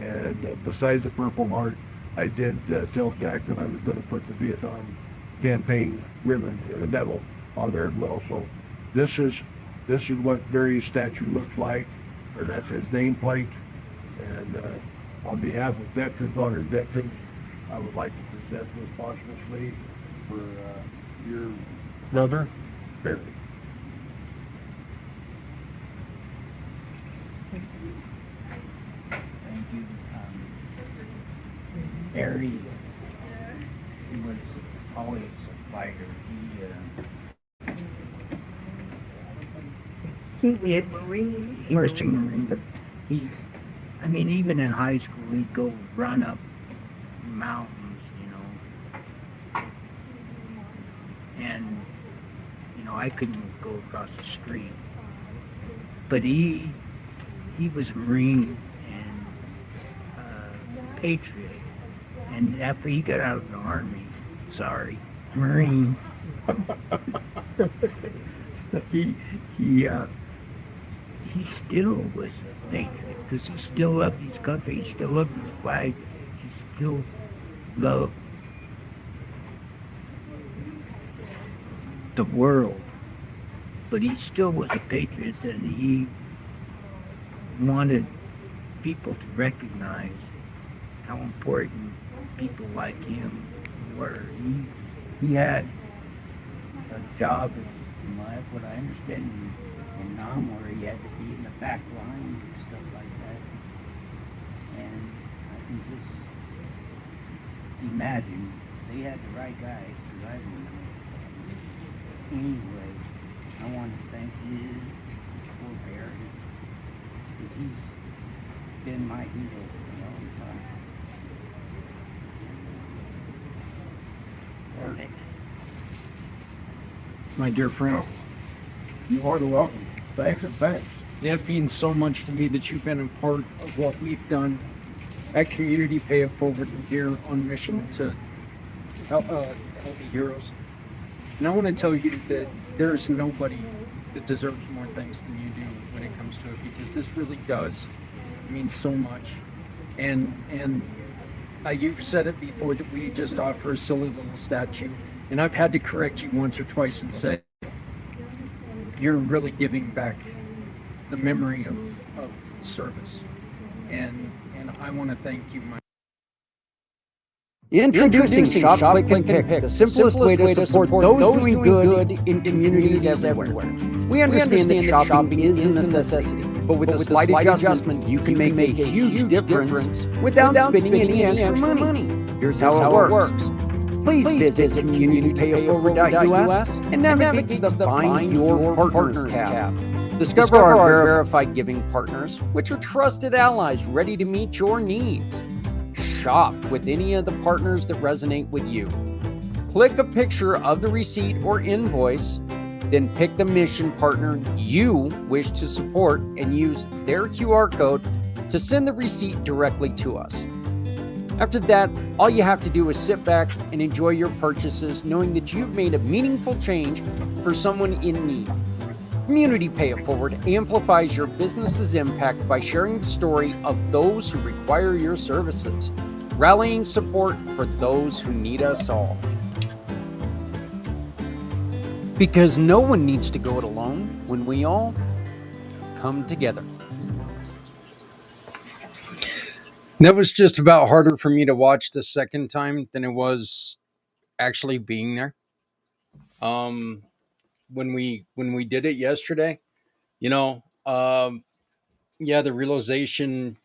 And besides the Purple Heart, I did self-tax, and I was going to put the Vietnam campaign ribbon and a medal on there as well. So this is what Barry's statue looks like, or that's his nameplate. And on behalf of veterans, honored veterans, I would like to present this posthumously for your brother, Barry. Thank you. Barry was always a fighter. He did Marine. He was a Marine, but I mean, even in high school, he'd go run up mountains, and, I couldn't go across the street. But he was a Marine and patriot. And after he got out of the Army, Marine, he still was a patriot because he still loved his country, he still loved his flag, he still loved the world. But he still was a patriot, and he wanted people to recognize how important people like him were. He had a job, from what I understand, in Nam, where he had to be in the back line and stuff like that. And I can just imagine they had the right guy driving them. Anyway, I want to thank you for Barry, because he's been my hero for a long time. Perfect. My dear friend, You are the welcome. Thanks and thanks. that means so much to me that you've been a part of what we've done at Community Pay It Forward here on mission to help the heroes. And I want to tell you that there is nobody that deserves more thanks than you do when it comes to it, because this really does mean so much. And you've said it before that we just offer a silly little statue, and I've had to correct you once or twice and say you're really giving back the memory of service, and I want to thank you, my. Introducing Shop, Click, and Pick, the simplest way to support those doing good in communities everywhere. We understand that shopping is a necessity, but with a slight adjustment, you can make a huge difference without spending any extra money. Here's how it works. Please visit communitypayitforward.us and navigate to the Find Your Partners tab. Discover our verified giving partners, which are trusted allies ready to meet your needs. Shop with any of the partners that resonate with you. Click a picture of the receipt or invoice, then pick the mission partner you wish to support and use their QR code to send the receipt directly to us. After that, all you have to do is sit back and enjoy your purchases, knowing that you've made a meaningful change for someone in need. Community Pay It Forward amplifies your business's impact by sharing the story of those who require your services, rallying support for those who need us all. Because no one needs to go it alone when we all come together. That was just about harder for me to watch the second time than it was actually being there. When we did it yesterday, you know, yeah, the realization,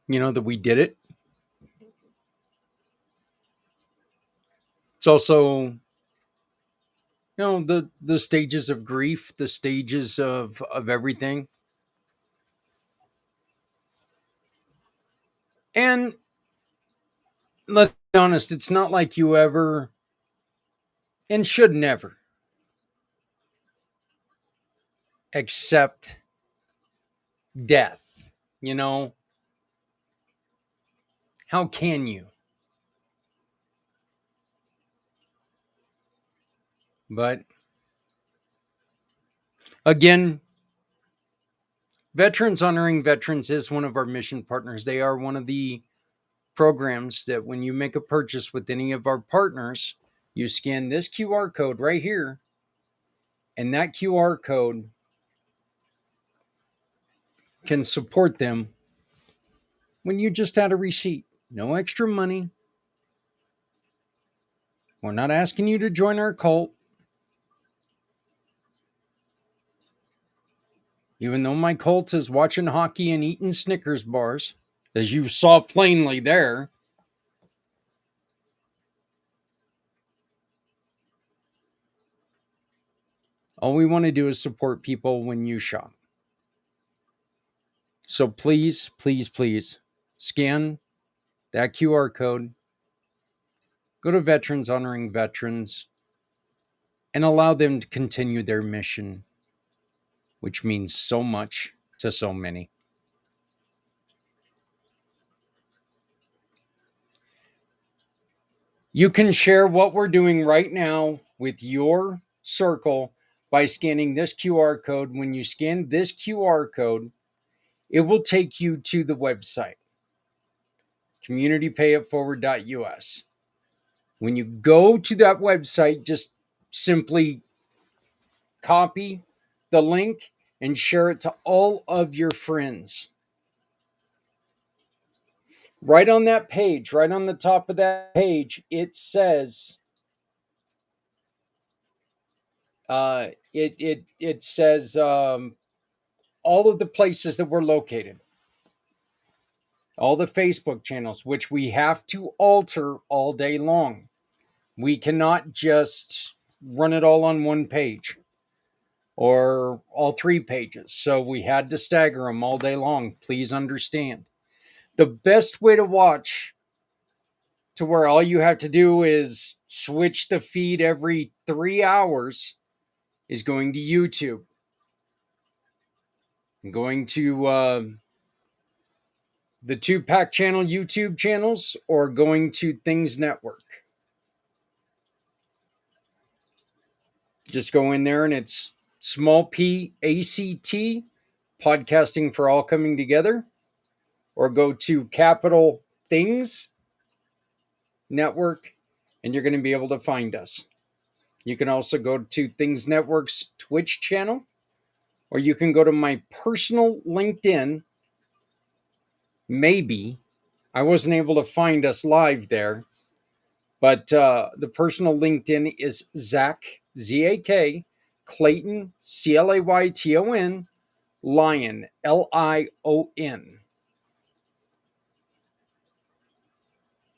that we did it. It's also, the stages of grief, the stages of everything. And let's be honest, it's not like you ever and should never accept death. How can you? But again, Veterans Honoring Veterans is one of our mission partners. They are one of the programs that when you make a purchase with any of our partners, you scan this QR code right here, and that QR code can support them when you just add a receipt. No extra money. We're not asking you to join our cult. Even though my cult is watching hockey and eating Snickers bars, as you saw plainly there. All we want to do is support people when you shop. So please, please, please scan that QR code, go to Veterans Honoring Veterans, and allow them to continue their mission, which means so much to so many. You can share what we're doing right now with your circle by scanning this QR code. When you scan this QR code, it will take you to the website, communitypayitforward.us. When you go to that website, just simply copy the link and share it to all of your friends. Right on that page, right on the top of that page, it says, it says all of the places that we're located, all the Facebook channels, which we have to alter all day long. We cannot just run it all on one page or all 3 pages. So we had to stagger them all day long. Please understand. The best way to watch, to where all you have to do is switch the feed every 3 hours, is going to YouTube. Going to the 2-Pack Channel YouTube channels, or going to Things Network. Just go in there and it's small p ACT, Podcasting for All Coming Together, or go to Capital Things Network and you're going to be able to find us. You can also go to Things Network's Twitch channel, or you can go to my personal LinkedIn. Maybe I wasn't able to find us live there, but the personal LinkedIn is Zach, Z-A-K, Clayton, C-L-A-Y-T-O-N, Lion, L-I-O-N.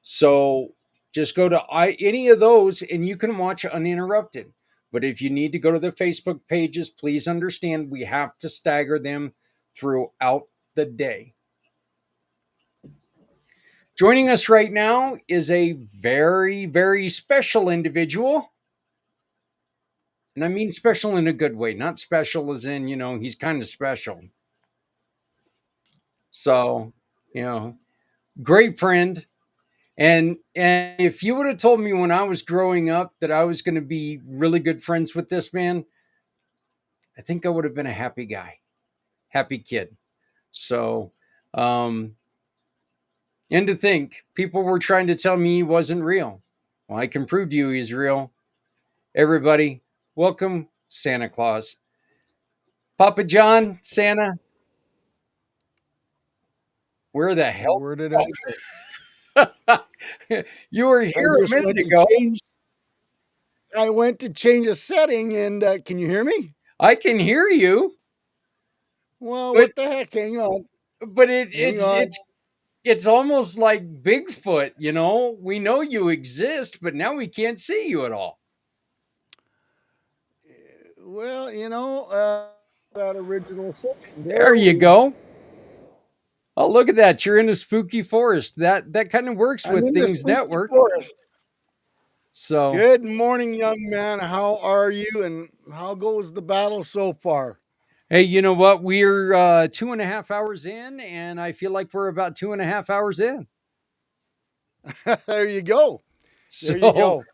So just go to any of those and you can watch uninterrupted. But if you need to go to the Facebook pages, please understand we have to stagger them throughout the day. Joining us right now is a very, very special individual. And I mean special in a good way, not special as in, he's kind of special. So, great friend. And if you would have told me when I was growing up that I was going to be really good friends with this man, I think I would have been a happy guy, happy kid. So, and to think people were trying to tell me he wasn't real. Well, I can prove to you he's real. Everybody, welcome Santa Claus. Papa John, Santa, where the hell? Where did I go? You were I here a just minute went to ago. change. I went to change a setting, and can you hear me? I can hear you, Well, but what the heck? Hang on. but it, Hang it's on. it's it's almost like Bigfoot. You know, we know you exist, but now we can't see you at all. Well, that original setting. There There you we go. Oh, look at that! You're in a spooky forest. That kind of works I'm with in the Things spooky Network. forest. So, Good morning, young man. How are you, and how goes the battle so far? hey, you know what? We're 2.5 hours in, and I feel like we're about 2.5 hours in. There you go. There you So go.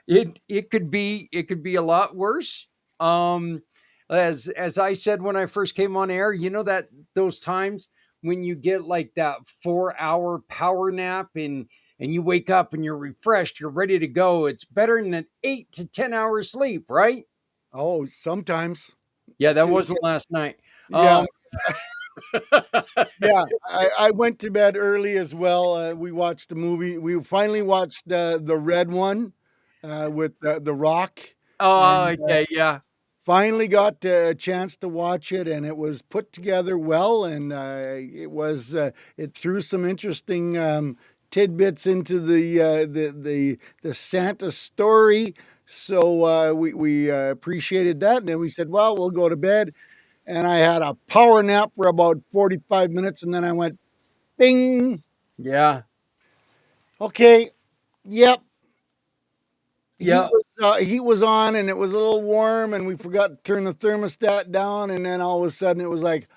it could be a lot worse. Um, as I said when I first came on air, you know that those times when you get like that 4 hour power nap and you wake up and you're refreshed, you're ready to go. It's better than an 8 to 10 hour sleep, right? Oh, sometimes. Yeah, that To wasn't last night. Yeah, yeah. I went to bed early as well. We watched the movie. We finally watched the red one with the Rock, Oh, and okay, yeah. finally got a chance to watch it, and it was put together well, and it threw some interesting tidbits into the Santa story. So we appreciated that, and then we said, well, we'll go to bed. And I had a power nap for about 45 minutes, and then I went, bing. Yeah. Okay, yep. Yeah. Heat was on, and it was a little warm, and we forgot to turn the thermostat down, and then all of a sudden it was like,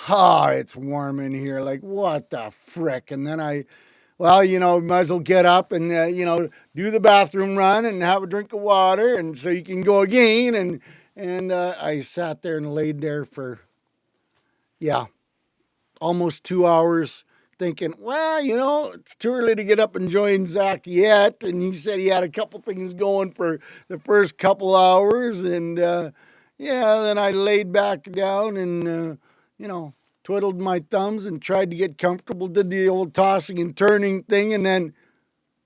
it's warm in here. Like, what the frick? And then well, might as well get up and, do the bathroom run and have a drink of water. And so you can go again. And I sat there and laid there for, yeah, almost 2 hours thinking, well, it's too early to get up and join Zach yet. And he said he had a couple things going for the first couple hours. And yeah, then I laid back down and, twiddled my thumbs and tried to get comfortable, did the old tossing and turning thing. And then,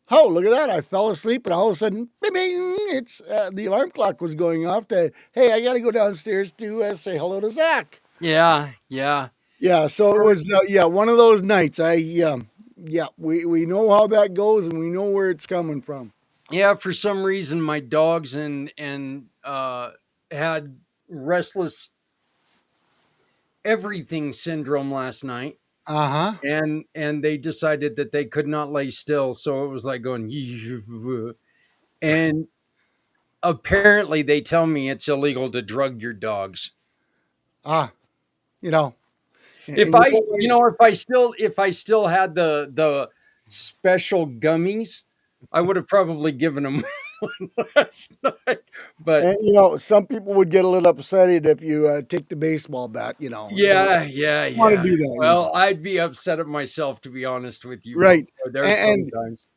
oh, look at that. I fell asleep and all of a sudden, bing, bing, it's the alarm clock was going off to, hey, I got to go downstairs to say hello to Zach. Yeah. Yeah. Yeah, so it was one of those nights. Yeah, we know how that goes and we know where it's coming from. Yeah, for some reason my dogs and had restless everything syndrome last night, Uh-huh. and they decided that they could not lay still, so it was like going and apparently they tell me it's illegal to drug your dogs. Ah, you know, If and you I, know what? if I still had the special gummies, I would have probably given them one last night. But And some people would get a little upset if you take the baseball bat. Don't yeah, yeah, want to yeah. do that. Well, I'd be upset at myself, to be honest with you. Right? There's And sometimes.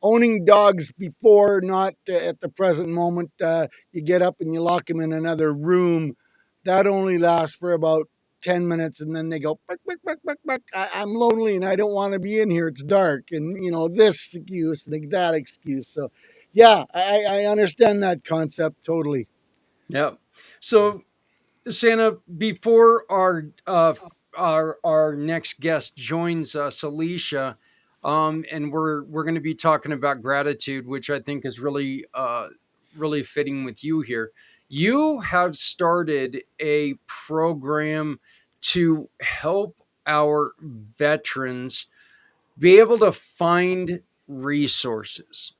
owning dogs before, not at the present moment. You get up and you lock them in another room. That only lasts for about 10 minutes, and then they go, "Buck, buck, buck, buck, buck. I'm lonely and I don't want to be in here. It's dark." And, this excuse and that excuse. So, yeah, I understand that concept totally. Yeah. So, Santa, before our next guest joins us, Alicia, and we're going to be talking about gratitude, which I think is really fitting with you here. You have started a program to help our veterans be able to find resources,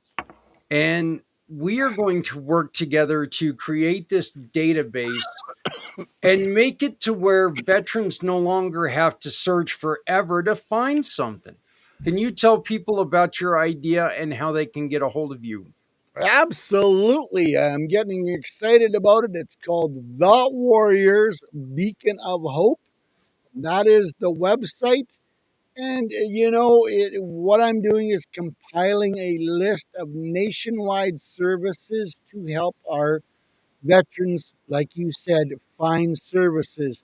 and we are going to work together to create this database and make it to where veterans no longer have to search forever to find something. Can you tell people about your idea and how they can get a hold of you? Absolutely. I'm getting excited about it. It's called The Warriors Beacon of Hope. That is the website. And what I'm doing is compiling a list of nationwide services to help our veterans, like you said, find services.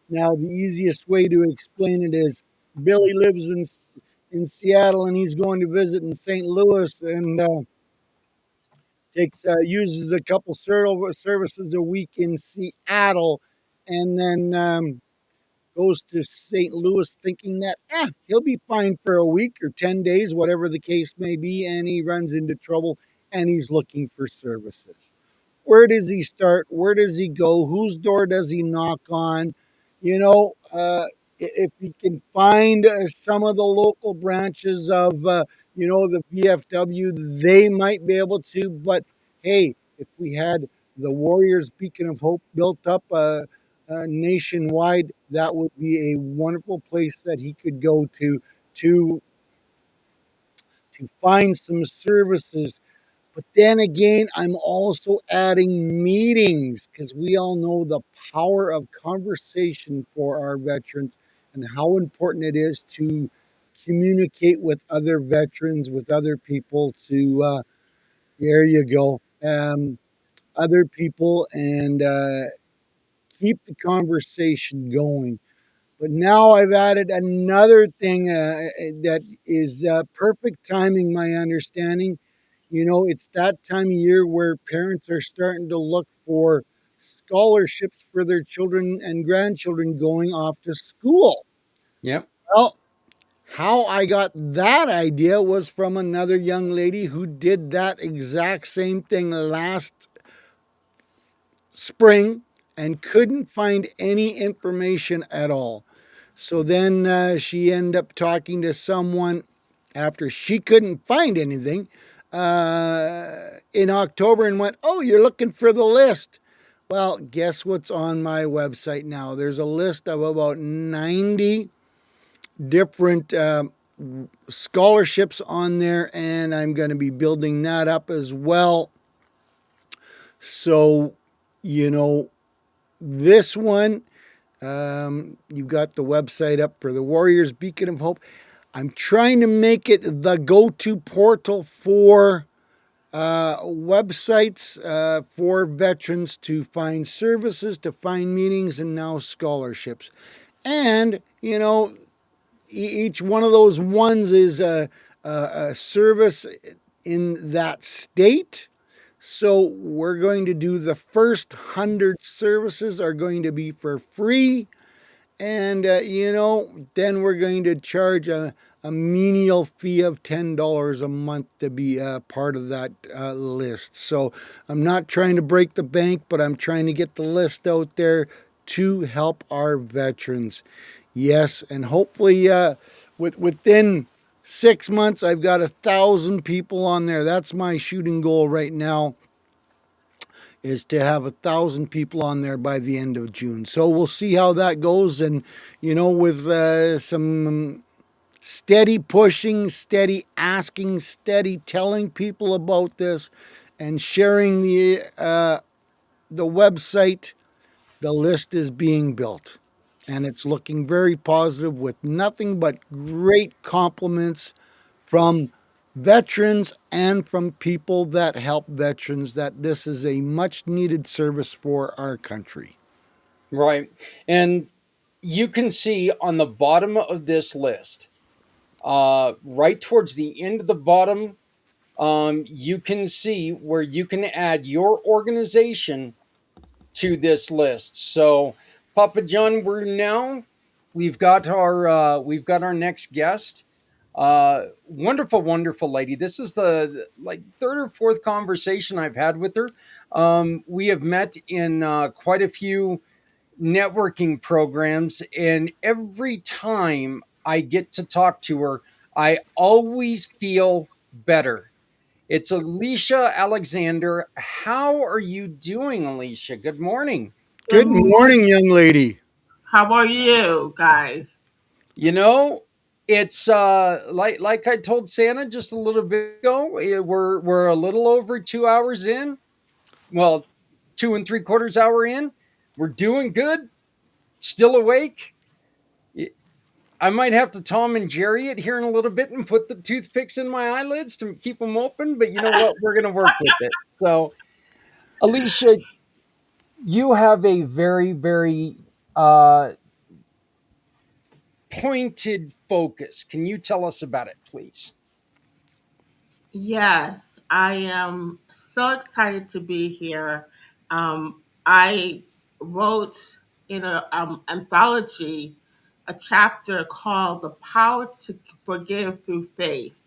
Now, the easiest way to explain it is Billy lives in Seattle and he's going to visit in St. Louis and takes uses a couple services a week in Seattle, and then goes to St. Louis thinking that he'll be fine for a week or 10 days, whatever the case may be, and he runs into trouble and he's looking for services. Where does he start? Where does he go? Whose door does he knock on? You know, if he can find some of the local branches of, the VFW, they might be able to. But hey, if we had the Warriors Beacon of Hope built up nationwide, that would be a wonderful place that he could go to to find some services. But then again, I'm also adding meetings because we all know the power of conversation for our veterans and how important it is to communicate with other veterans, with other people there you go, other people and keep the conversation going. But now I've added another thing that is perfect timing, my understanding. It's that time of year where parents are starting to look for scholarships for their children and grandchildren going off to school. Yep. Well, how I got that idea was from another young lady who did that exact same thing last spring and couldn't find any information at all. So then she ended up talking to someone after she couldn't find anything in October and went, "Oh, you're looking for the list." Well, guess what's on my website now? There's a list of about 90 different scholarships on there, and I'm going to be building that up as well. So, you know, this one, you've got the website up for the Warriors Beacon of Hope. I'm trying to make it the go-to portal for websites for veterans to find services, to find meetings, and now scholarships. And, each one of those ones is a service in that state. So we're going to do the first 100 services are going to be for free. And, then we're going to charge a menial fee of $10 a month to be part of that list. So I'm not trying to break the bank, but I'm trying to get the list out there to help our veterans. Yes, and hopefully within 6 months, I've got 1,000 people on there. That's my shooting goal right now, is to have 1,000 people on there by the end of June. So we'll see how that goes. And, with some steady pushing, steady asking, steady telling people about this and sharing the website, the list is being built. And it's looking very positive with nothing but great compliments from veterans and from people that help veterans that this is a much needed service for our country. Right. And you can see on the bottom of this list, right towards the end of the bottom, you can see where you can add your organization to this list. So, Papa John, we've got our next guest. Wonderful, wonderful lady. This is the like third or fourth conversation I've had with her. We have met in quite a few networking programs, and every time I get to talk to her, I always feel better. It's Alicia Alexander. How are you doing, Alicia? Good morning. Good morning, young lady. How are you guys? You know, it's like I told Santa just a little bit ago. We're a little over 2 hours in. Well, 2 and 3/4 hour in. We're doing good. Still awake. I might have to Tom and Jerry it here in a little bit and put the toothpicks in my eyelids to keep them open. But you know what? We're gonna work with it. So, Alicia, you have a very, very uh, pointed focus. Can you tell us about it, please? Yes, I am so excited to be here. I wrote in a anthology a chapter called "The Power to Forgive Through Faith,"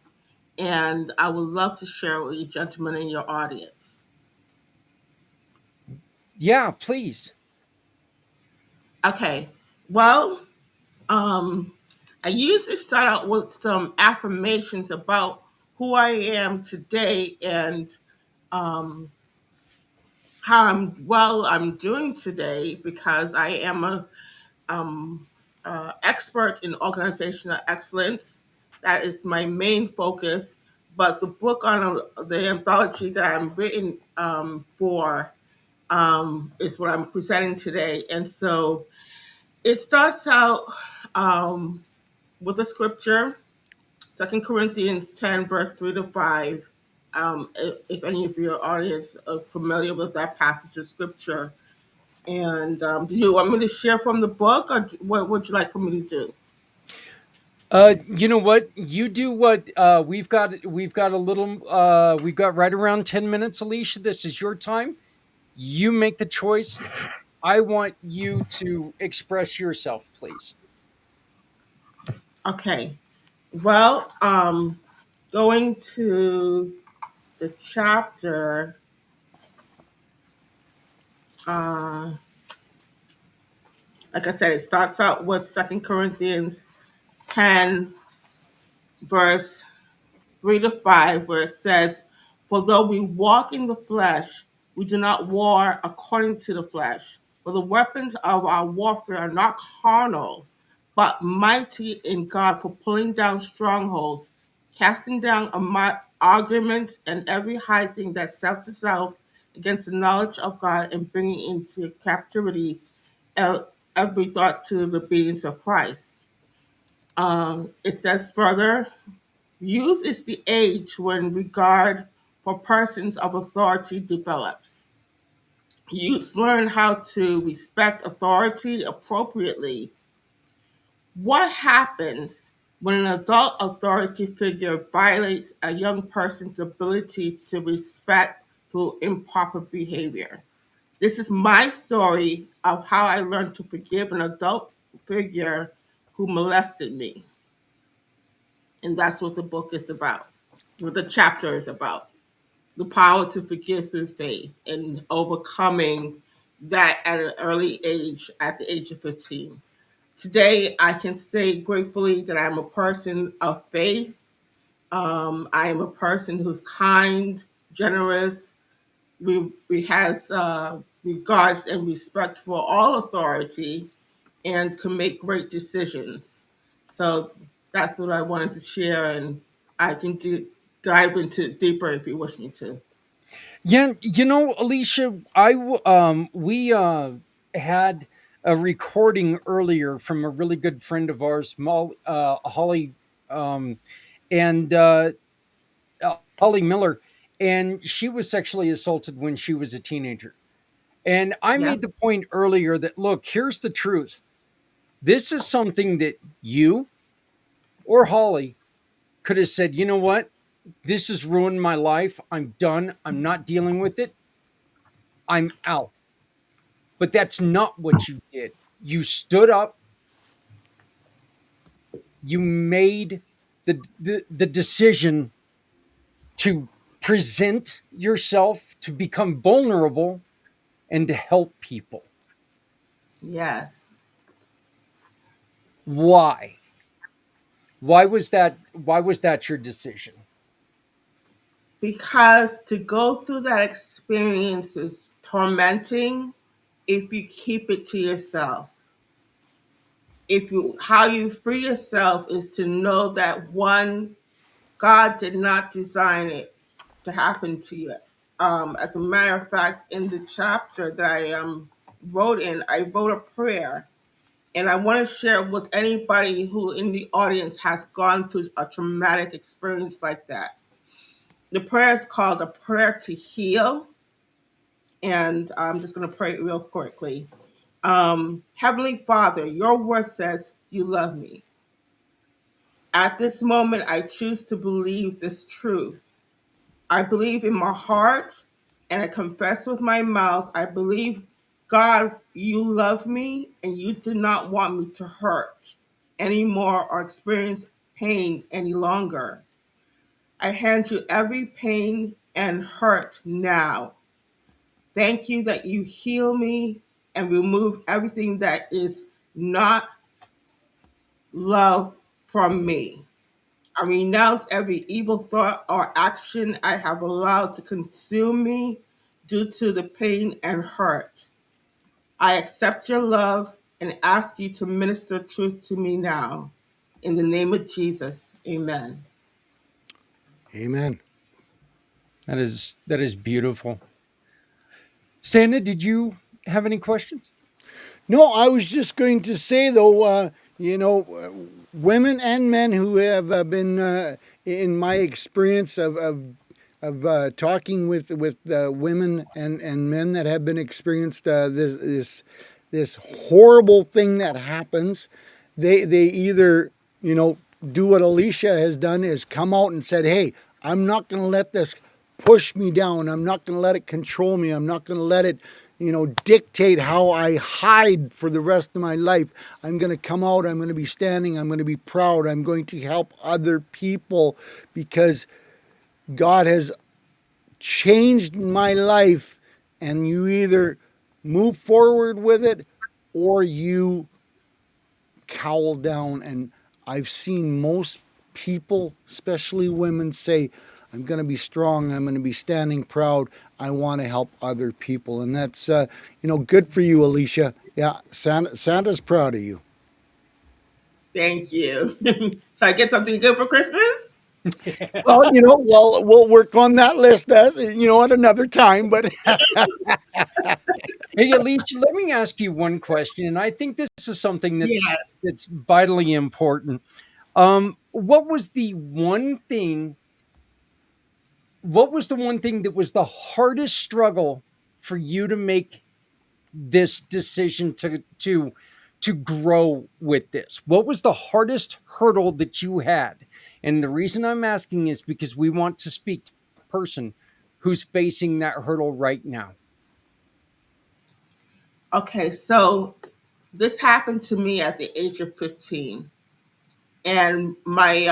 and I would love to share with you, gentlemen, in your audience. Yeah, please. Okay, well, um, I usually start out with some affirmations about who I am today and um, how I'm doing today because I am a expert in organizational excellence. That is my main focus. But the book on the anthology that I'm written for is what I'm presenting today, and so it starts out um, with a scripture, 2 Corinthians 10, verse 3 to 5. If any of your audience are familiar with that passage of scripture. And do you want me to share from the book, or what would you like for me to do? You know what? You do what we've got a little we've got right around 10 minutes, Alicia. This is your time. You make the choice. I want you to express yourself, please. Okay. Well, going to the chapter, uh, like I said, it starts out with 2 Corinthians 10, verse 3 to 5, where it says, "For though we walk in the flesh, we do not war according to the flesh. For the weapons of our warfare are not carnal, but mighty in God for pulling down strongholds, casting down arguments and every high thing that sets itself against the knowledge of God, and bringing into captivity uh, every thought to the obedience of Christ." It says further, "Youth is the age when regard for persons of authority develops. Youths learn how to respect authority appropriately. What happens when an adult authority figure violates a young person's ability to respect through improper behavior? This is my story of how I learned to forgive an adult figure who molested me." And that's what the book is about, what the chapter is about. The power to forgive through faith and overcoming that at an early age, at the age of 15. Today, I can say gratefully that I'm a person of faith. I am a person who's kind, generous, we has regards and respect for all authority, and can make great decisions. So that's what I wanted to share, and I can dive into deeper if you wish me to. Yeah, Alicia, we had a recording earlier from a really good friend of ours, Holly, um, and Holly Miller, and she was sexually assaulted when she was a teenager. And I Yeah. made the point earlier that look, here's the truth. This is something that you or Holly could have said, you know what? This has ruined my life. I'm done. I'm not dealing with it. I'm out. But that's not what you did. You stood up, you made the decision to present yourself, to become vulnerable, and to help people. Yes. Why? Why was that your decision? Because to go through that experience is tormenting if you keep it to yourself. If you How you free yourself is to know that one, God did not design it to happen to you. As a matter of fact, in the chapter that I wrote in, I wrote a prayer, and I want to share with anybody who in the audience has gone through a traumatic experience like that. The prayer is called a prayer to heal. And I'm just going to pray real quickly. Heavenly Father, your word says you love me. At this moment, I choose to believe this truth. I believe in my heart and I confess with my mouth. I believe, God, you love me and you do not want me to hurt anymore or experience pain any longer. I hand you every pain and hurt now. Thank you that you heal me and remove everything that is not love from me. I renounce every evil thought or action I have allowed to consume me due to the pain and hurt. I accept your love and ask you to minister truth to me now. In the name of Jesus, amen. Amen. That is beautiful. Santa, did you have any questions? No, I was just going to say though, women and men who have been, in my experience of talking with women and men that have been experienced this horrible thing that happens, they either do what Alicia has done, is come out and said, hey, I'm not going to let this push me down. I'm not going to let it control me. I'm not going to let it dictate how I hide for the rest of my life. I'm going to come out. I'm going to be standing. I'm going to be proud. I'm going to help other people because God has changed my life. And you either move forward with it or you cowl down. And I've seen most people, especially women, say, I'm going to be strong. I'm going to be standing proud. I want to help other people. And that's, good for you, Alicia. Yeah, Santa's proud of you. Thank you. So I get something good for Christmas? Well, we'll work on that list, at another time. But Hey, Alicia, let me ask you one question, and I think this is something Yes. that's vitally important. What was the one thing? What was the one thing that was the hardest struggle for you to make this decision to grow with this? What was the hardest hurdle that you had? And the reason I'm asking is because we want to speak to the person who's facing that hurdle right now. Okay, so this happened to me at the age of 15. And my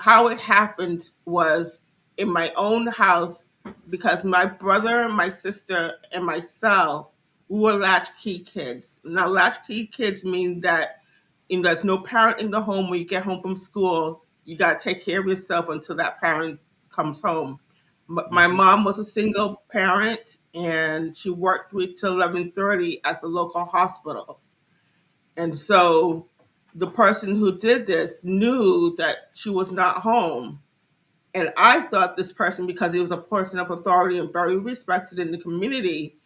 how it happened was in my own house because my brother, my sister, and myself, we were latchkey kids. Now latchkey kids mean that there's no parent in the home. When you get home from school, you got to take care of yourself until that parent comes home. My mom was a single parent and she worked 3 to 11:30 at the local hospital. And so the person who did this knew that she was not home. And I thought this person, because he was a person of authority and very respected in the community,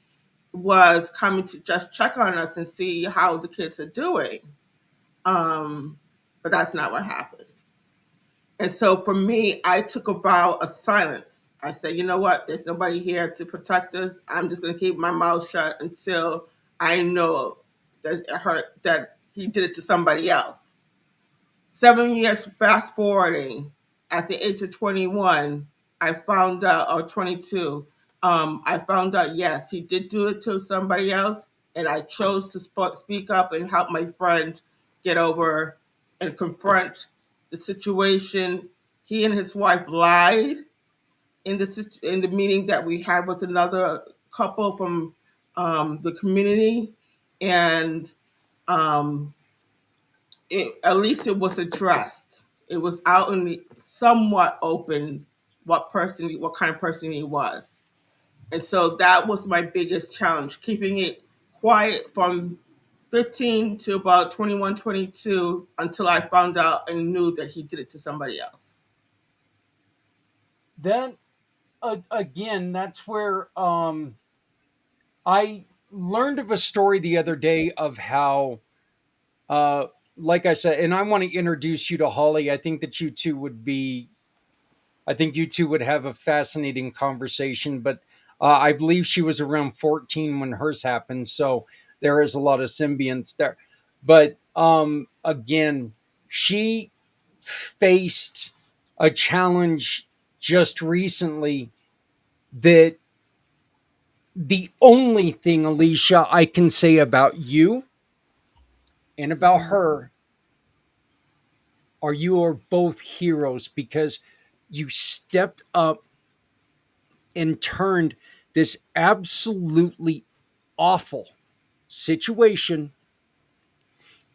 was coming to just check on us and see how the kids are doing. But that's not what happened. And so for me, I took a vow of silence. I said, you know what? There's nobody here to protect us. I'm just going to keep my mouth shut until I know that he did it to somebody else. 7 years fast forwarding, at the age of 21, I found out, or 22, I found out, yes, he did do it to somebody else. And I chose to speak up and help my friend get over and confront the situation. He and his wife lied in the meeting that we had with another couple from the community. And um, at least it was addressed. It was out in the somewhat open what kind of person he was. And so that was my biggest challenge, keeping it quiet from 15 to about 21, 22, until I found out and knew that he did it to somebody else. That again, that's where I learned of a story the other day of how, like I said, and I want to introduce you to Holly. I think you two would have a fascinating conversation. But I believe she was around 14 when hers happened, so there is a lot of symbionts there. But again, she faced a challenge just recently that the only thing, Alicia, I can say about you and about her are you are both heroes because you stepped up and turned this absolutely awful situation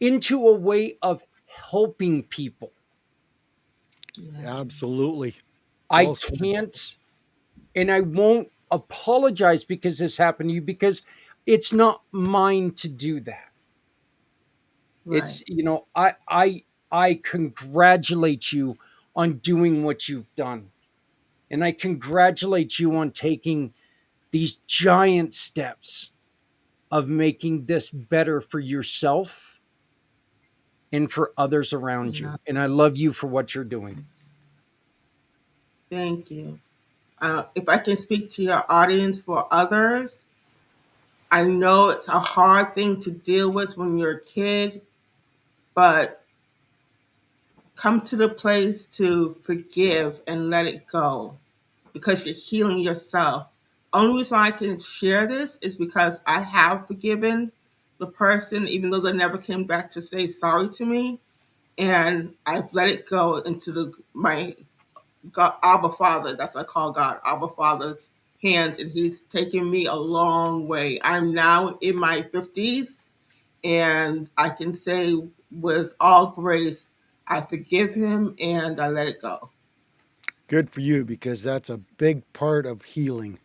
into a way of helping people. Absolutely. I Well said. can't, and I won't apologize because this happened to you because it's not mine to do that. Right. It's, I congratulate you on doing what you've done. And I congratulate you on taking these giant steps of making this better for yourself and for others around Yeah. you. And I love you for what you're doing. Thank you. If I can speak to your audience for others, I know it's a hard thing to deal with when you're a kid, but come to the place to forgive and let it go because you're healing yourself. Only reason I can share this is because I have forgiven the person, even though they never came back to say sorry to me, and I've let it go into my God, Abba Father. That's what I call God, Abba Father's hands, and He's taken me a long way. I'm now in my 50s, and I can say with all grace, I forgive him and I let it go. Good for you because that's a big part of healing.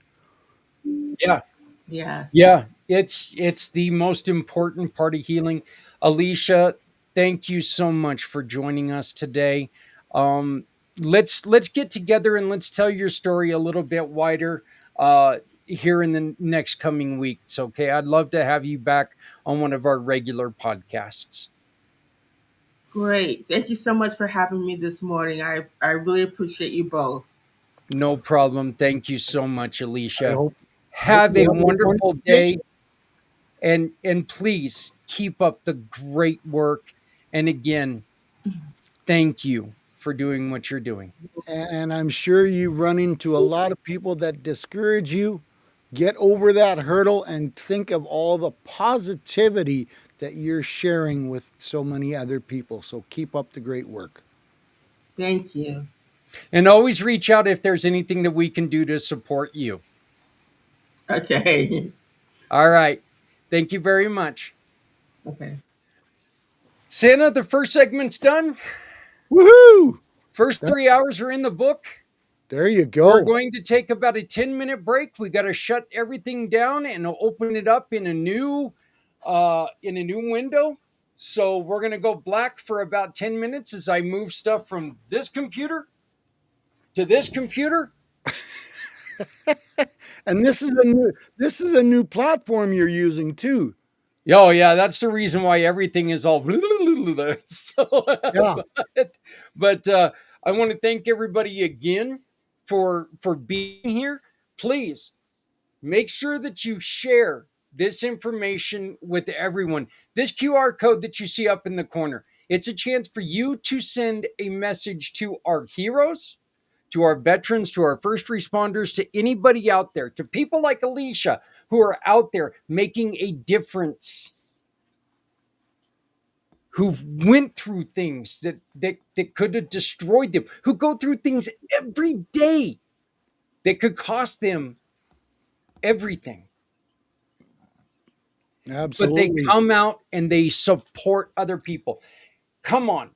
Yeah. Yes. Yeah. It's the most important part of healing. Alicia, thank you so much for joining us today. Um, let's get together and let's tell your story a little bit wider here in the next coming weeks. Okay. I'd love to have you back on one of our regular podcasts. Great. Thank you so much for having me this morning. I really appreciate you both. No problem. Thank you so much, I Alicia. hope Have you a have a wonderful wonderful day. day and please keep up the great work. And again, thank you for doing what you're doing. And I'm sure you run into a lot of people that discourage you. Get over that hurdle and think of all the positivity that you're sharing with so many other people. So keep up the great work. Thank you. And always reach out if there's anything that we can do to support you. Okay. All right. Thank you very much. Okay. Santa, the first segment's done. Woohoo! First That, 3 hours are in the book. there you We're go. going to take about a 10-minute break. We got to shut everything down and open it up in a new window. So we're going to go black for about 10 minutes as I move stuff from this computer to this computer. And this is a new platform you're using too. Oh yeah, that's the reason why everything is all so, Yeah. but I want to thank everybody again for being here. Please make sure that you share this information with everyone. This QR code that you see up in the corner, it's a chance for you to send a message to our heroes, to our veterans, to our first responders, to anybody out there, to people like Alicia who are out there making a difference, who went through things that could have destroyed them, who go through things every day that could cost them everything. But they Absolutely. come out and they support other people. Come on,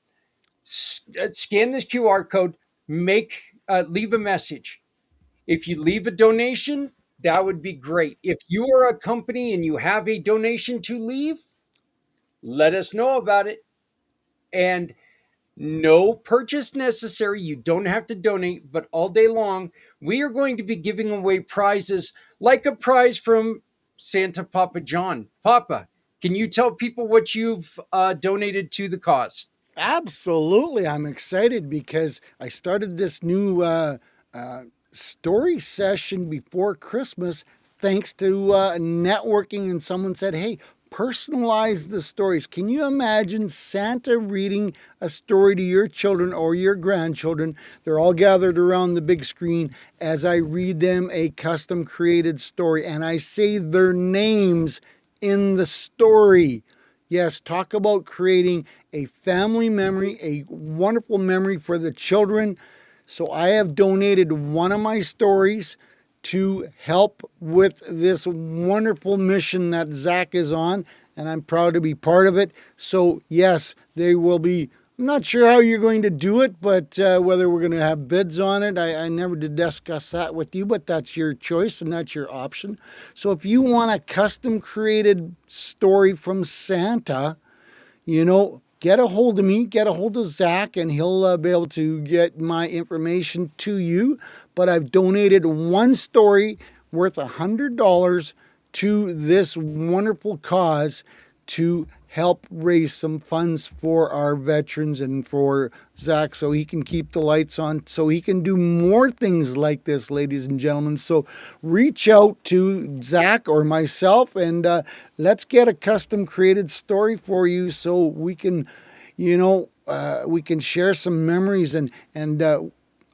scan this QR code, leave a message. If you leave a donation, that would be great. If you are a company and you have a donation to leave, let us know about it. And no purchase necessary. You don't have to donate, but all day long, we are going to be giving away prizes like a prize from Santa Papa John. Papa, can you tell people what you've donated to the cause? Absolutely. I'm excited because I started this new story session before Christmas thanks to networking, and someone said, hey, personalize the stories. Can you imagine Santa reading a story to your children or your grandchildren? They're all gathered around the big screen as I read them a custom created story, and I say their names in the story. Yes, talk about creating a family memory, a wonderful memory for the children. So I have donated one of my stories to help with this wonderful mission that Zach is on, and I'm proud to be part of it. So, yes, they will be. I'm not sure how you're going to do it, but whether we're going to have bids on it, I never did discuss that with you, but that's your choice and that's your option. So, if you want a custom created story from Santa, get a hold of me, get a hold of Zach, and he'll be able to get my information to you. But I've donated one story worth $100 to this wonderful cause to help raise some funds for our veterans and for Zach so he can keep the lights on, so he can do more things like this, ladies and gentlemen. So reach out to Zach or myself, and let's get a custom created story for you so we can, we can share some memories. And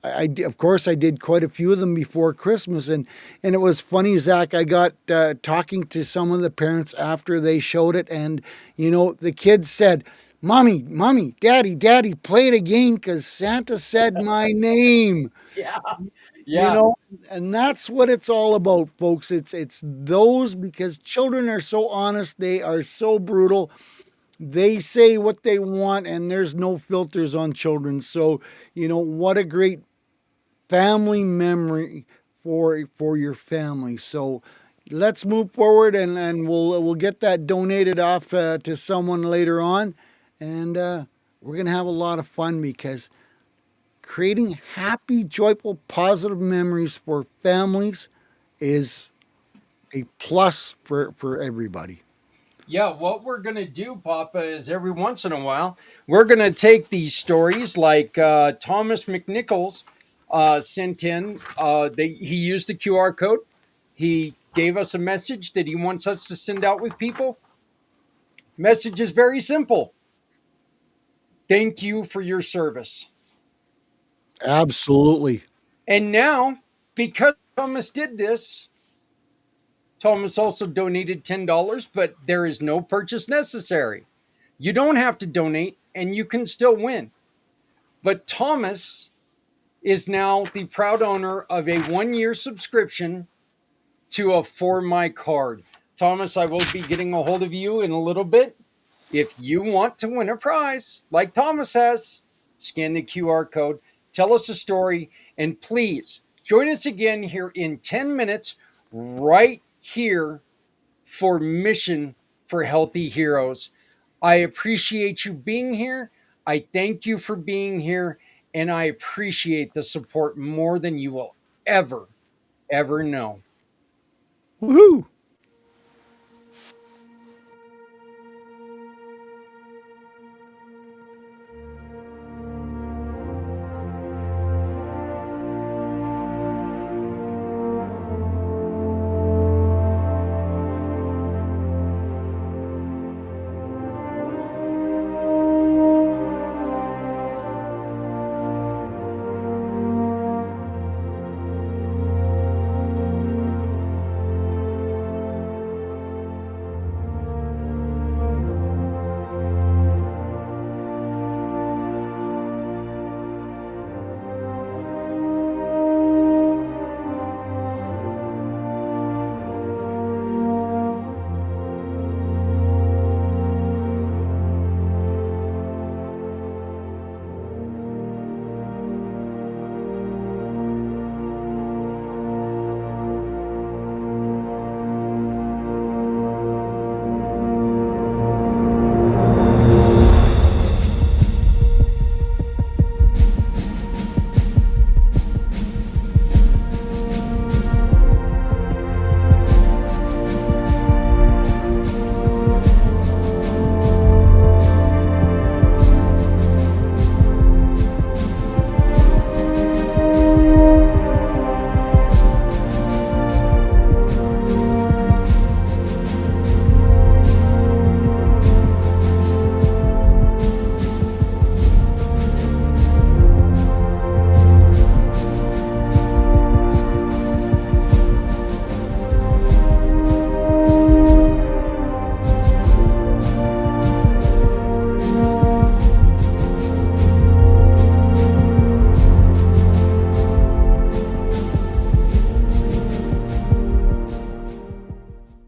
of course, I did quite a few of them before Christmas, and it was funny, Zach. I got talking to some of the parents after they showed it, and the kids said, "Mommy, mommy, daddy, daddy, play it again because Santa said my name." Yeah. You Yeah. know, and that's what it's all about, folks. It's those, because children are so honest, they are so brutal. They say what they want, and there's no filters on children. So, what a great family memory for your family. So let's move forward, and we'll get that donated off to someone later on, and we're gonna have a lot of fun because creating happy, joyful, positive memories for families is a plus for everybody. Yeah, what we're going to do, Papa, is every once in a while, we're going to take these stories like Thomas McNichols sent in. He used the QR code. He gave us a message that he wants us to send out with people. Message is very simple. Thank you for your service. Absolutely. And now, because Thomas did this, Thomas also donated $10, but there is no purchase necessary. You don't have to donate and you can still win. But Thomas is now the proud owner of a 1 year subscription to a For My card. Thomas, I will be getting a hold of you in a little bit. If you want to win a prize like Thomas has, scan the QR code, tell us a story, and please join us again here in 10 minutes, right here for Mission for Healthy Heroes. I appreciate you being here. I thank you for being here. And I appreciate the support more than you will ever, ever know. Woohoo!